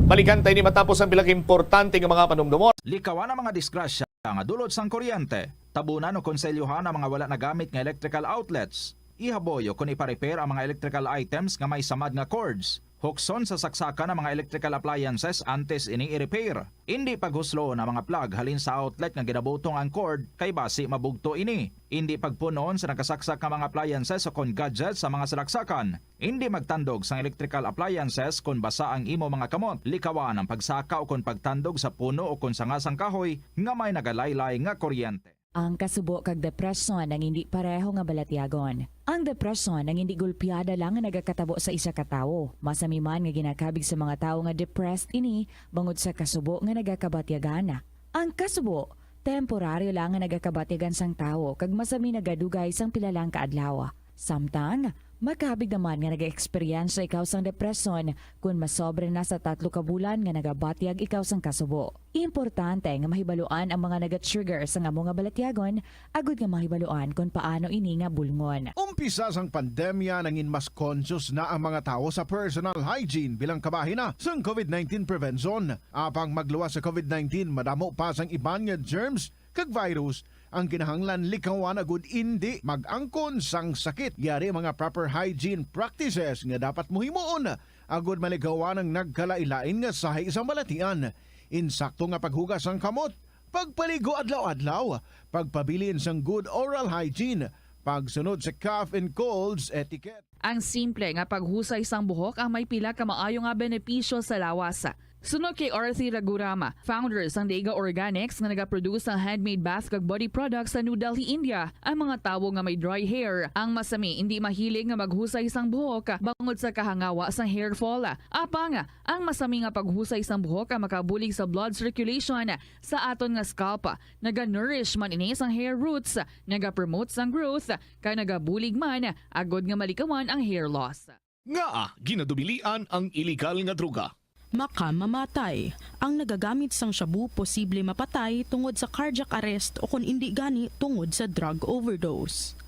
Balikan tayo ni matapos ang bilang importante nga mga panumdumon. Likawan ang mga disgrasya nga dulot sang kuryente. Tabunan o konselyuhan ang mga wala nagamit nga electrical outlets. Ihaboyo kung ipa-repair ang mga electrical items nga may samad nga cords. Hukson sa saksakan ng mga electrical appliances antes ini i-repair. Hindi paghuslo na mga plug halin sa outlet nga ginabutong ang cord kay basi mabugto ini. Hindi pagpunon sa nakasaksak nga mga appliances o kon gadgets sa mga salaksakan. Hindi magtandog sa electrical appliances kung basa ang imo mga kamot. Likawan ang pagsaka o kon pagtandog sa puno o kon sangasang kahoy nga may nagalaylay nga kuryente. Ang kasubo kag depresyon ang hindi pareho nga balatyagon. Ang depresyon ang hindi gulpiyada lang nga nagakatabo sa isa ka tawo. Masami man nga ginakabig sa mga tawo nga depressed ini bangod sa kasubo nga nagakabatyagan. Ang kasubo temporaryo lang nga nagakabatyagan sang tawo kag masami nagadugay sang pilalang kaadlaw. Samtang makabig naman nga nag-experience ikaw sang depresyon kung masobre na sa 3 ka bulan nga nagabatyag ikaw sang kasubo. Importante nga mahibaluan ang mga naga-trigger sa nga mga balatyagon, agud nga mahibaluan kung paano ini nga bulngon. Umpisa sang pandemya nangin mas conscious na ang mga tao sa personal hygiene bilang kabahina sang COVID-19 prevention. Apang magluwas sa COVID-19, madamo pa sang iban nga germs kag virus ang kinahanglan likawan agud hindi mag-angkon sang sakit. Yari mga proper hygiene practices nga dapat muhimuon agud maligawan ang nagkalailain nga sahay sa balatian. Insakto nga paghugas sang kamot, pagpaligo adlaw-adlaw, pagpabilin sang good oral hygiene, pagsunod sa cough and colds etiquette. Ang simple nga paghusay sang buhok ang may pila ka maayo nga benepisyo sa lawas. Sunod kay Arthi Ragurama, founder sang Daiga Organics nga nagaproduce ng handmade bath kag body products sa New Delhi, India, ang mga tawo nga may dry hair ang masami hindi mahilig nga maghusay sang buhok bangod sa kahangawa sang hair fall. Apang ang masami nga paghusay sang buhok ang makabulig sa blood circulation sa aton nga scalp. Naga-nourish man ini sang hair roots, naga-promote sang growth, kay nagabulig man agod nga malikawan ang hair loss. Nga ginadubilian ang iligal nga droga. Makamamatay. Ang nagagamit sang shabu posible mapatay tungod sa cardiac arrest o kung hindi gani tungod sa drug overdose.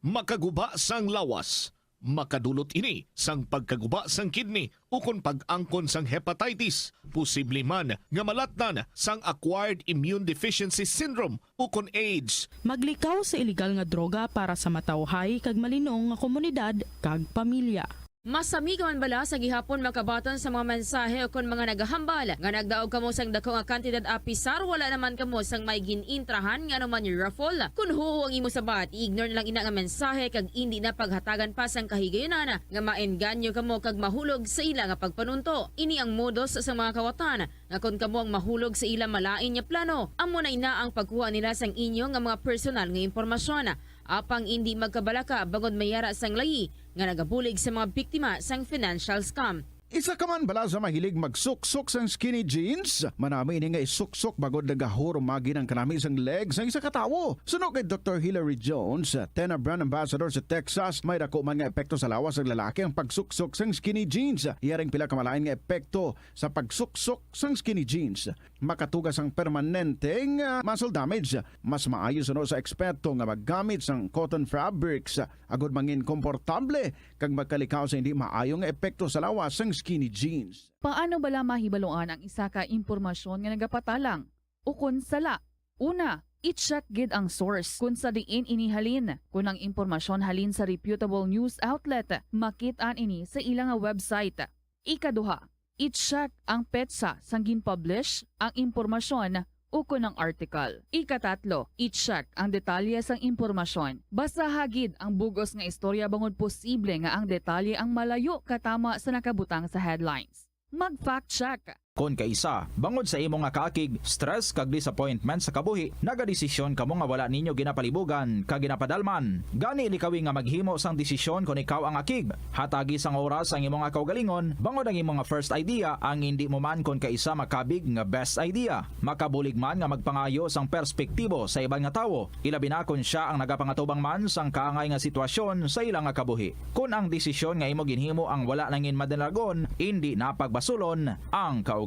Makaguba sang lawas. Makadulot ini sang pagkaguba sang kidney o kung pag-angkon sang hepatitis. Posible man nga malatnan sang acquired immune deficiency syndrome o kung AIDS. Maglikaw sa iligal nga droga para sa matawhay kag malinong nga komunidad kag pamilya. Masami ka man bala sa gihapon makabaton sa mga mensahe o kon mga nagahambal nga nagdaog kamo sang dako nga kantidad apisar wala naman kamo sang may ginintrahan nga naman yung raffle. Kun huo ang imo sabat, ignore na lang ina nga mensahe kag hindi na paghatagan pa sang kahigayonan nga maengganyo kamo kag mahulog sa ila nga pagpanunto. Ini ang modus sa mga kawatan nga kun kamo ang mahulog sa ila malain nga plano, amo na ina ang pagkuha nila sang inyo nga mga personal nga impormasyon. Apang hindi magkabalaka bangod mayara sang layi nga nagabulig sa mga biktima sang financial scam. Isa ka man bala sa mahilig magsuksok sang skinny jeans? Manami ini nga isuksok bagod nagahurumagi ng kanami sang legs ng isa katawo. Sunog kay Dr. Hilary Jones, Tena Brand Ambassador sa Texas, may dako man nga epekto sa lawas ng lalaki ang pagsuksok sang skinny jeans. Iyaring pila kamalain nga epekto sa pagsuksok sang skinny jeans. Makatugas ang permanenteng muscle damage. Mas maayo suno sa eksperto nga maggamit sang cotton fabrics agod mangin komportable kag magkalikaw sa hindi maayong epekto sa lawas sang skinny jeans. Paano bala mahibaloan ang isa ka impormasyon nga nagapatalang? O kun sala? Una, i-check gid ang source kung sa diin inihalin. Kung ang impormasyon halin sa reputable news outlet, makit-an ini sa ilang website. Ikaduha, i-check ang petsa sang gin-publish ang impormasyon o kun ang article. Ikatatlo, i-check ang detalye sang impormasyon. Basta hagid ang bugos nga istorya bangod posible nga ang detalye ang malayo katama sa nakabutang sa headlines. Mag-fact check. Kon kaisa, bangod sa imo nga kaakig, stress kag disappointment sa kabuhi, nagadesisyon kamo nga wala ninyo ginapalibugan kag ginapadalman. Gani likawi nga maghimo sang desisyon kon ikaw ang akig. Hatagi sang oras ang imo nga kaugalingon, bangod ang imo nga first idea ang hindi mo man kon kaisa makabig nga best idea. Makabulig man nga magpangayo sang perspektibo sa ibang nga tawo, ilabi na kon siya ang nagapangatubang man sang kaangay nga sitwasyon sa ilang nga kabuhi. Kun ang desisyon nga imo ginhimo ang wala nangin madalagon, hindi napagbasulon ang kaugalingon.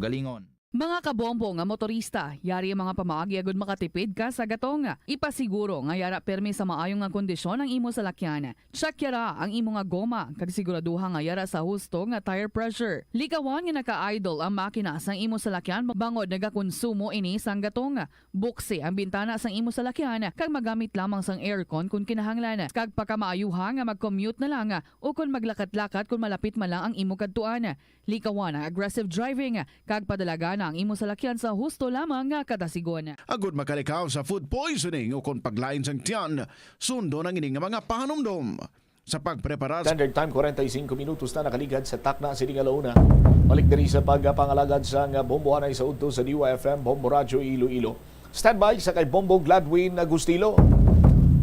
Mga kabombo nga motorista, yari ang mga pamaagi agud makatipid ka sa gatong. Ipasiguro nga yara permi sa maayong nga kondisyon ang imo salakyan. Check yara ang imo nga goma kag siguraduha nga yara sa husto nga tire pressure. Likawan nga naka-idle ang makina sang imo salakyan bangod nagakonsumo ini sang gatong. Buksi ang bintana sang imo salakyan kag magamit lamang sang aircon kung kinahanglan. Kag pagkamaayuha nga mag-commute na lang o kung maglakat-lakat kung malapit man lang ang imo kadtuan. Likawan ang aggressive driving kag padalaga ang imo salakyan sa husto lamang nga katasigon. Agud makalikaw sa food poisoning o kung paglain sang tiyan, sundo ng ining mga pahanumdom. Sa pagprepara Standard time 45 minutos na nakaligad sa takna sa Alauna. Balik diri sa pagpangalagad sa bombohanay sa udto sa DYFM Bombo Radio Iloilo. Standby sa kay Bombo Gladwin Agustilo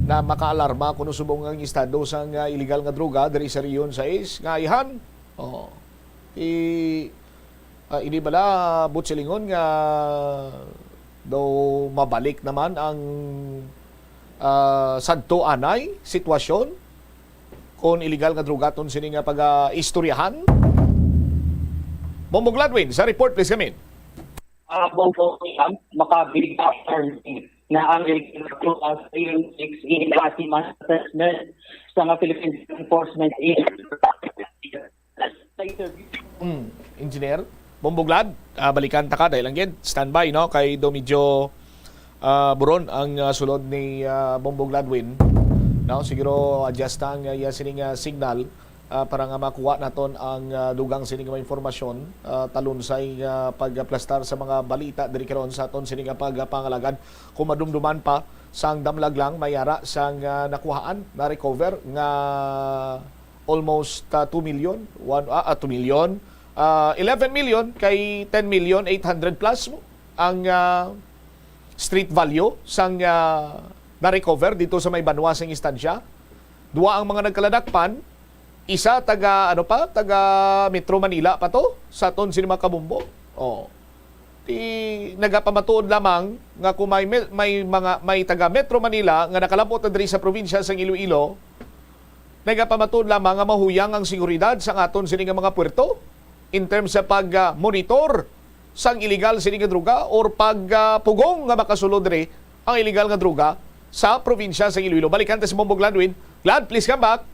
na makaalarma kuno subong ang estado sang illegal nga droga diri sa Riyon 6 nga ihan. Ini bala butselingon nga daw mabalik naman ang sadto anay sitwasyon kung illegal nga drugaton sini nga pag-istoryahan. Bombo Gladwin, sa report please come in. Bombo, makabilig after na ang illegal drugas yung 6 in-assessment sa mga Philippine Enforcement Agency. Engineer Bombo Glad, balikan ta ka dahil lang yan, standby no kay do medyo buron ang sulod ni Bombo Gladwin. No, siguro adjust ang sining signal para nga makuha naton ang dugang sining mga informasyon talon sa pagplastar sa mga balita diri karon sa aton sining pagpangalagad kung madumduman pa sang damlag lang mayara sang nakuhaan na recover nga almost 2 million 2 million 11 million kay 10 million 800 plus mo ang street value sang na-recover dito sa may banwasing istansya. Dua ang mga nagkaladakpan. Isa taga Metro Manila pa to sa aton sinima Kabumbo. Nagapamatuod lamang nga kung may taga Metro Manila nga nakalapot diri sa probinsya sang Iloilo, nagapamatuod lamang nga mahuyang ang seguridad sa aton sining mga puerto in terms sa pag-monitor sang illegal sining nga droga or pagpugong nga makasulod diri ang illegal nga droga sa probinsya sang Iloilo. Balikan ta si Bombo Gladwin. Glad, please come back.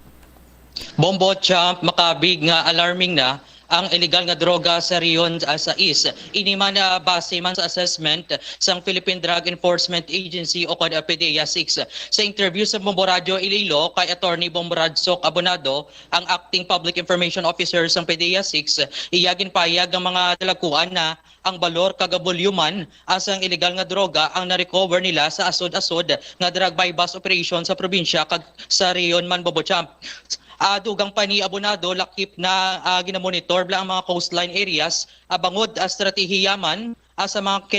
Bombo Champ, makabig nga alarming na ang illegal nga droga sa Rion sa East. Ini man base man sa assessment sa Philippine Drug Enforcement Agency o kada PDEA 6. Sa interview sa Bombo Radio Iloilo kay Attorney Bombradsok Abonado, ang Acting Public Information Officer sa PDEA 6, iyagin payag ang mga dalakuan na ang balor kagabolyuman asang illegal nga droga ang na-recover nila sa asod-asod nga drug buy-bust operation sa probinsya kag sa Rion man Bombo Champ. Dugang pa ni Abonado lakip na ginamonitor bla ang mga coastline areas bangod estratehiya man sa mga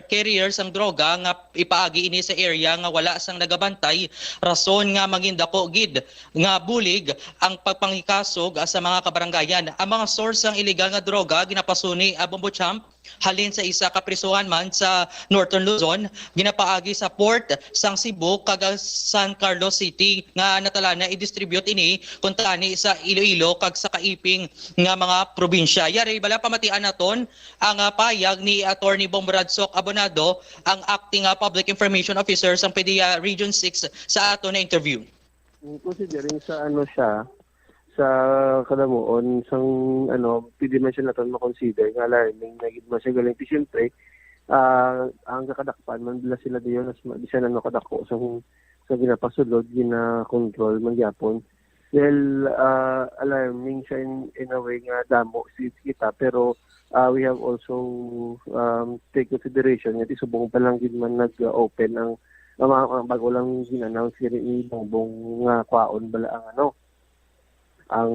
carriers ang droga nga ipaagi ini sa area nga wala sang nagabantay, rason nga magindako gid nga bulig ang pagpangikasog sa mga kabarangayan. Ang mga source ng illegal nga droga ginapasuni Bombo Champ halin sa isa ka prisuhan man sa Northern Luzon, ginapaagi sa port sang Cebu kag San Carlos City nga natala na i-distribute ini kun tani sa Iloilo kag sa kaiping nga mga probinsya. Yari bala pamatian naton ang payag ni Attorney Bombradsok Abonado, ang Acting Public Information Officer sa PDEA Region 6 sa ato na interview. Considering sa siya sa kadamuon sang pwede man siya naton makonsider nga alarming na gid man siya galing siyempre ang kakadakpan man bila sila diyon as di siya kadako sa ginapasulod gina-control man gyapon. Well, alarming siya in a way nga damo kita pero we have also take consideration nga subong pa lang gid man nag-open ang bago lang gin-announce ni Bongbong nga kwaon bala ang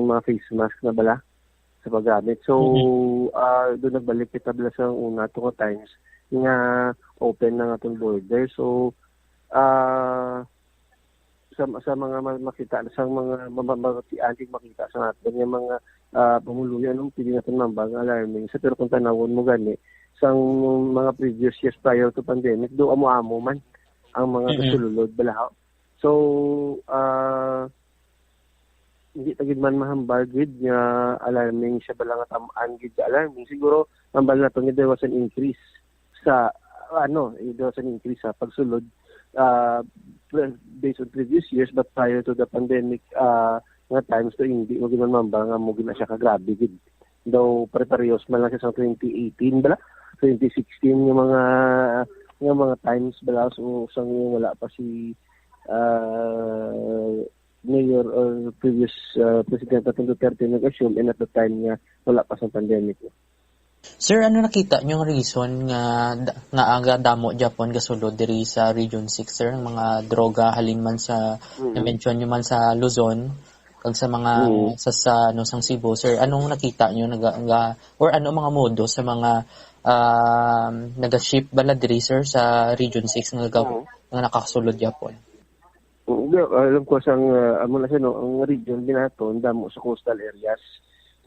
mga face mask na bala sa paggamit. So, doon nagbalik kita bala sa una to times nga open na nga itong border. So, sa mga makita, sa mga anting makita sa natin, yung mga pamuluyan, pili natin mambang alarming. Sa pero kung tanawon mo gani, sa mga previous years prior to pandemic, doon amo-amo man ang mga kasululod bala. So, hindi tagid man mahambal gid nga alarming siya bala nga tamaan gid alarming. Siguro hambal na to nga there was an increase sa there was an increase sa pagsulod based on previous years, but prior to the pandemic nga times to hindi mo giman mambal nga mo gina siya kagrabe gid. Though preparehos man lang siya sa 2018 bala, 2016 yung mga times bala so sang wala pa si Mayor or previous President Atty. Duterte nag-assume and at the time nga wala pa sa pandemic. Sir, ano nakita nyo ang reason nga aga damo Japon gasulod diri sa Region 6, sir, ng mga droga halin man sa na-mention nyo man sa Luzon kag sa mga sa sang Cebu, sir, anong nakita nyo or ano mga modo sa mga naga-ship bala diri, sir, sa Region 6 nga nakasulod Japon? Alam ko sang muna siya ang region binaton damo sa coastal areas.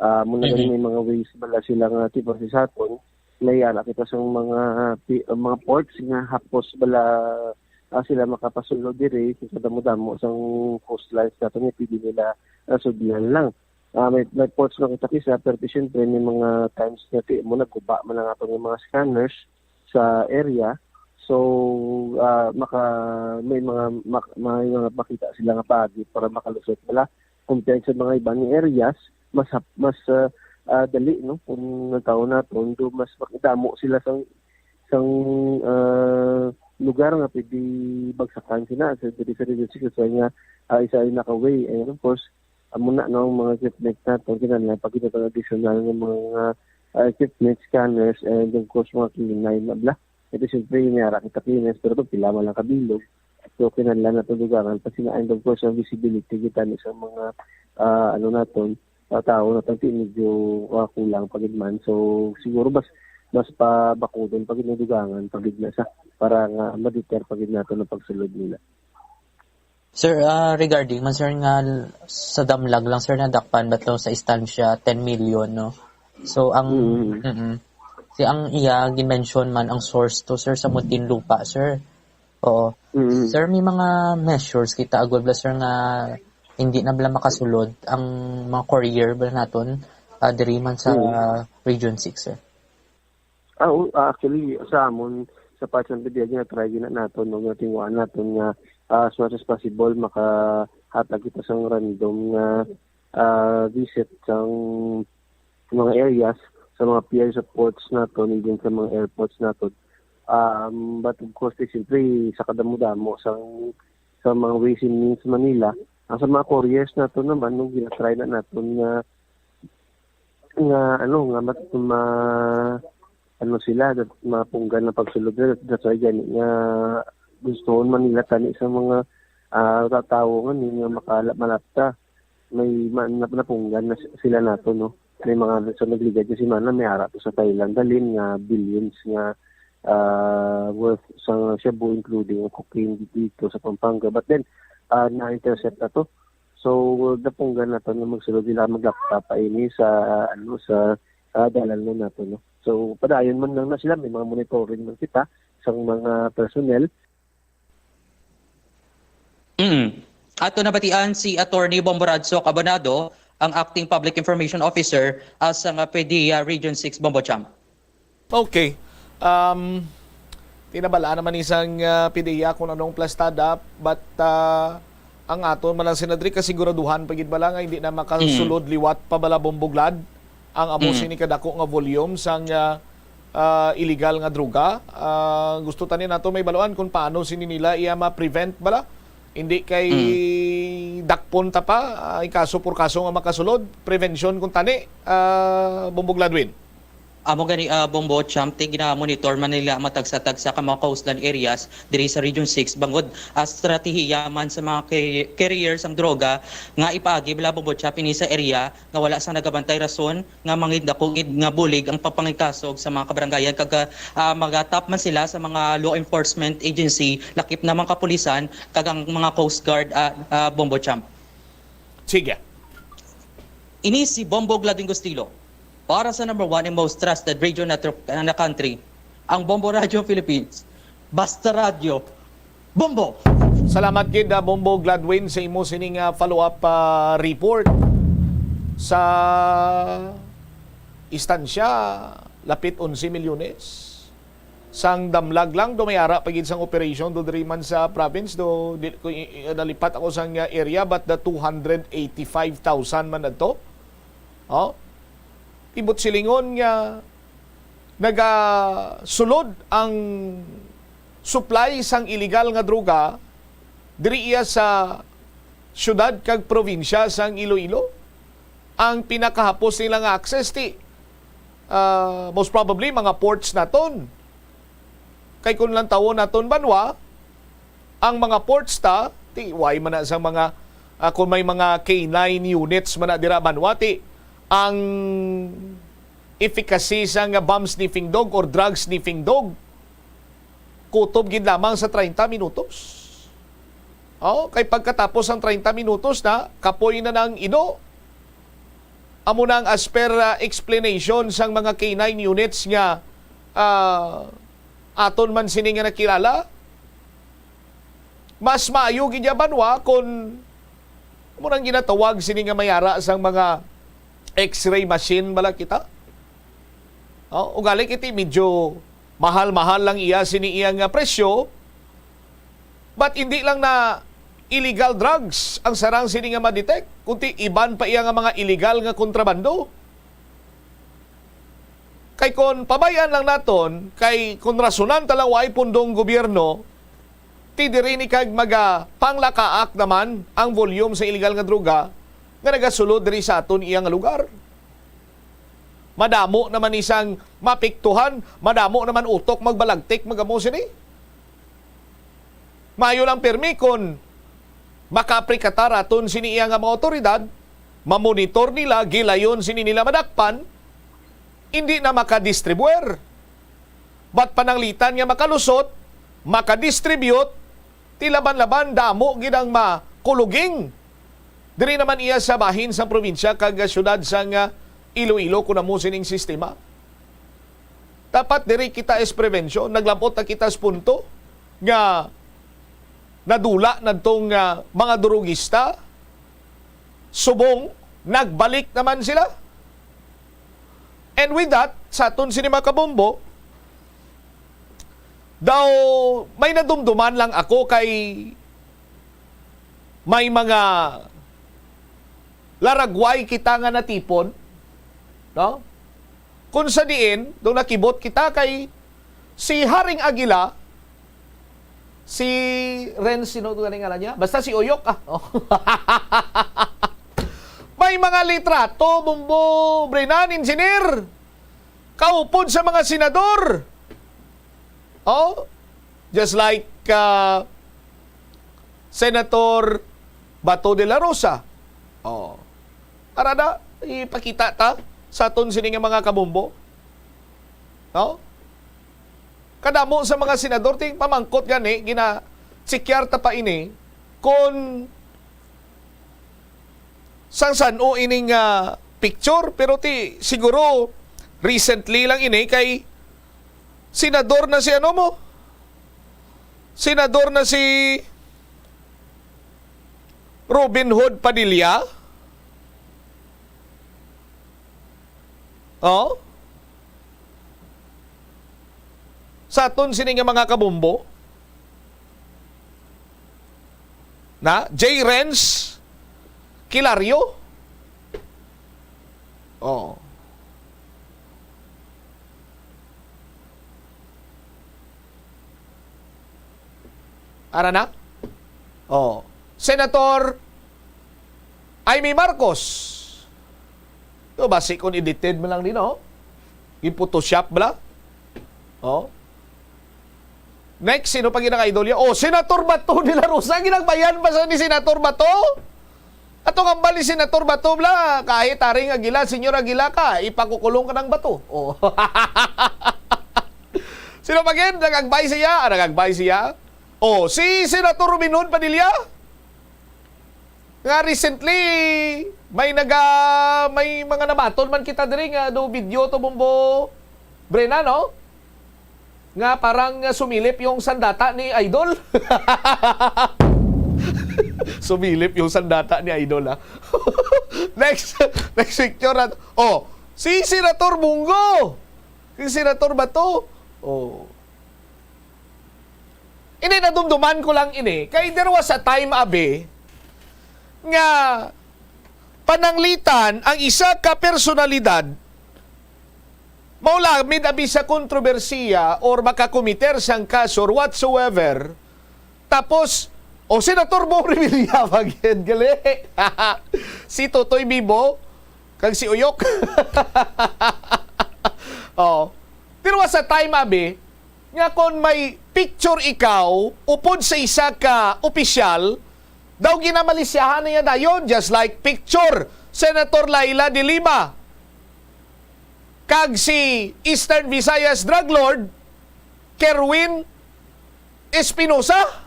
Muna may mga ways bala sila nga tipo sa saton. May kita sa mga ports nga hapos bala sila makapasulod diri sa damo-damo sang coastlines nato nga pili nila sudihan lang. May ports na kita kisa pero siyempre may mga times nga mo nagkuba man ang atong mga scanners sa area. So may mga makita sila nga paagi para makalusot bala compared sa mga ibang areas mas dali no kung nagtaon naton do mas makidamo sila sang lugar nga pwede bagsakan sila sa Region 6 so nga isa ay naka-way and of course muna no mga equipment natin kinahanglan pagkita ng additional ng mga equipment, scanners, and of course mga kinay bla. Ito siyempre inara kita kinis pero ito pila man lang kabilog. So kinahanglan natin dugangan kasi na and of course ang visibility kita ni sa mga ano naton tao natin medyo kulang pagidman. So siguro mas pabakudon pagid na dugangan pagid na sa para nga ma-deter pagid nato ng pagsulod nila. Sir, regarding man sir nga sa damlag lang sir nadakpan batlo sa istansya 10 million no. So ang si ang iya gimension man ang source to sir sa Muntinlupa sir. Oo. Sir may mga measures kita agwal bla sir nga hindi na bala makasulod ang mga courier bala naton diri man sa Region 6 sir. Actually sa amon sa parts ng video try gina naton no tingwa naton nga as much as possible makahatag kita sang random nga visit sang mga areas sa mga peer supports naton even sa mga airports naton. But of course siyempre sa kadamo-damo sa mga ways and means Manila ang sa mga couriers naton naman nung gina-try na naton nga sila mapunggan na pagsulod that's why gani nga gusto man nila tani sa mga tao nga malapta may napunggan na sila nato no may mga so nagligad si mana may ara to sa Thailand dalin nga billions nga worth sa Cebu including cocaine dito sa Pampanga but then na-intercept na to so napunggan na to na magsulod nila maglapta pa ini sa sa dalan nato no. So, padayon man lang na sila, may mga monitoring man kita sa mga personnel. Ato nabatian si Attorney Bomboradso Cabonado, ang Acting Public Information Officer sa PDEA Region 6 Bombocham. Okay. Tinabala naman isang PDEA kung anong plastada but ang ato man lang sinadri kasiguraduhan pagid bala nga hindi na makasulod liwat pa bala bomboglad ang abusin ni kadako nga volume sang illegal nga droga. Gusto tani nato may baluan kung paano sini nila iya ma-prevent bala. Hindi kay dakpon ta pa kaso por kaso nga makasulod. Prevention kung tani Bombogladwin. Amo gani Bombo Champ gina-monitor man nila matagsa-tagsa ka mga coastline areas diri sa Region 6 bangod stratehiya man sa mga carriers ang droga nga ipaagi bala Bombo Champ ini sa area nga wala sa nagabantay rason nga mangid-dakugid nga bulig ang papangikasog sa mga kabrangayan kag magatap man sila sa mga law enforcement agency lakip na mga kapulisan kag ang mga Coast Guard Bombo Champ. Sige. Ini si Bombo Gladwin Gustilo. Para sa number 1 and most trusted radio network na country, ang Bombo Radio Philippines. Basta Radio. Bombo! Salamat gid Bombo Gladwin sa imo sining follow-up report sa istansya lapit 11 milyones. Sang damlag lang do may ara pagid sang operation do diri man sa province do nalipat ako sang area but the 285,000 man adto. Tibot silingon nga nagasulod ang supply sang illegal nga droga diri iya sa syudad kag probinsya sang Iloilo. Ang pinakahapos nila nga access ti most probably mga ports naton. Kay kun lang tawon naton banwa ang mga ports ta ti way man na sa mga kung may mga K9 units man na dira banwa ti ang efficacy sa nga bomb sniffing dog or drug sniffing dog kutob gid lamang sa 30 minutos. Kay pagkatapos ng 30 minutos na kapoy na ng ino. Amo nang as per explanation sang mga K9 units nga aton man sini nga nakilala. Mas maayo gid banwa kung amo nang ginatawag sini nga mayara sang mga X-ray machine bala kita. Ugali kiti medyo mahal-mahal lang iya sini iya nga presyo. But hindi lang na illegal drugs ang sarang sini nga ma-detect, kundi iban pa iya nga mga illegal nga kontrabando. Kay kon pabayan lang naton, kay kun rasunan talaway pundong gobyerno, ti diri ni kag maga panglakaak naman ang volume sa illegal nga droga, nga nagasulod diri sa aton iyang lugar. Madamo naman isang mapiktuhan, madamo naman utok magbalagtik magamo sini. Mayo lang permi kon makaprikatar aton sini iya nga mga otoridad, mamonitor nila, gilayon sini nila madakpan, hindi na makadistribuer. Ba't pananglitan nga makalusot, makadistribute, tilaban-laban, damo ginang makuluging. Diri naman iya sa bahin sa probinsya kag syudad sa nga Iloilo kung namo sining sistema. Dapat diri kita is prevention, naglampot na kita sa punto nga nadula nadtong mga durugista, subong, nagbalik naman sila. And with that, sa aton sinima kabombo, daw may nadumduman lang ako kay may mga laragway kita nga natipon, no? Kung sa diin, doon nakibot kita kay si Haring Aguila, si Renz, sino ito nga niya? Basta si Oyok, Oh. May mga litrato, Bumbo, Brenan, engineer, kaupod sa mga senador. Oh, just like Senator Bato de la Rosa. Oh. Arada, ipakita ta sa aton sining mga kabumbo. No? Kadamo sa mga senador ting pamangkot gani gina sikyarta pa ini kon sang-sano ining picture, pero siguro recently lang ini kay senador na si ano mo? Senador na si Robin Hood Padilla. Oh? Sa aton sining mga kabumbo na J. Renz Kilario. Oh. Ara na? Oh. Senator Amy Marcos. Ito, basi kung edited mo lang din, oh. I-photoshop bala. Oh. Next, sino pa ginang-idol niya? Oh, Senator Bato de la Rosa. Ginagbayan pa sa ni Senator Bato? Ato nga bali Senator Bato bla, kahit Haring Aguila, Senyor Aguila ka, ipakukulong ka ng bato. Oh. Sino pa gin? Nagagbay siya? Nagagbay siya? Oh, si Senator Robin Hood Padilla? Nga recently, may mga nabaton man kita diri nga do video to Bumbo Brena, no? Nga parang sumilip yung sandata ni Idol. Sumilip yung sandata ni Idol, ha? next picture. Oh, si Senator Bungo. Si Senator Bato. Oh. Ini nadumduman ko lang ini. Kay there was a time, abe, nga pananglitan ang isa ka personalidad maulamid abi sa kontrobersiya or makakomiter sang kaso or whatsoever, tapos Senator Bong Revilla magyan gali. Si Totoy Bibo kag si Uyok. Oh, pero sa time, abi, nga kon may picture ikaw upod sa isa ka opisyal, daw ginamalisyahan niya dayon, just like picture Senator Laila de Lima kag si Eastern Visayas drug lord Kerwin Espinosa.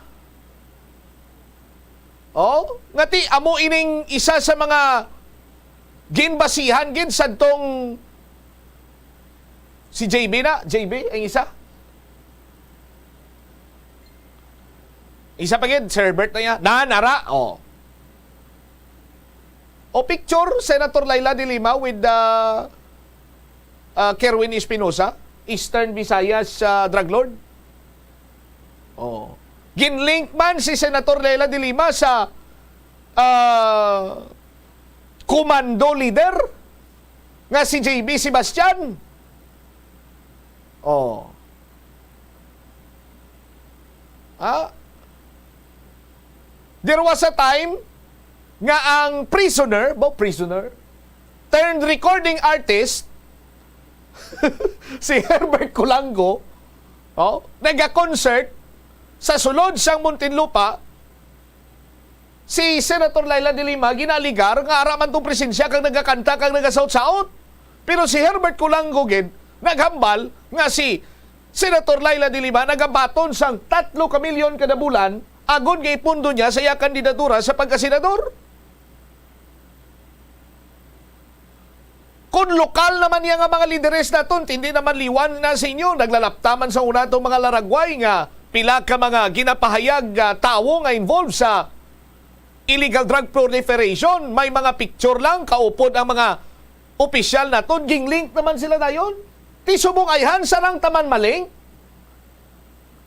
Oh, ngati amo ining isa sa mga ginbasihan gin sadtong si JB na, JB ang isa. Isa pa gid, Sir Bert na niya. Nara. Oh. O picture, Senator Laila de Lima with Kerwin Espinosa, Eastern Visayas drug lord. Oh. Ginlink man si Senator Laila de Lima sa komando leader nga si JB Sebastian. Oh. There was a time nga ang prisoner turned recording artist si Herbert Kulango nag-concert sa sulod sang Muntinlupa. Si Senator Laila de Lima ginaligar nga araman tong presensya kang nagakanta kang nagasaut-saut. Pero si Herbert Kulango gid naghambal nga si Senator Laila de Lima nagabaton sang 3 milyon kada bulan agon gay pundo niya sa iya kandidatura sa pagkasenador. Kung lokal naman niya nga mga lideres naton, hindi naman liwan na sa inyo. Naglalaptaman sa una itong mga laragway nga pila ka mga ginapahayag tao nga involved sa illegal drug proliferation. May mga picture lang, kaupod ang mga opisyal naton. Ging-link naman sila na yun. Ti subong ayhan, sarang taman maling.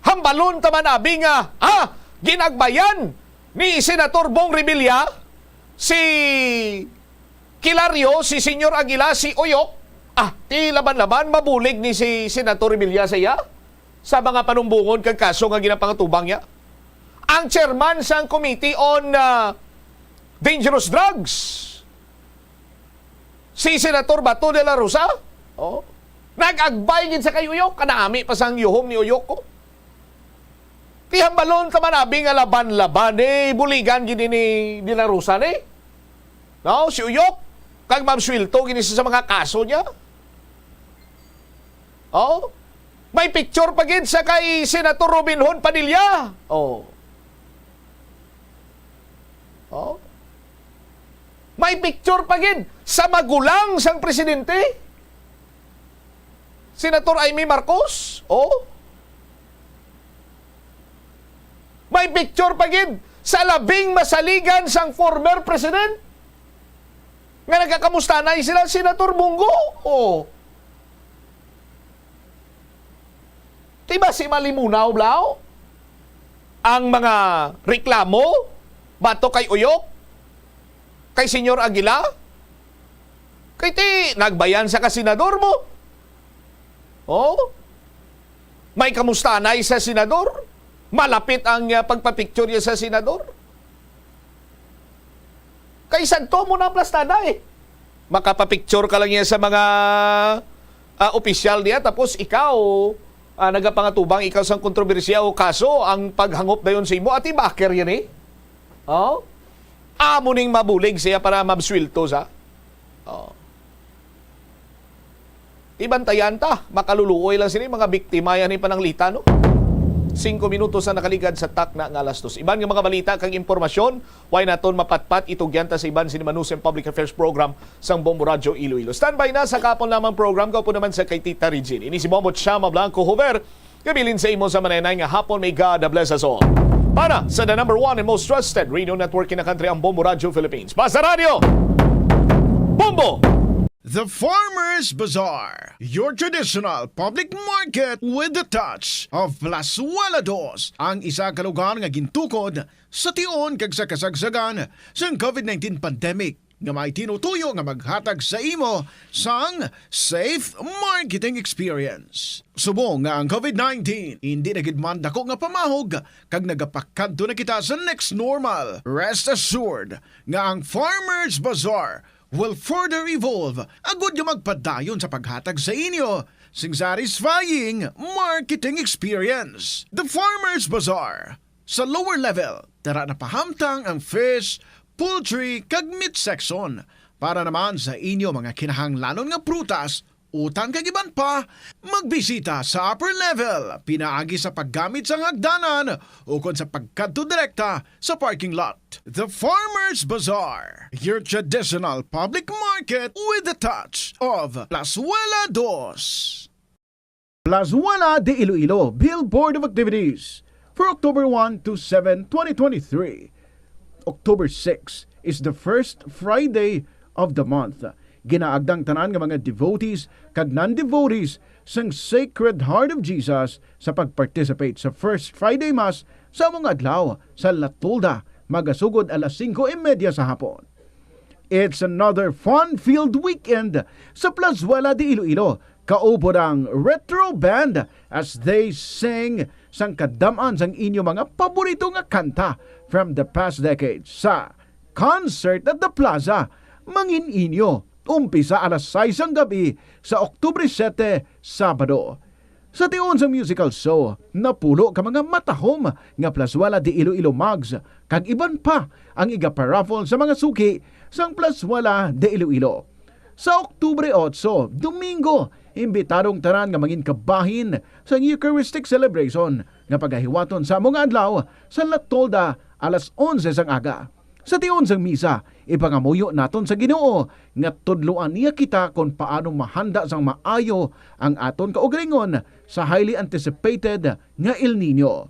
Hambalon taman abi nga, ginagbayan ni Senator Bong Revilla, si Kilario, si Senyor Aguila, si Oyok, ti laban-laban, mabulig ni si Senator Revilla sa iya sa mga panumbungon kag kaso nga ginapangatubang niya. Ang chairman sang Committee on Dangerous Drugs, si Senator Bato de la Rosa, nag-agbay gid sa kay Oyok, kanaami pa sang yuhom ni Oyok ko. Ti hambalon ta manabi nga laban-laban, buligan gid ni de la Rosa ni. No, si Uyok kag Ma'am Swilto gini sa mga kaso niya. May picture pa gid sa kay Senator Robin Hood Padilla. May picture pa gid sa magulang sang presidente. Senator Amy Marcos. May picture pa gid sa labing masaligan sang former president. Nga nagkakamustanay sila, Senator Bungo. Diba si Malimunaw, Blau? Ang mga reklamo, bato kay Uyok, kay Senyor Aguila, kay nagbayan sa kasenador mo. May kamustanay sa senador. Malapit ang pagpapicture niya sa senador. Kay santo mo na plastada makapapicture ka lang yan sa mga opisyal niya, tapos ikaw nagapangatubang, ikaw sang kontrobersya o kaso, ang paghangop na yun sa imo, at ibaker yan amo ning mabulig siya para mabswilto sa ibantayan ta, makaluluoy lang sila mga biktima yan pananglita, no? 5 minutos na nakaligad sa tak na alas 2. Iban nga mga balita kang impormasyon, why naton mapatpat itugyanta sa iban Sinimanusem Public Affairs Program sang Bombo Radio Iloilo. Standby na sa kapon lamang program ko po naman sa kay Tita Regine. Ini si Bombo Chama Blanco Hover. Kabilin sa imo sa mananay nga hapon, may God bless us all. Para sa the number 1 and most trusted radio network in the country, ang Bombo Radio Philippines. Basta Radio! Bombo! The Farmer's Bazaar, your traditional public market with the touch of Plazuela Dos, ang isa ka lugar nga gintukod sa tion kag sa kasagsagan sa COVID-19 pandemic nga may tinutuyo nga maghatag sa imo sang safe marketing experience. Subong nga ang COVID-19 hindi na gid man dako nga pamahog kag nagapakadto na kita sa next normal. Rest assured nga ang Farmer's Bazaar will further evolve agud nga magpadayon sa paghatag sa inyo sing satisfying marketing experience. The Farmer's Bazaar. Sa lower level, tara na pahamtang ang fish, poultry, kag meat section para naman sa inyo mga kinahanglanon nga prutas, utang kag iban pa, magbisita sa upper level, pinaagi sa paggamit sa hagdanan o kon sa pagkadto direkta sa parking lot. The Farmer's Bazaar, your traditional public market with the touch of Plazuela Dos. Plazuela de Iloilo Billboard of Activities for October 1 to 7, 2023. October 6 is the first Friday of the month. Ginaagdang tanan nga mga devotees kag non-devotees sang Sacred Heart of Jesus sa pag-participate sa First Friday Mass sa mga adlaw sa Latulda, magasugod alas 5:30 sa hapon. It's another fun-filled weekend sa Plazuela de Iloilo. Kaupod ang retro band as they sing sang kadaman sang inyo mga paborito nga kanta from the past decades sa Concert at the Plaza, Mangininyo. Umpisa alas 6 ang gabi sa Oktubre 7, Sabado. Sa tiyon sa musical show, napulo ka mga matahom nga plaswala di Iloilo Mags, kag iban pa ang iga-paraffle sa mga suki sang plaswala di Iloilo. Sa Oktubre 8, Domingo, imbitadong tanan nga mangin kabahin sa Eucharistic Celebration nga pagahiwaton sa mga adlaw sa Latolda alas 11 sang aga. Sa tiyon sang misa, ipangamuyo naton sa Ginoo nga tudloan niya kita kung paano mahanda sang maayo ang aton kaugalingon sa highly anticipated nga El Nino.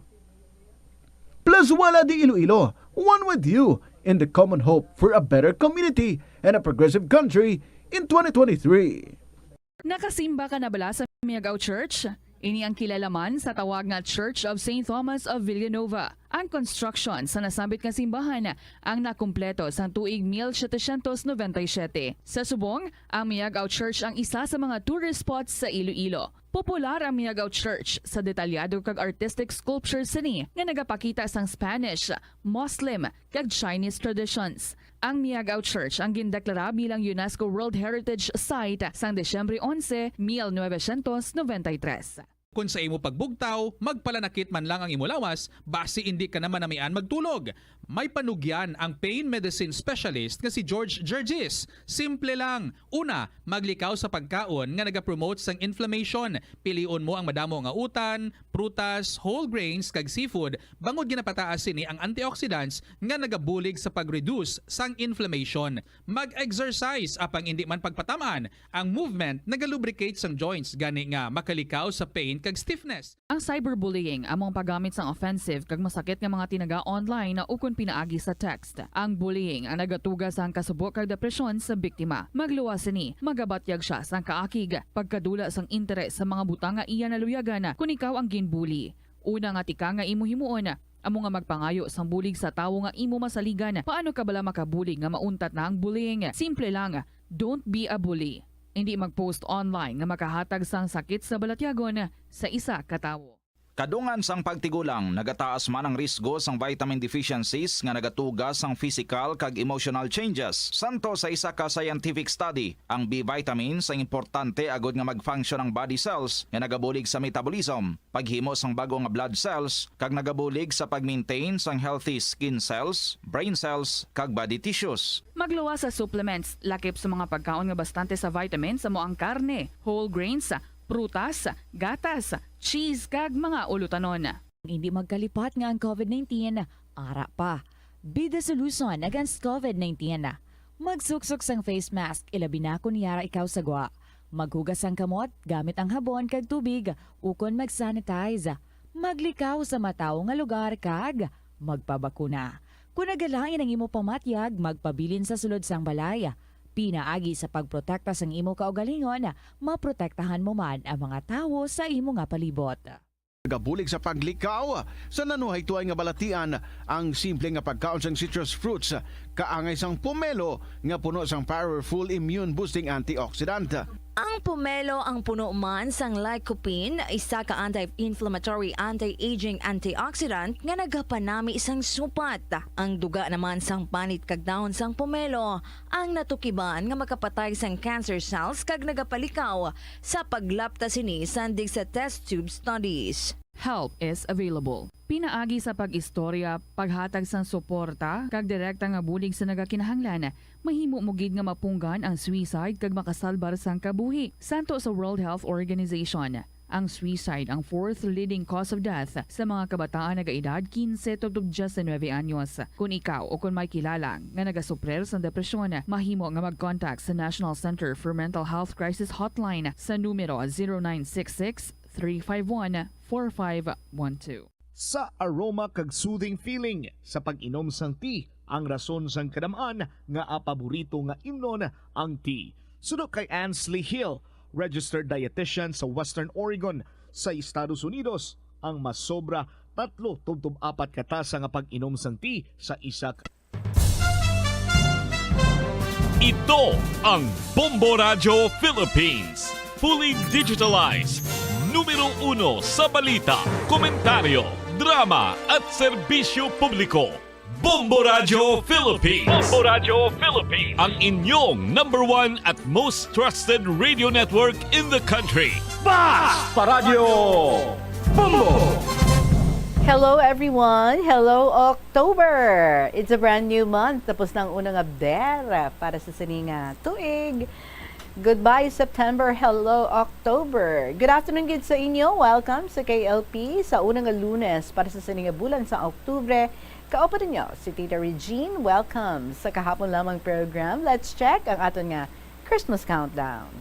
Plus wala di Iloilo, one with you in the common hope for a better community and a progressive country in 2023. Nakasimba ka na bala sa Miagaw Church? Ini ang kilalaman sa tawag nga Church of St. Thomas of Villanova. Ang construction sa nasabit nga simbahan ang nakumpleto sa tuig 1797. Sa subong, ang Miagaw Church ang isa sa mga tourist spots sa Iloilo. Popular ang Miagaw Church sa detalyado kag artistic sculptures sini nga nagapakita sang Spanish, Muslim kag Chinese traditions. Ang Miagaw Church ang gindeklara bilang UNESCO World Heritage Site sang Desyembre 11, 1993. Kung sa imo pagbugtaw, magpalanakit man lang ang imo lawas, basi hindi ka naman namian magtulog. May panugyan ang pain medicine specialist nga si George Gergis. Simple lang. Una, maglikaw sa pagkaon nga nagapromote sang inflammation. Piliun mo ang madamo nga utan, prutas, whole grains kag seafood, bangod ginapataas sini ang antioxidants nga nagabulig sa pag-reduce sang inflammation. Mag-exercise apang hindi man pagpatamaan. Ang movement nagalubricate sang joints gani nga makalikaw sa pain kag stiffness. Ang cyberbullying among paggamit sang offensive kag masakit nga mga tinaga online na ukon pinaagi sa text. Ang bullying ang nagatuga sang kasubok kag depresyon sa biktima. Magluwas ni, magabatyag siya sang kaakig, pagkadula sang interes sa mga butang nga iya naluyagan kung ikaw ang ginbully. Una nga tika nga imo himuon, amo nga magpangayo sang bulig sa tawo nga imo masaligan. Paano ka bala makabulig nga mauntat na ang bullying? Simple lang, don't be a bully. Hindi mag-post online nga makahatag sang sakit sa balatyagon sa isa ka tawo. Kadungan sang pagtigulang, nagataas man ang risgo sang vitamin deficiencies nga nagatugas sang physical kag emotional changes. Santo sa isa ka scientific study, ang B vitamins ang importante agod nga mag-function ang body cells nga nagabulig sa metabolism, paghimo sang bago nga blood cells kag nagabulig sa pag-maintain sang healthy skin cells, brain cells kag body tissues. Magluwas sa supplements, lakip sa mga pagkaon nga bastante sa vitamins sa moang karne, whole grains, prutas, gatas, cheese kag mga ulutanon. Hindi magkalipat nga ang COVID-19, ara pa. Be the solution against COVID-19. Magsuksok sang face mask, ilabi na kung yara ikaw sagwa. Maghugas ang kamot, gamit ang habon kag tubig, ukon mag-sanitize. Maglikaw sa mataw nga lugar kag magpabakuna. Kung nagalain ang imo pamatyag, magpabilin sa sulod sang balay. Pinaagi sa pagprotekta sang imo kaugalingon, maprotektahan mo man ang mga tawo sa imo nga palibot. Gabulig sa paglikaw sa nanuhay tuay nga balatian ang simple nga pagkaon sang citrus fruits, kaangay sang pomelo nga puno sang powerful immune boosting antioxidant. Ang pomelo ang puno man sang lycopene, isa ka anti-inflammatory, anti-aging antioxidant nga nagapanami isang supat. Ang duga naman sang panit kag dahon sang pomelo ang natukiban nga makapatay sang cancer cells kag nagapalikaw sa paglapta sini sandig sa test tube studies. Help is available. Pinaagi sa pag-istorya, paghatag sang suporta, kag direkta nga bulig sa nagakinahanglan, mahimo mo gid nga mapunggan ang suicide kag makasalbar sang kabuhi. Santo sa World Health Organization, ang suicide ang fourth leading cause of death sa mga kabataan nagaedad 15 to 19 anyos. Kung ikaw o kung may kilala nga nagasuprer sa depresyon, mahimo nga mag-contact sa National Center for Mental Health Crisis Hotline sa numero 0966-351-4512. Sa aroma kag soothing feeling sa pag-inom sang tea, ang rason sang kadamaan nga paborito nga imnon ang tea. Suno kay Ansley Hill, registered dietitian sa Western Oregon sa Estados Unidos, ang mas sobra 3-4 katasa nga pag-inom sang tea sa isa. Ito ang Bombo Radio Philippines. Fully digitalized. Numero 1 sa balita, komentaryo, drama at serbisyo publiko. Bombo Radio Philippines. Bombo Radio Philippines. Ang inyong #1 at most trusted radio network in the country. Basta Radio Bombo! Hello everyone! Hello October! It's a brand new month. Tapos na ang unang abdera para sa sininga tuig. Goodbye September, hello October. Good afternoon gid sa inyo. Welcome sa KLP sa unang Lunes para sa sininga bulan sa Oktubre. Kaupa ninyo si Tita Regine. Welcome sa kahapon lamang program. Let's check ang aton nga Christmas countdown.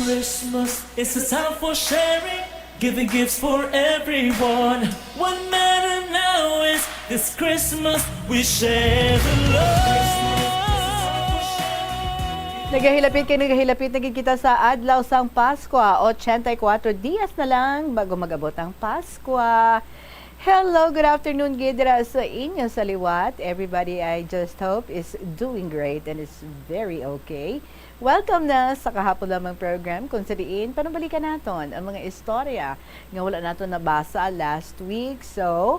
Christmas is a time for sharing, giving gifts for everyone. What matter now is this Christmas we share the love. Nagahilapit nagkikita sa adlaw sang Pasko. 84 dias na lang bago mag-abot ang Pasko. Hello, good afternoon gidra sa inyo sa liwat. Everybody, I just hope is doing great and is very okay. Welcome na sa kahapon lamang program kung sa diin panabalikan naton ang mga istorya nga wala naton nabasa last week. So,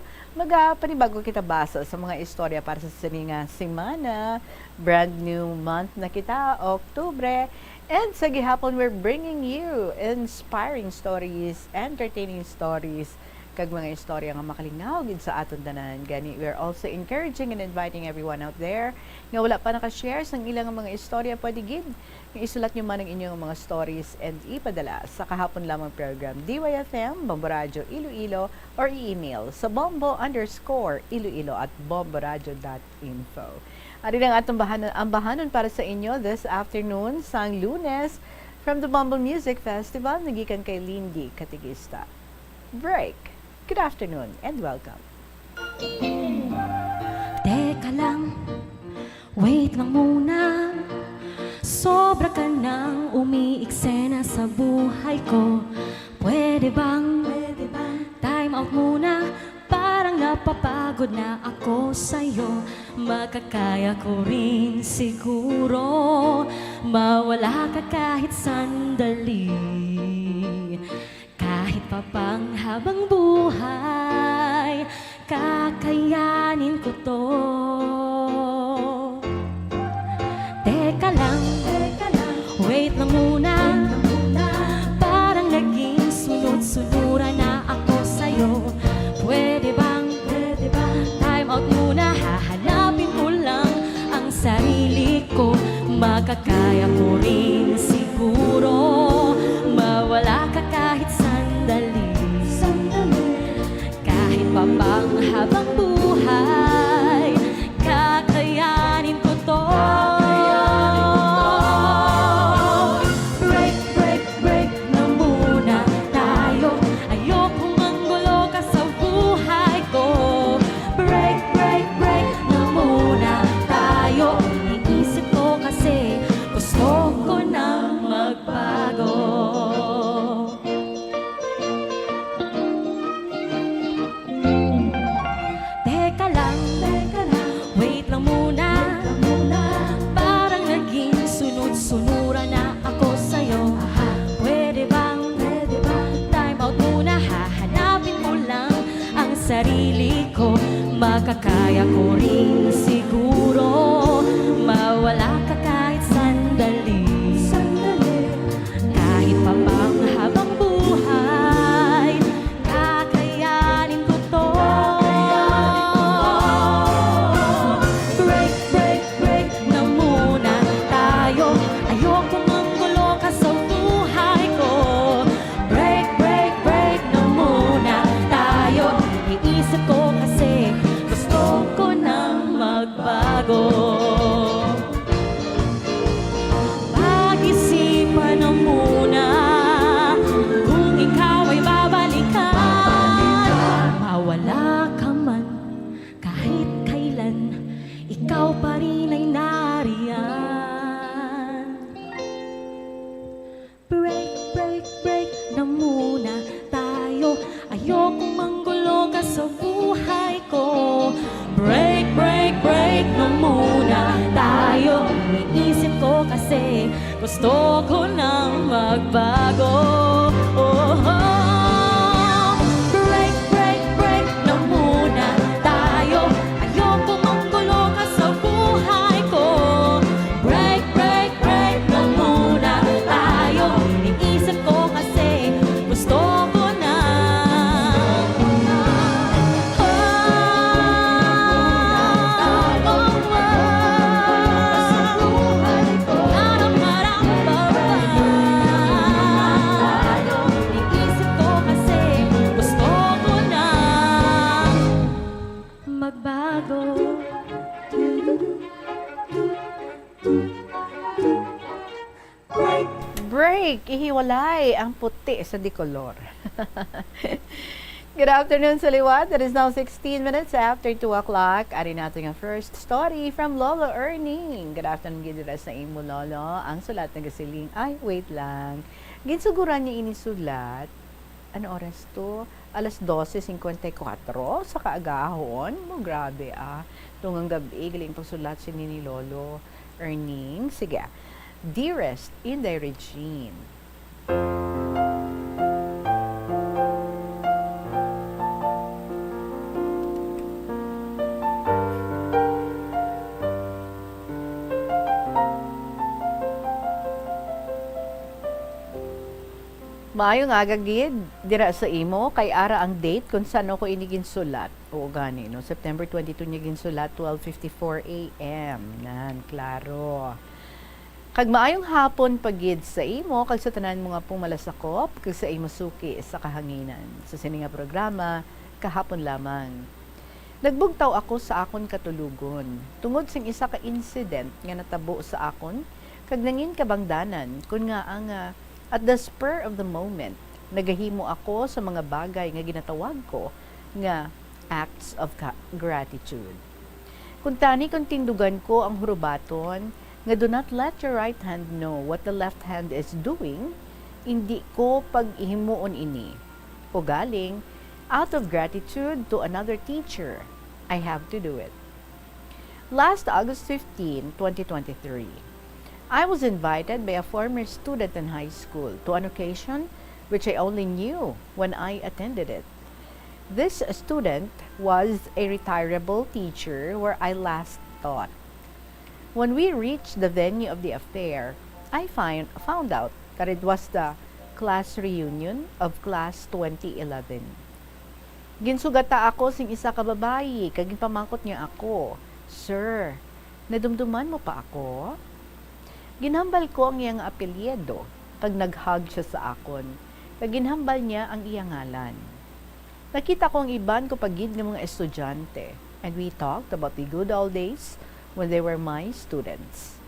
panibago kita basa sa mga istorya para sa sininga semana. Brand new month na kita, Oktubre. And sa gihapon, we're bringing you inspiring stories, entertaining stories, kag mga istorya nga makalingaw gid sa aton tanan. Gani, we're also encouraging and inviting everyone out there nga wala pa naka-share sang ilang mga istorya, pwede gid nga isulat nyo man ang inyong mga stories and ipadala sa kahapon lamang program DYFM, Bombo Radio Iloilo, or i-email sa bombo_iloilo@bomboradio.info. Ari lang atong bahanon para sa inyo this afternoon sang Lunes from the Bombo Music Festival nagikan kay Lindy Katigista. Break. Good afternoon and welcome. Teka lang, wait lang muna. Sobra ka nang umiiksena sa buhay ko. Pwede bang time out muna? Parang napapagod na ako sa'yo. Makakaya ko rin siguro mawala ka kahit sandali. Kahit pa pang habang buhay, kakayanin ko to. Teka lang, wait lang muna. Parang naging sunod-sunuran na ako sa'yo. Pwede bang time out muna? Hahanapin ko lang ang sarili ko. Makakaya ko rin siguro mawala ka kahit sandali. Kahit pa pang habang buhay, kakayanin ko to. Break na muna tayo. Ayokong manggulo ka sa buhay ko. Break na muna tayo. Iisip ko kasi gusto ko nang magbago. Teka lang, wait lang muna. Parang naging sunod-sunura na ako sa'yo. Pwede bang time out muna? Hahanapin mo lang ang sarili ko. Makakaya ko rin siguro mawala ka kahit sandali. Kahit pa pang habang buhay, kakayanin ko to. Break na muna tayo. Ayoko manggulo ka sa buhay ko. Break na muna tayo. Iisip ko kasi gusto ko nang magbago. Pag-isipan na muna kung ikaw ay babalikan. Mawala ka man kahit kailan, ikaw pa rin ay nariyan. Break na muna tayo. Ayokong manggulo ka sa buhay ko. Break na muna tayo. Iniisip ko kasi gusto ko nang magbago. Break na muna tayo. Ayokong manggulo Eric, ihiwalay ang puti sa dikolor. Good afternoon sa liwat. It is now 16 minutes after 2 o'clock. Ari natin ang first story from Lolo Erning. Good afternoon, gidiras na imo, Lolo. Ang sulat na gasiling, ay, wait lang. Ginsuguran niya inisulat. Ano oras to? Alas 12:54 sa kaagahon. Mo, grabe Tungang gabi, galing pagsulat si ni Lolo Erning. Sige. Dearest Inday Regine. Maayong agagid, dira sa imo, kay ara ang date kung saan ako inigin sulat. Oo gani, no? September 22 niya ginsulat, 12:54 a.m. Nan, klaro. Kag maayong hapon pagid sa imo, kag sa tanan mo nga pong malasakop, kag sa imo suki sa kahanginan. Sa sininga programa, kahapon lamang. Nagbugtaw ako sa akon katulugon, tungod sing isa ka incident nga natabo sa akon, kag nangin kabangdanan, kun nga ang at the spur of the moment, nagahimo ako sa mga bagay nga ginatawag ko nga acts of gratitude. Kung tani kung tindugan ko ang hurubaton nga do not let your right hand know what the left hand is doing, hindi ko pag-ihimuon ini. O galing, out of gratitude to another teacher, I have to do it. Last August 15, 2023, I was invited by a former student in high school to an occasion which I only knew when I attended it. This student was a retirable teacher where I last taught. When we reached the venue of the affair, I found out that it was the class reunion of class 2011. Ginsugata ako sing isa ka babayi, kag pamangkot niya ako, "Sir, nadumduman mo pa ako?" Ginhambal ko ang iyang apelyido pag nag-hug siya sa akon. Kag ginhambal niya ang iyang ngalan. Nakita ko ang iban ko pagid ng mga estudyante, and we talked about the good old days when they were my students.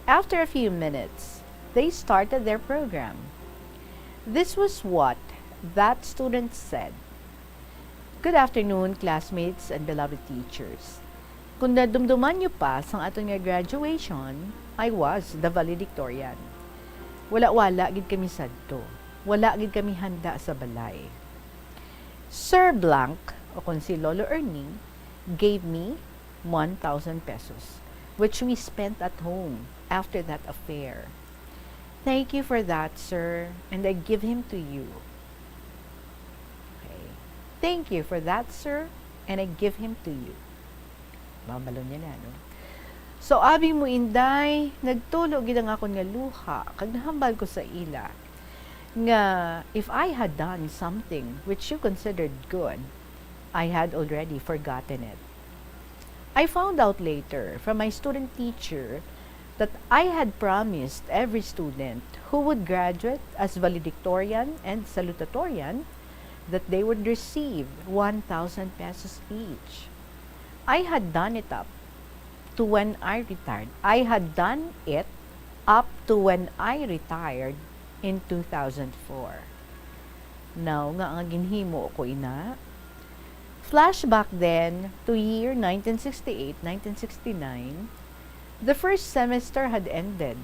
After a few minutes, they started their program. This was what that student said. "Good afternoon, classmates and beloved teachers. Kung nadumduman niyo pa sa aton nga graduation, I was the valedictorian. Wala-wala gid kami sadto. Wala gid kami handa sa balay. Sir Blank, o kung si Lolo Erning, gave me 1,000 pesos, which we spent at home after that affair. Thank you for that, sir, and I give him to you." Okay. "Thank you for that, sir, and I give him to you." Babalo niya na, no? So, abi mo inday, nagtulo gid ang akon nga luha, kag nahambal ko sa ila, nga if I had done something which you considered good, I had already forgotten it. I found out later from my student teacher that I had promised every student who would graduate as valedictorian and salutatorian that they would receive 1,000 pesos each. I had done it up to when I retired. I had done it up to when I retired in 2004. Now, nga ginhimo ko ina. Flashback then to year 1968-1969, the first semester had ended,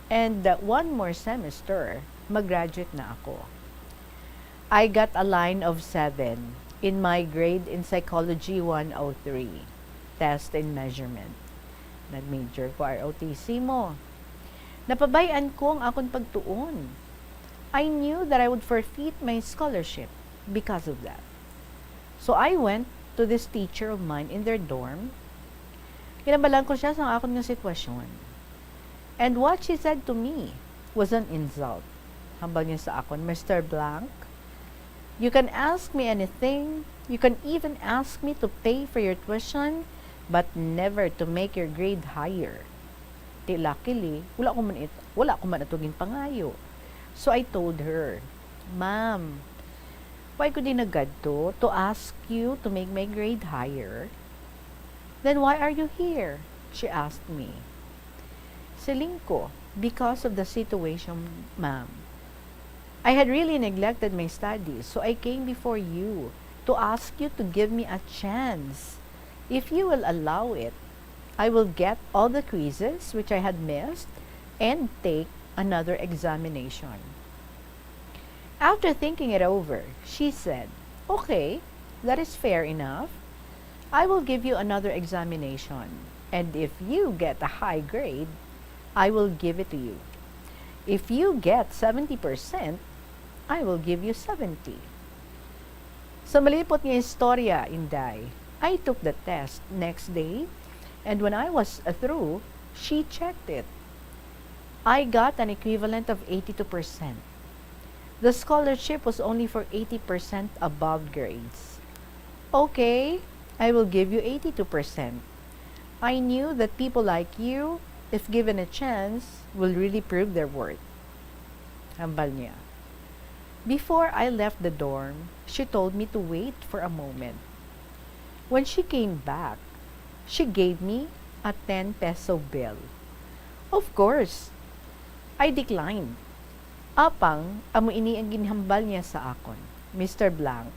and one more semester, mag-graduate na ako. I got a line of 7 in my grade in Psychology 103, Test and Measurement. Nag-major ko ROTC mo. Napabayaan ko ang akong pagtuon. I knew that I would forfeit my scholarship because of that. So I went to this teacher of mine in their dorm. Kinabalan ko siya sa akong nga sitwasyon. And what she said to me was an insult. Hambal niya sa akon, "Mr. Blank, you can ask me anything. You can even ask me to pay for your tuition, but never to make your grade higher." Di luckily, wala ko man atugin pangayo. So I told her, "Ma'am, why ko di nagadto to ask you to make my grade higher? Then why are you here?" she asked me. siling ko because of the situation, ma'am. I had really neglected my studies, so I came before you to ask you to give me a chance. If you will allow it, I will get all the quizzes which I had missed and take another examination. After thinking it over, she said, "Okay, that is fair enough. I will give you another examination, and if you get a high grade, I will give it to you. If you get 70%, I will give you 70. Sa malipot niya istorya, Inday, I took the test next day, and when I was through, she checked it. I got an equivalent of 82%. The scholarship was only for 80% above grades. Okay, I will give you 82%. I knew that people like you, if given a chance, will really prove their worth." Hambal niya. Before I left the dorm, she told me to wait for a moment. When she came back, she gave me a 10 peso bill. Of course, I declined. Apang, amo ini ang ginhambal niya sa akon, Mr. Blanc.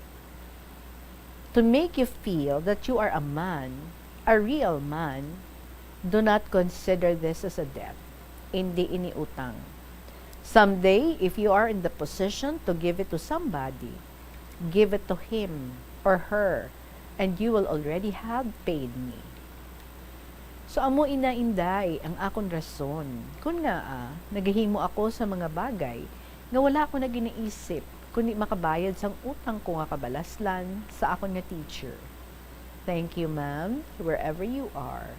To make you feel that you are a man, a real man, do not consider this as a debt. Hindi iniutang. Someday, if you are in the position to give it to somebody, give it to him or her, and you will already have paid me. So, amo ina-inday ang akong rason. Kung nga nagahimo ako sa mga bagay, nga wala ko na ginaisip, kundi makabayad sang utang ko nga kabalaslan sa akong nga teacher. Thank you, ma'am, wherever you are.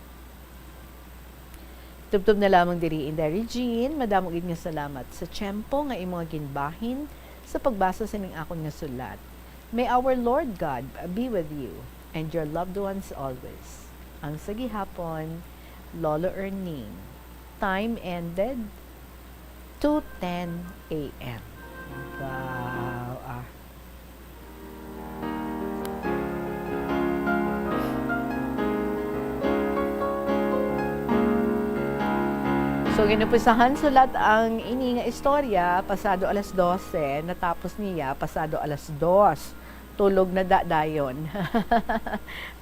Tubtob na lamang diri Inday Regine, madamo gid nga salamat sa tiyempo nga imong ginbahin sa pagbasa sa ning akon nga sulat. May our Lord God be with you and your loved ones always. Ang sa gihapon, Lolo Erning. Time ended 2:10 a.m. Wow. So, ginupisahan sulat ang ini nga istorya, pasado alas 12, natapos niya, pasado alas 2. Tulog na dayon.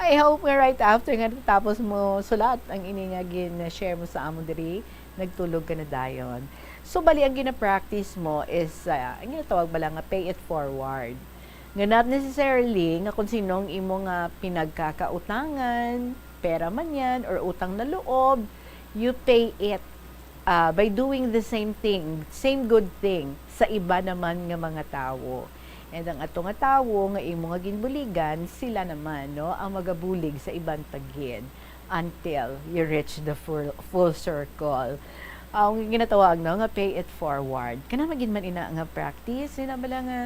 I hope nga right after nga natapos mo sulat, ang ini nga gin-share mo sa amo diri, nagtulog ka na dayon. So, bali ang gina-practice mo is, ang ginatawag ba lang nga, pay it forward. Nga not necessarily, nga kung sinong imo nga pinagkakautangan, pera man yan, or utang na loob, you pay it. By doing the same thing, same good thing sa iba naman nga mga tawo. And ang ato nga tawo nga imo nga ginbuligan, sila naman no ang magabulig sa ibang tagid until you reach the full circle. Ang ginatawag no nga pay it forward. Kana magin man ina nga practice, ina bala nga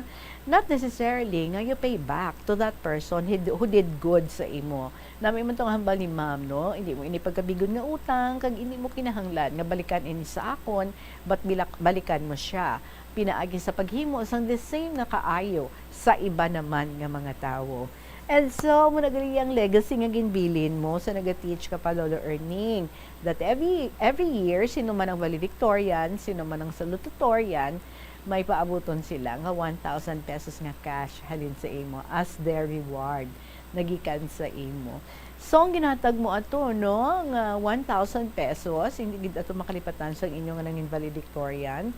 not necessarily nga you pay back to that person who did good sa imo. Nami man tong hambal ni ma'am no, hindi mo ini pagkabigon nga utang kag hindi mo kinahanglan nga balikan ini sa akon, but balikan mo siya pinaagi sa paghimo sang the same nga kaayo sa iba naman nga mga tawo. And so, mo nagaliyang legacy nga ginbilin mo sa naga-teach ka pa, Lolo Erning, that every year, sino man ang valedictorian, sino man ang salutatorian, may paabuton sila nga 1,000 pesos nga cash halin sa imo as their reward nagikan sa imo. So, ang ginatag mo ato, no, nga 1,000 pesos, hindi gid ato makalipatan sa inyo nga nangin valedictorian,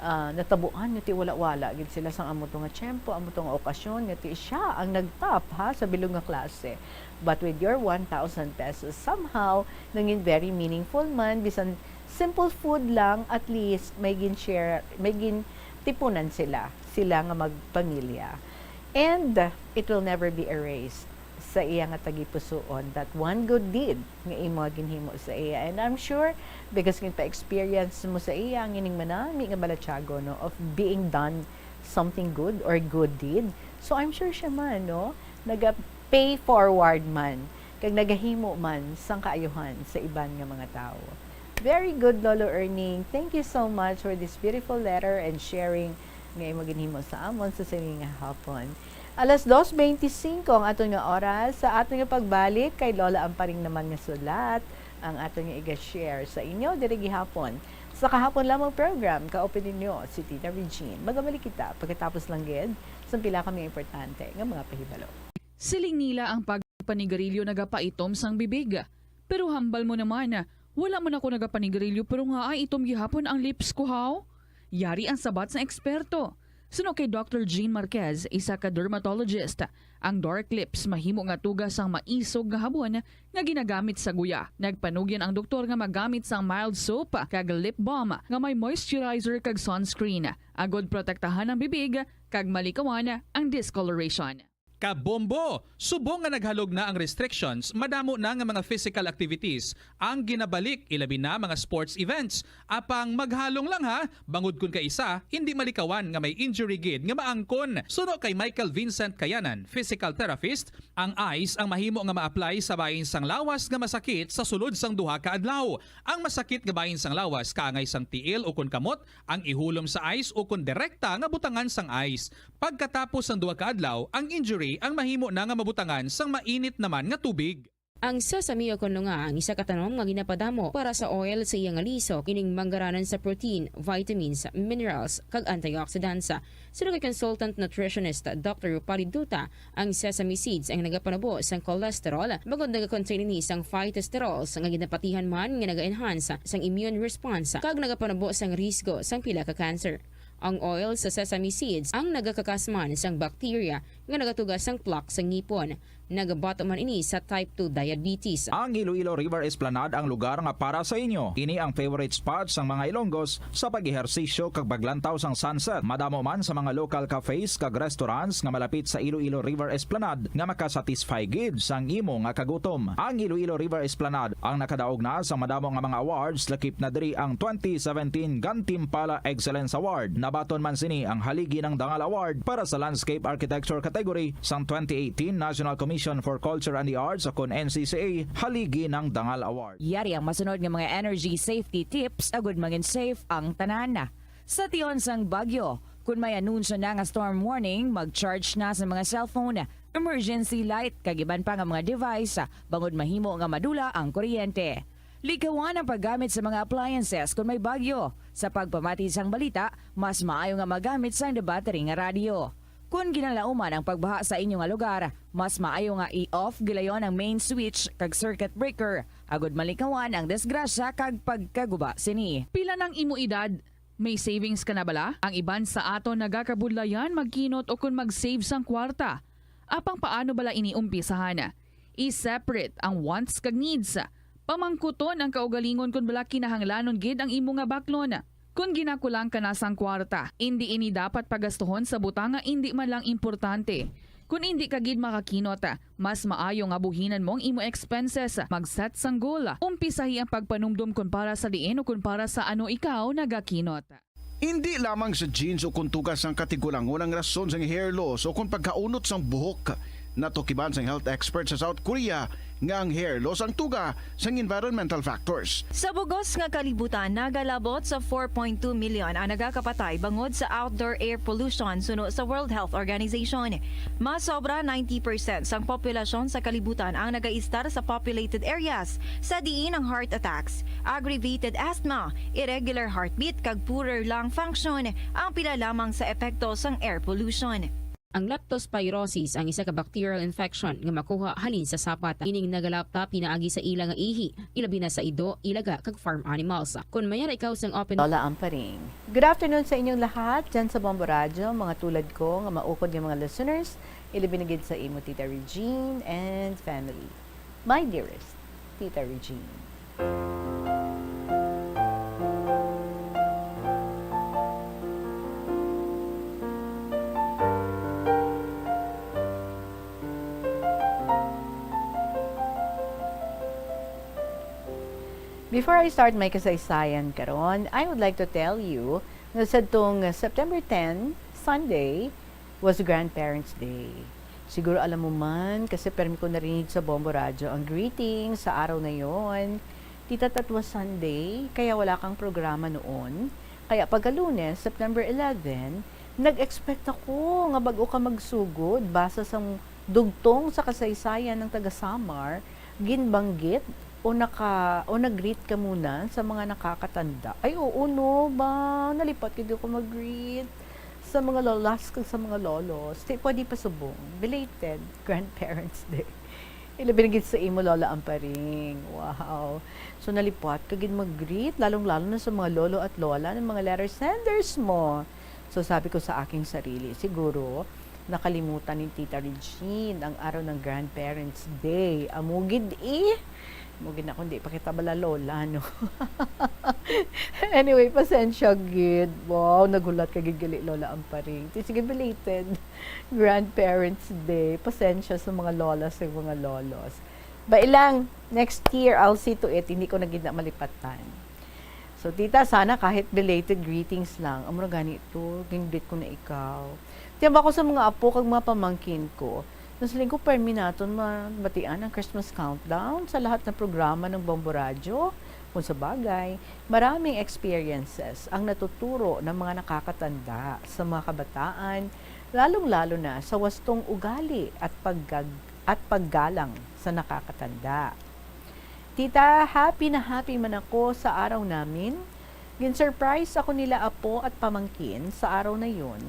natabuan nga ti wala-wala gid sila sang amo to nga tiyempo, amo to nga okasyon nga ti siya ang nagtap ha sa bilog nga klase. But with your 1,000 pesos, somehow nangin very meaningful man, bisan simple food lang, at least may gin share, may gin tipunan sila nga magpamilya. And it will never be erased sa iya nga tagipusoon, that one good deed nga imo ginhimo sa iya. And I'm sure because kin pa-experience mo sa iya ang ining manami nga balatyago no of being done something good or good deed. So I'm sure siya man no naga-pay forward man kag nagahimo man sang kaayuhan sa iban nga mga tawo. Very good, Lolo Erning. Thank you so much for this beautiful letter and sharing nga imo ginhimo sa amon sa sining nga hapon. Alas 2:25 ang atong nga oras sa atong nga pagbalik kay Lola Amparing naman nga sulat. ang atong i-share sa inyo diri gihapon. Sa kahapon lamang program, kaopinin nyo si Tita Regine. Magabalik kita pagkatapos lang gid sa pila kami importante nga mga pahibalo. Siling nila ang pagpanigarilyo nagapaitom sang bibig. Pero hambal mo naman, wala man ako nagapanigarilyo pero nga ay itom gihapon ang lips ko haw. Yari ang sabat sa eksperto. Suno kay Dr. Jean Marquez, isa ka dermatologist, ang dark lips mahimo nga tugas ang maisog nga habon nga ginagamit sa guya. Nagpanugyan ang doktor nga magamit sang mild soap kag lip balm nga may moisturizer kag sunscreen. Agod protektahan ang bibig kag malikawan ang discoloration. Kabombo! Subong nga naghalog na ang restrictions, madamo na nga mga physical activities ang ginabalik, ilabi na mga sports events. Apang maghalong lang ha, bangod kun ka isa, hindi malikawan nga may injury gid nga maangkon. Suno kay Michael Vincent Kayanan, physical therapist, ang ice ang mahimo nga ma-apply sa bahin sang lawas nga masakit sa sulod sang duha ka adlaw. Ang masakit nga bahin sang lawas kaangay sang tiil o kun kamot, ang ihulom sa ice o kun direkta nga butangan sang ice. Pagkatapos sang duha ka adlaw, ang injury ang mahimo na nga mabutangan sang mainit naman nga tubig. Ang sesame o kuno nga ang isa ka tanom nga ginapadamo para sa oil sa iyang aliso kining manggaranan sa protein, vitamins, minerals kag antioxidants. Sino kay consultant nutritionist Dr. Rupali Duta, ang sesame seeds ang nagapanabo sang cholesterol bagod nagakontain ni sang phytosterols nga ginapatihan man nga naga-enhance sang immune response kag nagapanabo sang risgo sang pila ka cancer. Ang oil sa sesame seeds ang nagakakasman sang bacteria nga nagatugas sang plaque sa ngipon. Nagabato man ini sa type 2 diabetes. Ang Iloilo River Esplanade ang lugar nga para sa inyo. Ini ang favorite spot sang mga Ilonggos sa pag-ehersisyo kag paglantaw sang sunset. Madamo man sa mga local cafes kag restaurants nga malapit sa Iloilo River Esplanade nga makasatisfy gid sang imo nga kagutom. Ang Iloilo River Esplanade ang nakadaog na sa madamo nga mga awards, lakip na diri ang 2017 Gantimpala Excellence Award. Nabaton man sini ang haligi ng Dangal Award para sa Landscape Architecture category sang 2018 National Commission for Culture and the Arts o kon NCCA haligi ng Dangal Award. Yari ang masunod nga mga energy safety tips agud maging safe ang tanan. Sa tion sang Bagyo, kung may anunsyo na nga storm warning, mag-charge na sa mga cellphone, emergency light kag iban pa nga mga device bangod mahimo nga madula ang kuryente. Likawan ang paggamit sa mga appliances kung may bagyo. Sa pagpamati sang balita, mas maayo nga magamit sang debattery nga radio. Kung ginalauman ang pagbaha sa inyong nga lugar, mas maayo nga i-off gilayon ang main switch kag circuit breaker. Agod malikawan ang disgrasya kag pagkaguba sini. Pila ng imo edad? May savings ka na bala? Ang iban sa ato nagakabudlayan magkinot o kung mag-save sang kwarta. Apang paano bala iniumpisahan? I-separate ang wants kag needs. Pamangkuton ang kaugalingon kung bala kinahanglanon gid ang imo nga baklon. Kung ginakulang ka na sang kwarta, hindi ini dapat pagastuhon sa butang nga hindi man lang importante. Kung hindi ka gid makakinot, mas maayo nga buhinan mong imo expenses. Mag-set sang goal. Umpisahi ang pagpanumdum kung para sa diin o kung para sa ano ikaw nagakinot. Hindi lamang sa jeans o kung tugas ang katigulangon ang rason sang hair loss o kung pagkaunot sang buhok. Natukiban sang health expert sa South Korea nga ang hair loss ang tuga sang environmental factors. Sa bugos nga kalibutan, nagalabot sa 4.2 million ang nagakapatay bangod sa outdoor air pollution suno sa World Health Organization. Mas sobra 90% sang populasyon sa kalibutan ang nagaistar sa populated areas, sa diin ang heart attacks, aggravated asthma, irregular heartbeat kag poorer lung function ang pila lamang sa epekto sang air pollution. Ang leptospirosis ang isa ka bacterial infection nga makuha halin sa sapat. Ining nagalapta pinaagi sa ila nga ihi, ilabi na sa ido, ilaga kag farm animals. Kung mayara ikaw sang open Lola Amparing. Good afternoon sa inyong lahat dyan sa Bombo Radio, mga tulad ko nga maukod ng mga listeners, ilibinagid sa imo Tita Regine and family. My dearest Tita Regine. Before I start my kasaysayan karon, I would like to tell you na sa itong September 10, Sunday, was Grandparents' Day. Siguro alam mo man, kasi permi ko narinig sa Bombo Radio ang greeting sa araw na yon. Tita, that was Sunday, kaya wala kang programa noon. Kaya pagka-Lunes, September 11, nag-expect ako nga bago ka magsugod basa sa dugtong sa kasaysayan ng taga-Samar, ginbanggit o nag-greet ka muna sa mga nakakatanda? Ay, oo, no ba? Nalipat ko ko mag-greet sa mga lolas kag sa mga lolos. Di pwede pa subong. Belated Grandparents Day. Ilabinagit sa imo lola Amparing. Wow. So nalipat kagid mag-greet, lalong-lalo na sa mga lolo at lola ng mga letter senders mo. So sabi ko sa aking sarili, siguro nakalimutan ni Tita Regine ang araw ng Grandparents Day. Amugid Mugid na kung di pa kita bala lola, no? Anyway, pasensya, gid. Wow, nagulat ka gigali lola Amparing. Sige, belated Grandparents Day. Pasensya sa mga lolas at mga lolos. Bailang, next year, I'll see to it. Hindi ko na gid na malipatan. So, tita, sana kahit belated greetings lang. Amuro gani ito, gingbit ko na ikaw. Tiyamba ko sa mga apo kag mga pamangkin ko. Nasaling ko perminaton mabatian ang Christmas countdown sa lahat ng programa ng Bombo Radio. Kung sa bagay, maraming experiences ang natuturo ng mga nakakatanda sa mga kabataan, lalong-lalo na sa wastong ugali at paggalang sa nakakatanda. Tita, happy na happy man ako sa araw namin. Gin-surprise ako nila apo at pamangkin sa araw na yun.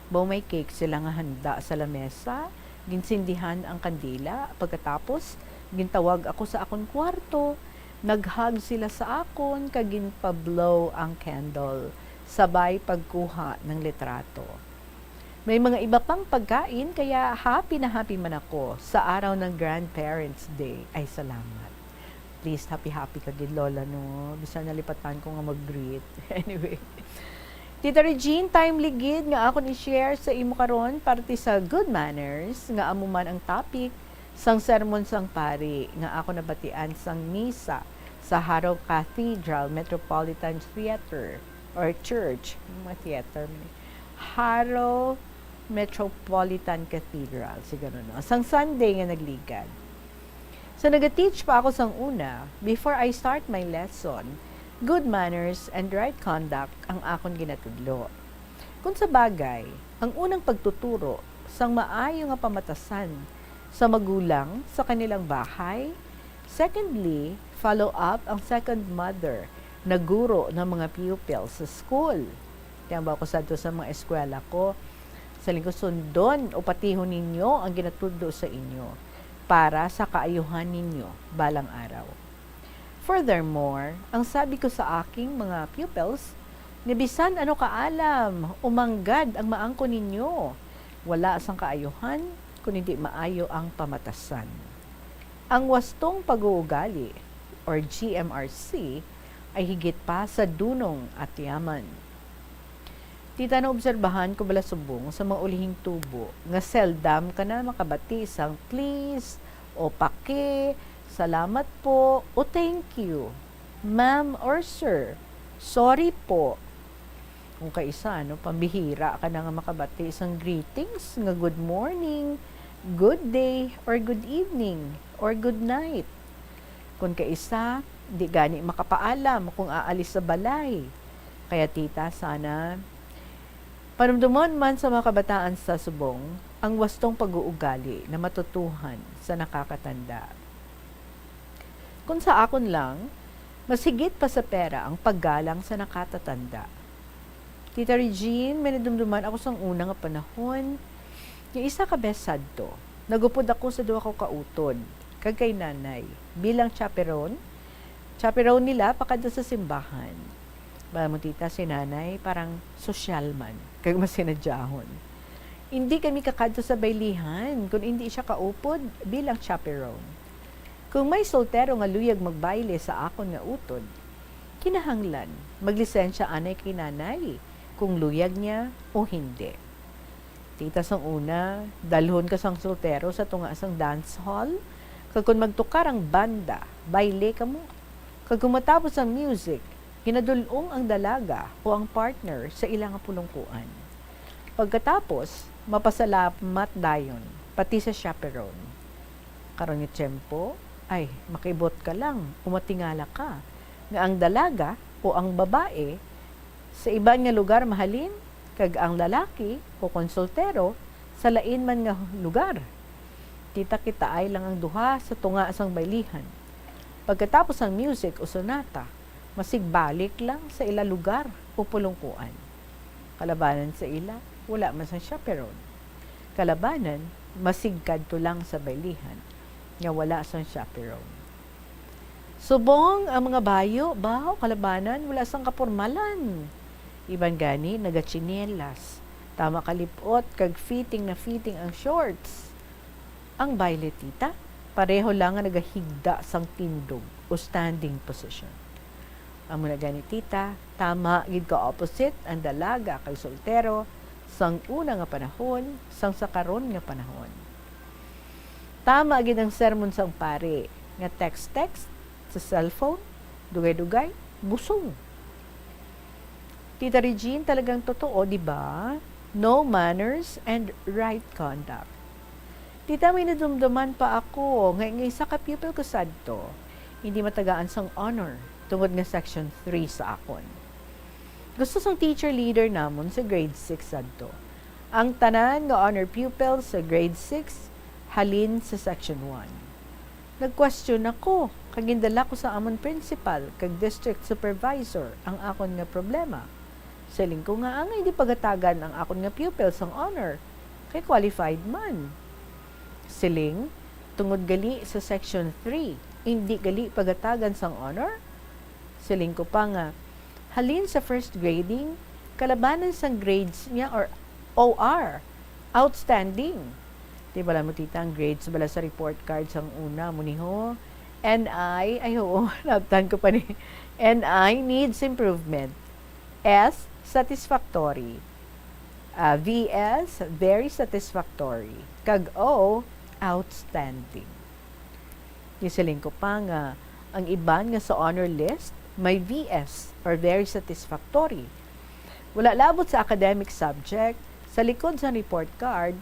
May cake sila nga handa sa lamesa, ginsindihan ang kandila, pagkatapos gintawag ako sa akon kwarto, naghug sila sa akon, kagin pa-blow ang candle, sabay pagkuha ng litrato. May mga iba pang pagkain, kaya happy na happy man ako sa araw ng Grandparents Day. Ay, salamat. Please, happy ka din, Lola, no? Bisa nalipatan ko nga mag-greet. Anyway. Tita Regine, timely gid nga akon i-share sa imo karon parte sa good manners nga amo man ang topic sang sermon sang pari nga ako nabatian sang misa sa Harrow Cathedral Metropolitan Theater or Church, theater. Harrow Metropolitan Cathedral, siguro no. Sang Sunday nga nagligad. So nag-teach pa ako sang una before I start my lesson. Good manners and right conduct ang akon ginatudlo. Kung sa bagay, ang unang pagtuturo sang maayo nga pamatasan sa magulang sa kanilang bahay. Secondly, follow up ang second mother na guro ng mga pupils sa school. Tiyamba ko sa mga eskwela ko, sa lingkod sundon o patihon ninyo ang ginatudlo sa inyo para sa kaayuhan ninyo balang araw. Furthermore, ang sabi ko sa aking mga pupils, nibisan ano kaalam, umanggad ang maangko ninyo. Wala sang kaayuhan, kung hindi maayo ang pamatasan. Ang wastong pag-uugali, or GMRC, ay higit pa sa dunong at yaman. Tita, na obserbahan ko bala subong sa mga ulihing tubo, nga seldom ka na makabati sang please, o pake, salamat po, o thank you, ma'am or sir, sorry po. Kung kaisa, pambihira ka na nga makabati isang greetings, nga good morning, good day, or good evening, or good night. Kung kaisa, di gani makapaalam kung aalis sa balay. Kaya tita, sana panumdumon man sa mga kabataan sa subong, ang wastong pag-uugali na matutuhan sa nakakatanda. Kung sa akon lang, mas higit pa sa pera ang paggalang sa nakatatanda. Tita Regine, may nadumduman ako sa unang panahon. Yung isa ka besad to, nagupod ako sa duwa ko kautod, kag kay nanay, bilang chaperon nila pakada sa simbahan. Bala mo tita, si nanay parang social man, kag mas sinadyahon. Hindi kami kakadto sa baylihan, kung hindi siya kaupod bilang chaperon. Kung may soltero nga luyag magbayle sa akon nga utod, kinahanglan maglisensya anay kay nanay kung luyag niya o hindi. Tita, sang una, dalhon ka sang soltero sa tunga sang dance hall, kag kung magtukar ang banda, bayle ka mo. Kag kung matapos ang music, ginadulong ang dalaga o ang partner sa ilang pulungkuan. Pagkatapos, mapasalamat dayon, pati sa chaperon. Karon nga tiyempo, ay, makibot ka lang, umatingala ka, nga ang dalaga o ang babae, sa iban nga lugar mahalin, kag ang lalaki o konsultero, sa lain man nga lugar. Kita-kita ay lang ang duha sa tunga sang baylihan. Pagkatapos ang music o sonata, masigbalik lang sa ila lugar o pulungkuan. Kalabanan sa ila, wala man sang chaperon. Kalabanan, masigkad to lang sa bailihan, nga wala sang chaperon. Subong ang mga bayo, baho, kalabanan, wala sang kapormalan. Iban gani, nagachinelas. Tama kalipot, kag fitting na fitting ang shorts. Ang baile tita, pareho lang nga nagahigda sang tindog o standing position. Ang muna gani tita, tama gid ka opposite ang dalaga kay soltero sang una nga panahon, sang sa karon nga panahon. Tama gid ang sermon sang pare nga text-text sa cellphone, dugay-dugay, busong. Tita Regine, talagang totoo, di ba? No manners and right conduct. Tita, may nadumduman pa ako. Ngay sa ka-pupil ko sadto, hindi matagaan sang honor tungod nga section 3 sa akon. Gusto sang teacher leader namon sa grade 6 sadto. Ang tanan nga honor pupil sa grade 6 halin sa section 1. Nag-question ako, kagindala ko sa amon principal kag district supervisor ang akon nga problema. Siling ko nga ang hindi pagatagan ang akon nga pupil sang honor kay qualified man. Siling, tungod gali sa section 3, hindi gali pagatagan sang honor. Siling ko pa nga, halin sa first grading, kalabanan sang grades niya or OR, outstanding. Di bala mo tita ang grades bala sa report card sang una mo niho. NI, ay oo, naptan ko pa ni. NI needs improvement. S, satisfactory. VS, very satisfactory. Kag O, outstanding. Isiling ko pa nga, ang iban nga sa honor list, may VS or very satisfactory. Wala labot sa academic subject, sa likod sa report card,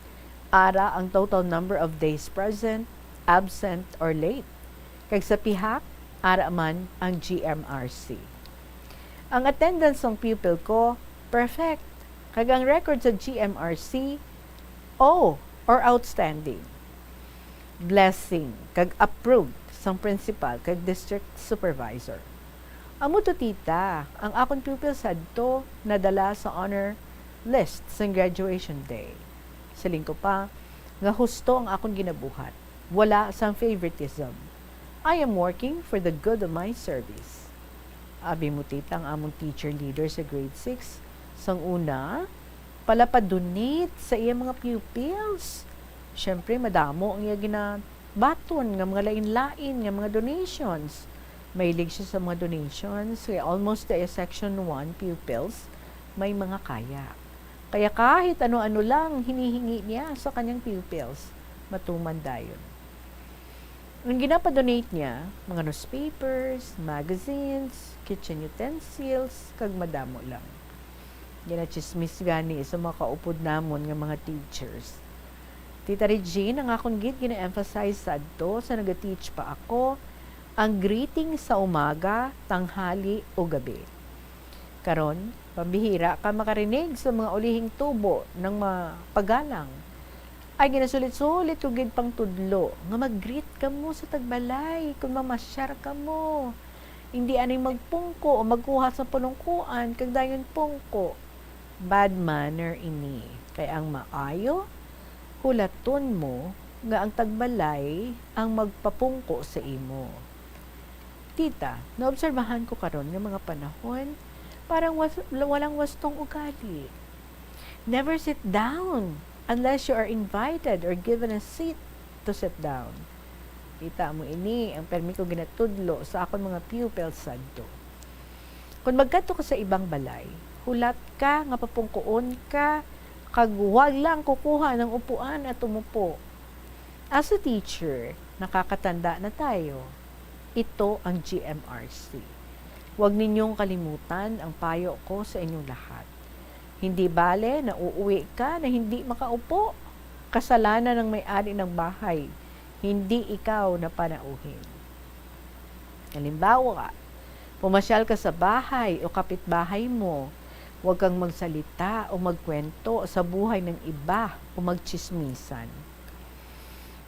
ara ang total number of days present, absent, or late. Kag sa pihak, ara man ang GMRC. Ang attendance ng pupil ko, perfect. Kag ang record sa GMRC, O or outstanding. Blessing, kag approved sang principal kag district supervisor. Amo to tita, ang akong pupil sadto nadala sa honor list sa graduation day. Siling ko pa, nga husto ang akong ginabuhat. Wala sang favoritism. I am working for the good of my service. Abi mo tita ang among teacher leader sa grade 6. Sang una, palapadunit sa iya mga pupils. Siyempre, madamo ang iya ginabaton nga mga lain-lain nga mga donations. Mahilig siya sa mga donations. Kaya almost the section 1 pupils, may mga kaya. Kaya kahit ano-ano lang hinihingi niya sa kanyang pupils, matuman dayon. Ang ginapadonate niya, mga newspapers, magazines, kitchen utensils, kag madamo lang. Ginachismis gani sa mga kaupod namon nga mga teachers. Tita Regine, ang akong gid gina-emphasize sadto sa nag-teach pa ako, ang greeting sa umaga, tanghali o gabi. Karon, pambihira ka makarinig sa mga ulihing tubo ng mga pagalang. Ay ginasulit-sulit ugid pang tudlo nga mag-greet ka mo sa tagbalay kung mamasyar ka mo. Hindi aning magpungko o magkuha sa pulungkuan kag dayon pungko. Bad manner ini. Kay ang maayo, hulaton mo nga ang tagbalay ang magpapungko sa imo. Tita, naobserbahan ko karon nga mga panahon, parang walang wastong ugali. Never sit down unless you are invited or given a seat to sit down. Kita mo ini, ang permi ko ginatudlo sa akong mga pupils sadto. Kung magkadto ka sa ibang balay, hulat ka, nga papungkoon ka, kag huwag lang kukuha ng upuan at umupo. As a teacher, nakakatanda na tayo. Ito ang GMRC. Huwag ninyong kalimutan ang payo ko sa inyong lahat. Hindi bale na uuwi ka na hindi makaupo. Kasalanan ng may-ari ng bahay. Hindi ikaw na panauhin. Halimbawa, pumasyal ka sa bahay o kapitbahay mo. Huwag kang magsalita o magkwento sa buhay ng iba o magchismisan.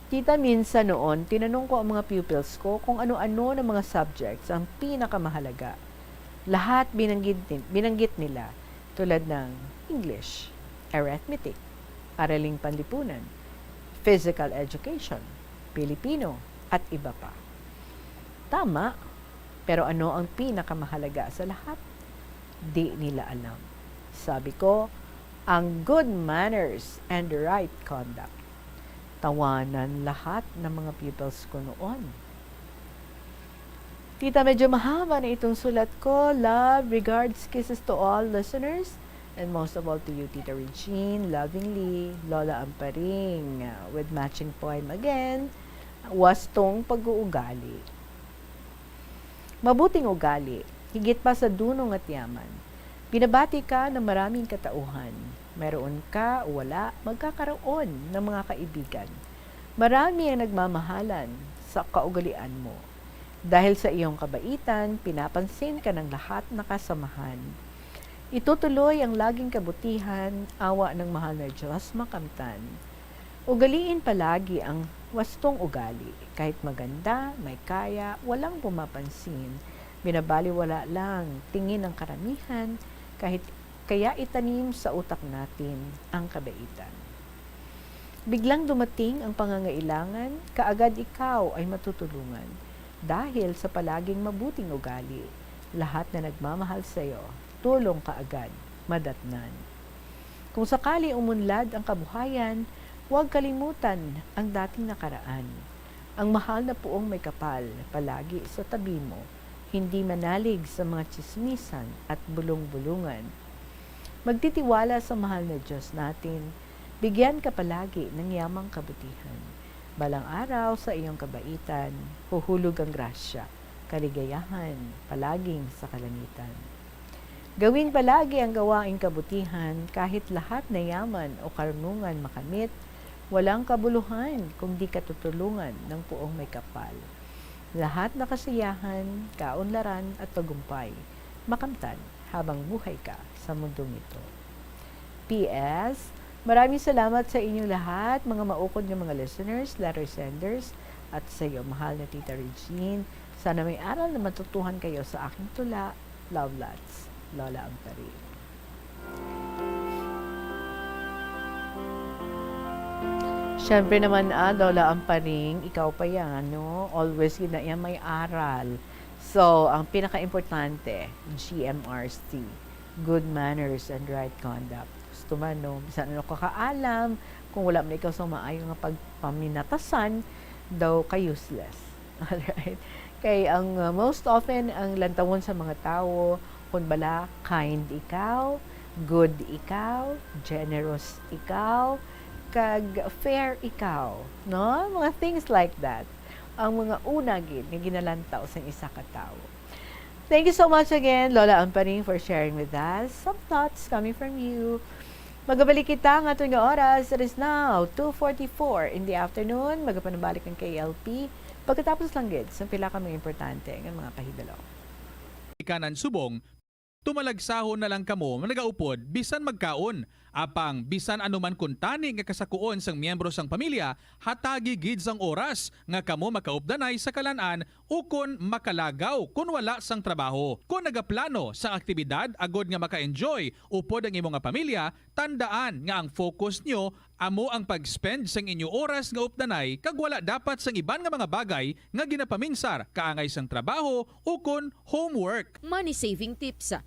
Tita, minsan noon, tinanong ko ang mga pupils ko kung ano-ano ng mga subjects ang pinakamahalaga. Lahat binanggit nila tulad ng English, arithmetic, araling panlipunan, physical education, Filipino, at iba pa. Tama, pero ano ang pinakamahalaga sa lahat? Di nila alam. Sabi ko, ang good manners and the right conduct. Tawanan lahat ng mga pupils ko noon. Tita, medyo mahaba na itong sulat ko. Love, regards, kisses to all listeners. And most of all to you, Tita Regine, lovingly, Lola Amparing, with matching poem again, wastong pag-uugali. Mabuting ugali, higit pa sa dunong at yaman. Binabati ka ng maraming katauhan. Meron ka o wala, magkakaroon ng mga kaibigan. Marami ang nagmamahalan sa kaugalian mo. Dahil sa iyong kabaitan, pinapansin ka ng lahat na kasamahan. Itutuloy ang laging kabutihan, awa ng mahal na Diyos makamtan. Ugaliin palagi ang wastong ugali. Kahit maganda, may kaya, walang pumapansin. Binabaliwala lang, tingin ng karamihan, kaya itanim sa utak natin ang kabaitan. Biglang dumating ang pangangailangan, kaagad ikaw ay matutulungan. Dahil sa palaging mabuting ugali, lahat na nagmamahal sa iyo, tulong kaagad, madatnan. Kung sakali umunlad ang kabuhayan, huwag kalimutan ang dating nakaraan. Ang mahal na puong may kapal, palagi sa tabi mo, hindi manalig sa mga tsismisan at bulong-bulungan. Magtitiwala sa mahal na Diyos natin, bigyan ka palagi ng yamang kabutihan. Balang araw sa iyong kabaitan, huhulog ang grasya, kaligayahan, palaging sa kalangitan. Gawin palagi ang gawaing kabutihan kahit lahat na yaman o karunungan makamit, walang kabuluhan kung di ka tutulungan ng puong may kapal. Lahat na kasiyahan, kaunlaran at tagumpay, makamtan habang buhay ka sa mundong ito. P.S. Maraming salamat sa inyong lahat, mga maukod ng mga listeners, letter senders, at sa iyo, mahal na Tita Regine. Sana may aral na matutuhan kayo sa aking tula. Love lots, Lola Amparing. Siyempre naman, Lola Amparing, ikaw pa yan, no? Always yun na yan, may aral. So, ang pinaka-importante, GMRC, good manners and right conduct. Gusto man, no? Bisan ano kakaalam, kung wala mo ikaw sa maayong nga pagpaminatasan, daw ka useless. Alright? Kaya ang most often, ang lantawon sa mga tao, kung bala, kind ikaw, good ikaw, generous ikaw, kag fair ikaw, no? Mga things like that. Ang mga unagin nga ginalantaw sa isa ka tao. Thank you so much again, Lola Amparing, for sharing with us some thoughts coming from you. Magabalik kita nga itong oras. It is now 2:44 in the afternoon. Magapanabalik ang KLP. Pagkatapos lang gid, sa pila ka mga importante ng mga pahidalo. Ikanan subong, tumalagsahon na lang kamo nagaupod bisan magkaon. Apang bisan anuman kuntani nga kasakuon sang miyembro sang pamilya, hatagi gid sang oras nga kamo makaupdanay sa kalan-an ukon makalagaw kun wala sang trabaho. Kung nagaplano sa aktibidad agod nga maka-enjoy upod ang imong nga pamilya, tandaan nga ang focus nyo amo ang pag-spend sang inyo oras nga updanay kag wala dapat sang iban nga mga bagay nga ginapaminsar kaangay sang trabaho ukon homework. Money saving tips.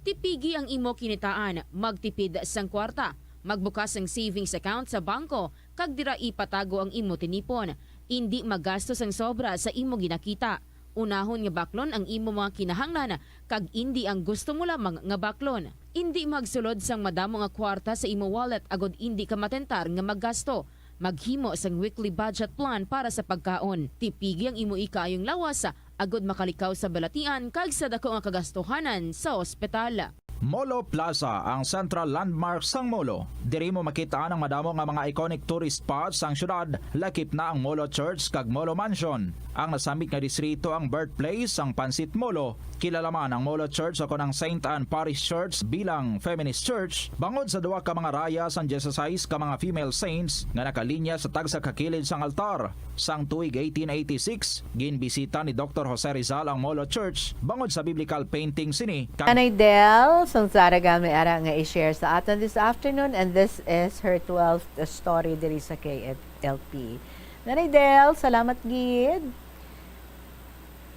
Tipigi ang imo kinitaan, magtipid sang kwarta, magbukas ang savings account sa bangko, kag dira ipatago ang imo tinipon. Indi magastos ang sobra sa imo ginakita. Unahon nga baklon ang imo mga kinahanglan, kag indi ang gusto mo lamang nga baklon. Indi magsulod sang madamo nga kwarta sa imo wallet agod indi ka matentar nga maggasto. Maghimo sang weekly budget plan para sa pagkaon. Tipigi ang imo ikaayong lawas agod makalikaw sa balatian kag sa dako nga kagastuhanan sa ospital. Molo Plaza ang central landmark sang Molo. Diri mo makita ang madamo nga mga iconic tourist spots sang syudad, lakip na ang Molo Church kag Molo Mansion. Ang nasamit nga distrito ang birthplace sang Pansit Molo. Kilala man ang Molo Church o ang St. Anne Parish Church bilang feminist church, bangod sa duwa ka mga raya sang 16 ka mga female saints nga nakalinya sa tagsa kakilid sang altar. Sang tuig 1886, ginbisita ni Dr. Jose Rizal ang Molo Church bangod sa biblical painting sini. Nanay Del, sang Saragal may ara nga i-share sa atin this afternoon, and this is her 12th story diri sa KLP. Nanay Del, salamat gid.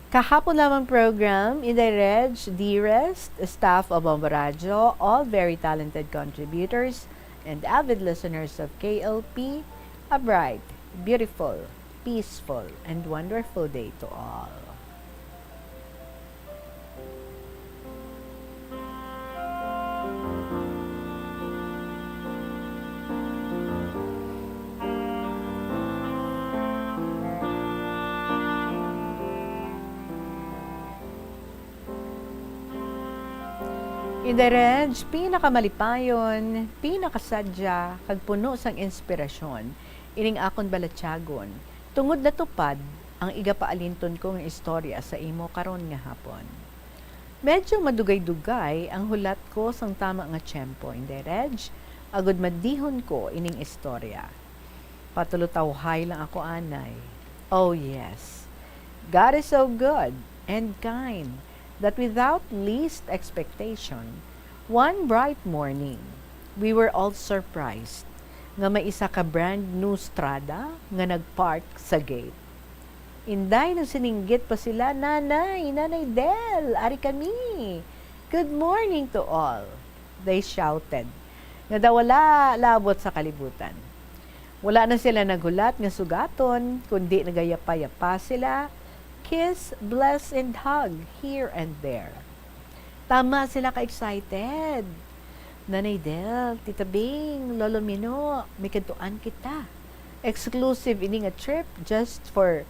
Kahapon lamang program, Inday Dearest, staff of Bombo Radio, all very talented contributors and avid listeners of KLP, a bright, beautiful, peaceful, and wonderful day to all. Idereg, pinakamalipayon, pinakasadya, kag puno sang inspirasyon, ining akon balatyagon, tungod na tupad ang igapaalinton kong istorya sa imo karon nga hapon. Medyo madugay-dugay ang hulat ko sang tama nga tiyempo, Idereg, agud madihon ko ining istorya. Patulutawhay lang ako anay. Oh yes, God is so good and kind, that without least expectation, one bright morning, we were all surprised nga may isa ka brand new Strada nga nagpark sa gate. Inday nang sininggit pa sila, Nanay Del, ari kami. Good morning to all, they shouted. Nga daw wala labot sa kalibutan. Wala na sila nagulat nga sugaton, kundi nagayapa-yapa sila, kiss, bless, and hug here and there. Tama sila ka-excited. Nanay Del, Tita Bing, Lolo Mino, may kantuan kita. Exclusive ining a trip just for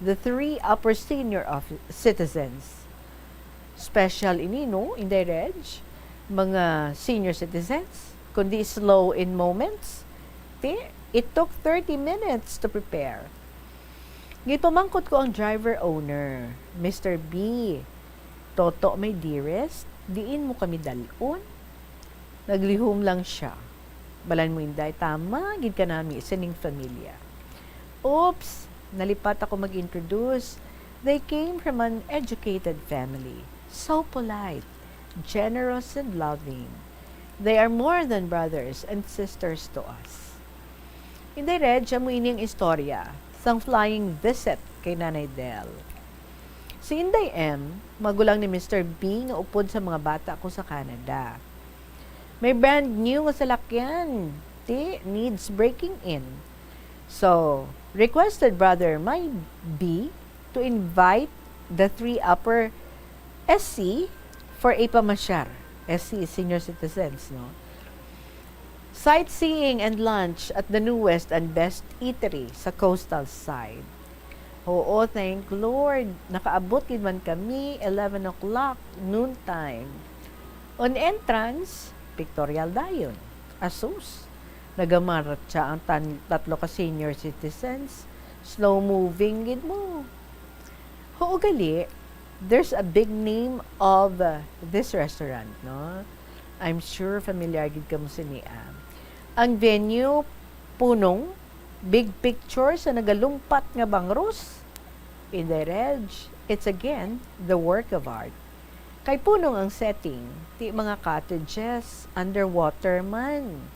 the 3 upper senior citizens. Special inino, Inday mga senior citizens, kundi slow in moments. It took 30 minutes to prepare. Gipamangkot ko ang driver-owner, Mr. B. Toto, my dearest, diin mo kami dalon? Naglihom lang siya. Balan mo Inday, tama, gid ka nami isining familia. Oops, nalipat ako mag-introduce. They came from an educated family. So polite, generous, and loving. They are more than brothers and sisters to us. Inday mo ining istorya sang flying visit kay Nanay Del. Si Inday M, magulang ni Mr. B nga upod sa mga bata ko sa Canada. May brand new nga salakyan. Needs breaking in. So, requested brother my B to invite the 3 upper SC for a pamasyar. SC is senior citizens, no? Sightseeing and lunch at the newest and best eatery sa coastal side. Oo, thank Lord. Nakaabot gid man kami 11 o'clock noon time. On entrance, pictorial dayon. Asus. Nagamaratsa ang 3 ka senior citizens. Slow moving gid mo. Oo gali, there's a big name of this restaurant, no? I'm sure familiar gid kamo sa niya. Ang venue, punong, big picture sa nagalumpat nga bangros. In the it's again the work of art. Kay punong ang setting, ti mga cottages, underwater man.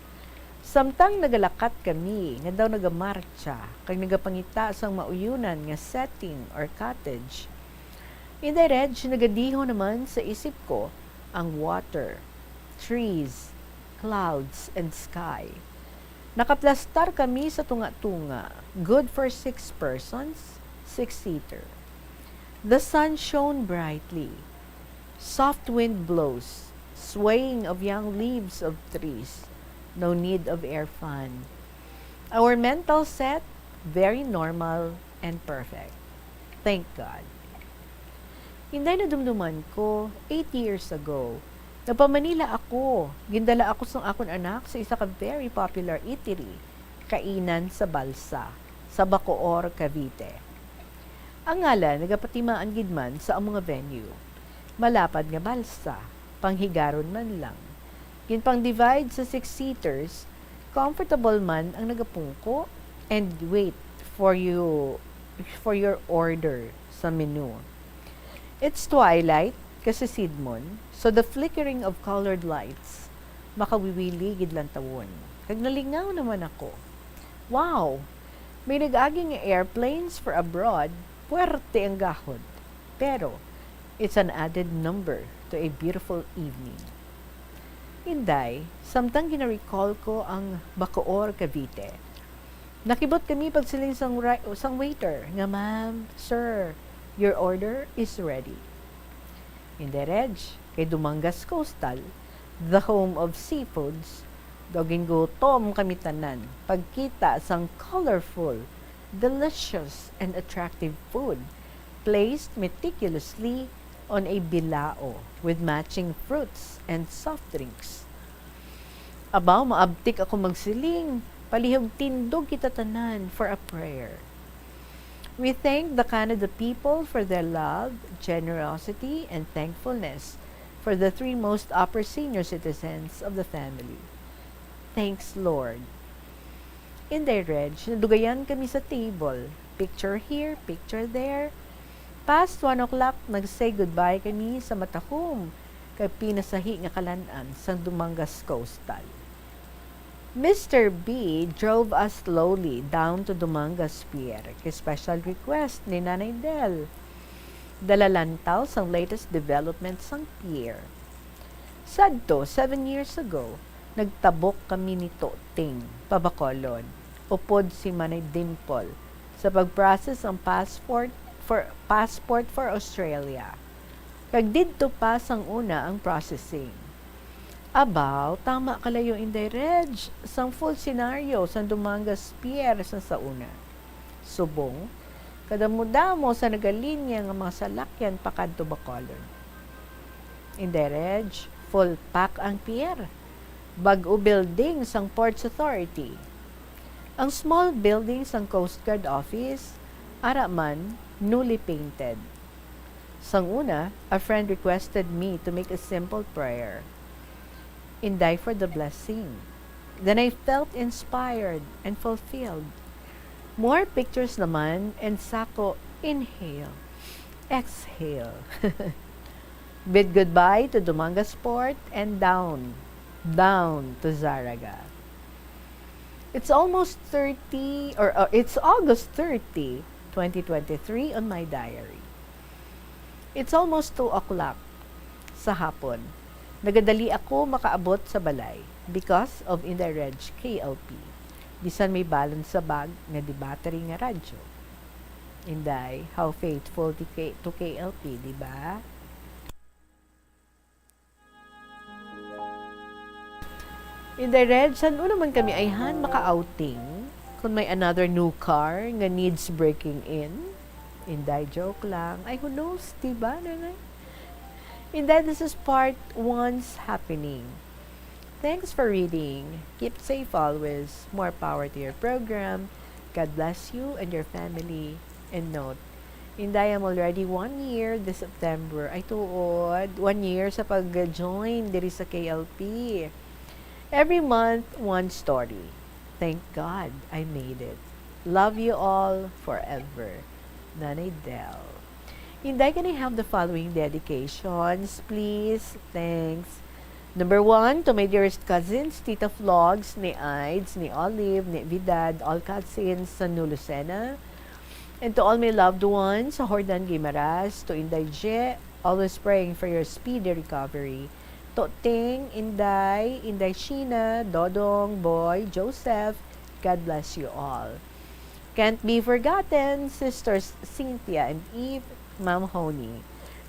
Samtang nagalakat kami, nga daw nagamarcha, kay nagapangita sang mauyunan nga setting or cottage. In the nagadiho naman sa isip ko ang water, trees, clouds, and sky. Nakaplastar kami sa tunga-tunga, good for 6 persons, 6-seater. The sun shone brightly. Soft wind blows, swaying of young leaves of trees. No need of air fan. Our mental set, very normal and perfect. Thank God. Inday na dumduman ko, 8 years ago, Nagpa-Manila ako. Gindala ako sa akon anak sa isa ka very popular eatery, kainan sa Balsa, sa Bacoor, Cavite. Ang ngalan, nagapatimaan gid man sa ang mga venue. Malapad nga balsa, panghigaron man lang. Ginpang divide sa 6-seaters, comfortable man ang nagapungko and wait for your order sa menu. It's twilight kasi Sidmon, so the flickering of colored lights makawiwili gid lang tawon. Kag nalingaw naman ako. Wow! May nag-aging airplanes for abroad, puwerte ang gahod. Pero, it's an added number to a beautiful evening. Inday, samtang gina-recall ko ang Bacoor, Cavite. Nakibot kami pagsiling sang waiter nga, ma'am, sir, your order is ready. In the Reg, kay Dumangas Coastal, the home of seafoods, doging gutom kami tanan, pagkita sang colorful, delicious, and attractive food, placed meticulously on a bilao with matching fruits and soft drinks. Abaw, maabtik ako magsiling, palihog tindog kita tanan for a prayer. We thank the Canada people for their love, generosity, and thankfulness for the 3 most upper senior citizens of the family. Thanks, Lord. In the Reg, nadugayan kami sa table. Picture here, picture there. Past 1 o'clock, nag-say goodbye kami sa matahom kay pinasahi nga kalanan sa Dumangas Coastal. Mr. B drove us slowly down to Dumangas Pier kay special request ni Nanay Del. Dalalantaw sang latest development sang pier. Sadto, 7 years ago, nagtabok kami ni Toting, Pabacolod, upod si Manay Dimple sa pag-process ang passport for Australia. Kag didto pa sang una ang processing. Abaw, tama kalayo in the Reg, sang full scenario sang Dumangas Pier sa una. Subong, kadamo-damo sa nagalinya nga mga salakyan pakadto Bacolod. In the Reg, full pack ang pier. Bag-o building sang Ports Authority. Ang small building sang Coast Guard Office, ara man, newly painted. Sang una, a friend requested me to make a simple prayer. Inday for the blessing. Then I felt inspired and fulfilled. More pictures naman, and sako, inhale, exhale. Bid goodbye to Dumangas Port and down to Zaraga. It's almost 30, it's August 30, 2023 on my diary. It's almost 2 o'clock sa hapon. Nagadali ako makaabot sa balay because of Indireg KLP. Bisan may balance sa bag nga di battery nga radyo. Inday, how faithful to KLP, di ba? Indireg, saan naman kami ayhan maka-outing kung may another new car nga needs breaking in? Inday, joke lang. Ay, who knows, di ba, nanay? Inday, this is part 1's happening. Thanks for reading. Keep safe always. More power to your program. God bless you and your family. And note, Inday, I'm already 1 year this September. Ay, tuod. 1 year sa pag-join diri sa KLP. Every month, 1 story. Thank God I made it. Love you all forever. Nanay Del. Inday, can I have the following dedications, please? Thanks. Number 1, to my dearest cousins, Tita Vlogs, ni Ides, ni Olive, ni Vidad, all cousins sa New Lucena. And to all my loved ones, sa Hordan Guimaras, to Inday Je, always praying for your speedy recovery. To Ting, Inday, Inday Sheena, Dodong, Boy, Joseph, God bless you all. Can't be forgotten, sisters Cynthia and Eve, Ma'am Honey.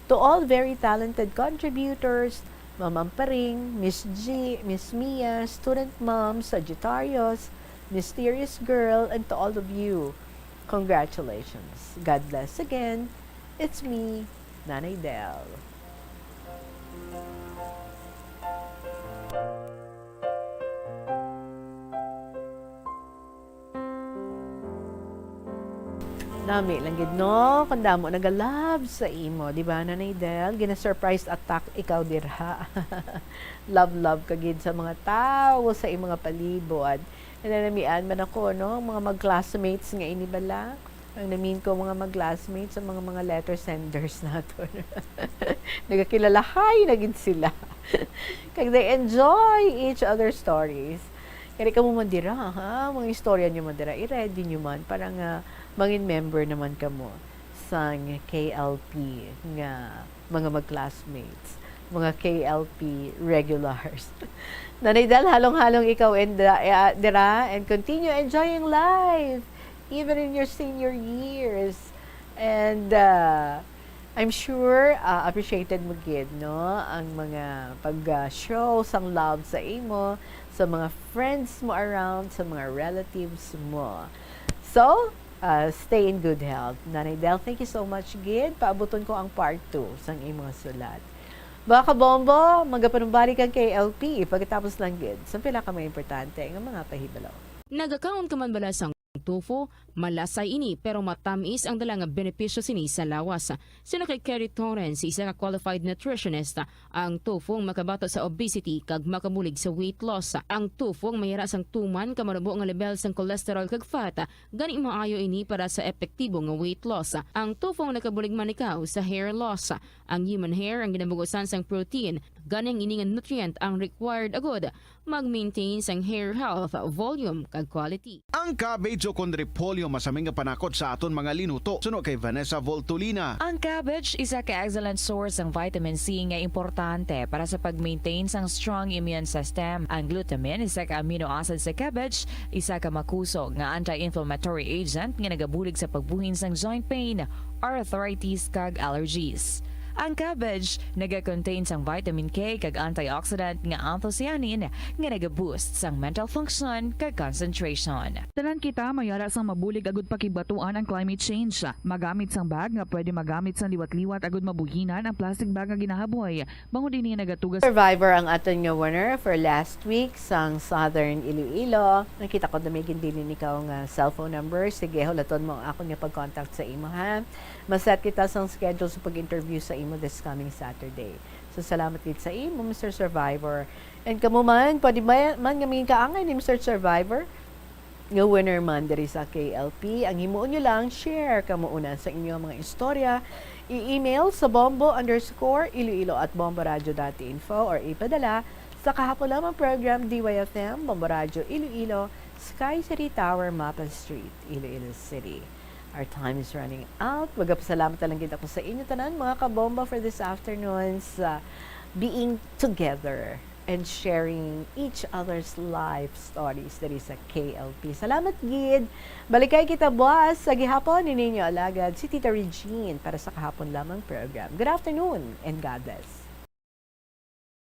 To all very talented contributors, Ma'am Amparing, Miss G, Miss Mia, student moms, Sagittarius, Mysterious Girl, and to all of you, congratulations. God bless again. It's me, Nanay Del. Nami lang gid no, kanda mo nagalove sa imo, di ba Nanay Del? Gina-surprise attack ikaw dirha. Love ka gid sa mga tao sa imong mga palibot. Nanamian man ako no, mga mag-classmates nga ini bala. Ang namin ko mga mag-classmates sa mga letter senders naton. Nagakilalahay na gid sila. Kag they enjoy each other's stories. Kaya ka mo man dira, ha? Mga istorya nyo man dira, i-ready nyo man para nga mangin member naman ka mo sa KLP nga mga mag-classmates, mga KLP regulars. Nanay Del, halong-halong ikaw and dira and continue enjoying life even in your senior years. And I'm sure appreciated mo gid no ang mga pag-show sang love sa imo sa mga friends mo around, sa mga relatives mo. So, stay in good health. Nanay Del, thank you so much gid. Paabuton ko ang part 2 sang imong sulat. Baka bombo, magapanumbalik ang KLP pagkatapos lang gid. Sa pila ka mga importante nga mga pahibalaw. Nagakaon ka man bala sang tofu, malasay ini pero matamis ang dalang benepisyo sini sa lawas. Sino kay Kerry Torrens, isa ka qualified nutritionist, ang tofu makabato sa obesity kag makabulig sa weight loss. Ang tofu mayara sang tuman kamanubo nga level sang cholesterol kag fat, gani maayo ini para sa epektibo nga weight loss. Ang tofu nakabulig man ikaw sa hair loss. Ang human hair ang ginabugusan sang protein, ganing ini nga nutrient ang required agod mag-maintain sang hair health, volume kag quality. Ang cabbage o kon repolyo masaming nga panakot sa aton mga linuto. Suno kay Vanessa Voltolina. Ang cabbage isa ka excellent source ng vitamin C nga importante para sa pag-maintain sang strong immune system. Ang glutamine isa ka amino acid sa cabbage, isa ka makusog nga anti-inflammatory agent nga nagabulig sa pagbuhin sang joint pain, arthritis kag allergies. Ang cabbage naga-contain sang vitamin K kag antioxidant nga anthocyanin nga naga-boost sang mental function kag concentration. Tanan kita mayara sang mabulig agud pakibatuan ang climate change. Magamit sang bag nga pwede magamit sang liwat-liwat agud mabuhinan ang plastic bag nga ginahaboy. Bango dinhi nagatugas. Survivor ang aton nga winner for last week sang Southern Iloilo. Nakita ko damigin din ikaw nga cellphone number. Sige, hulaton mo ang akong nga pag-contact sa imo ha. Maset kita sang schedule sa pag-interview sa imo this coming Saturday. So salamat gid sa imo Mr. Survivor. And kamo man pwede man nga mingin kaangay ni Mr. Survivor nga winner man diri sa KLP. Ang himuon nyo lang share kamo una sa inyong mga istorya. I-email sa bombo_iloilo@bomboradio.info or ipadala sa kahapon lamang program DYFM Bombo Radio Iloilo, Sky City Tower, Mapa Street, Iloilo City. Our time is running out. Magpasalamat lang kita ko sa inyo tanan mga kabomba for this afternoon's being together and sharing each other's life stories that is a KLP. Salamat gid. Balikay kita boss sa gihapon ni ninyo alagad si Tita Regine para sa kahapon lamang program. Good afternoon and God bless.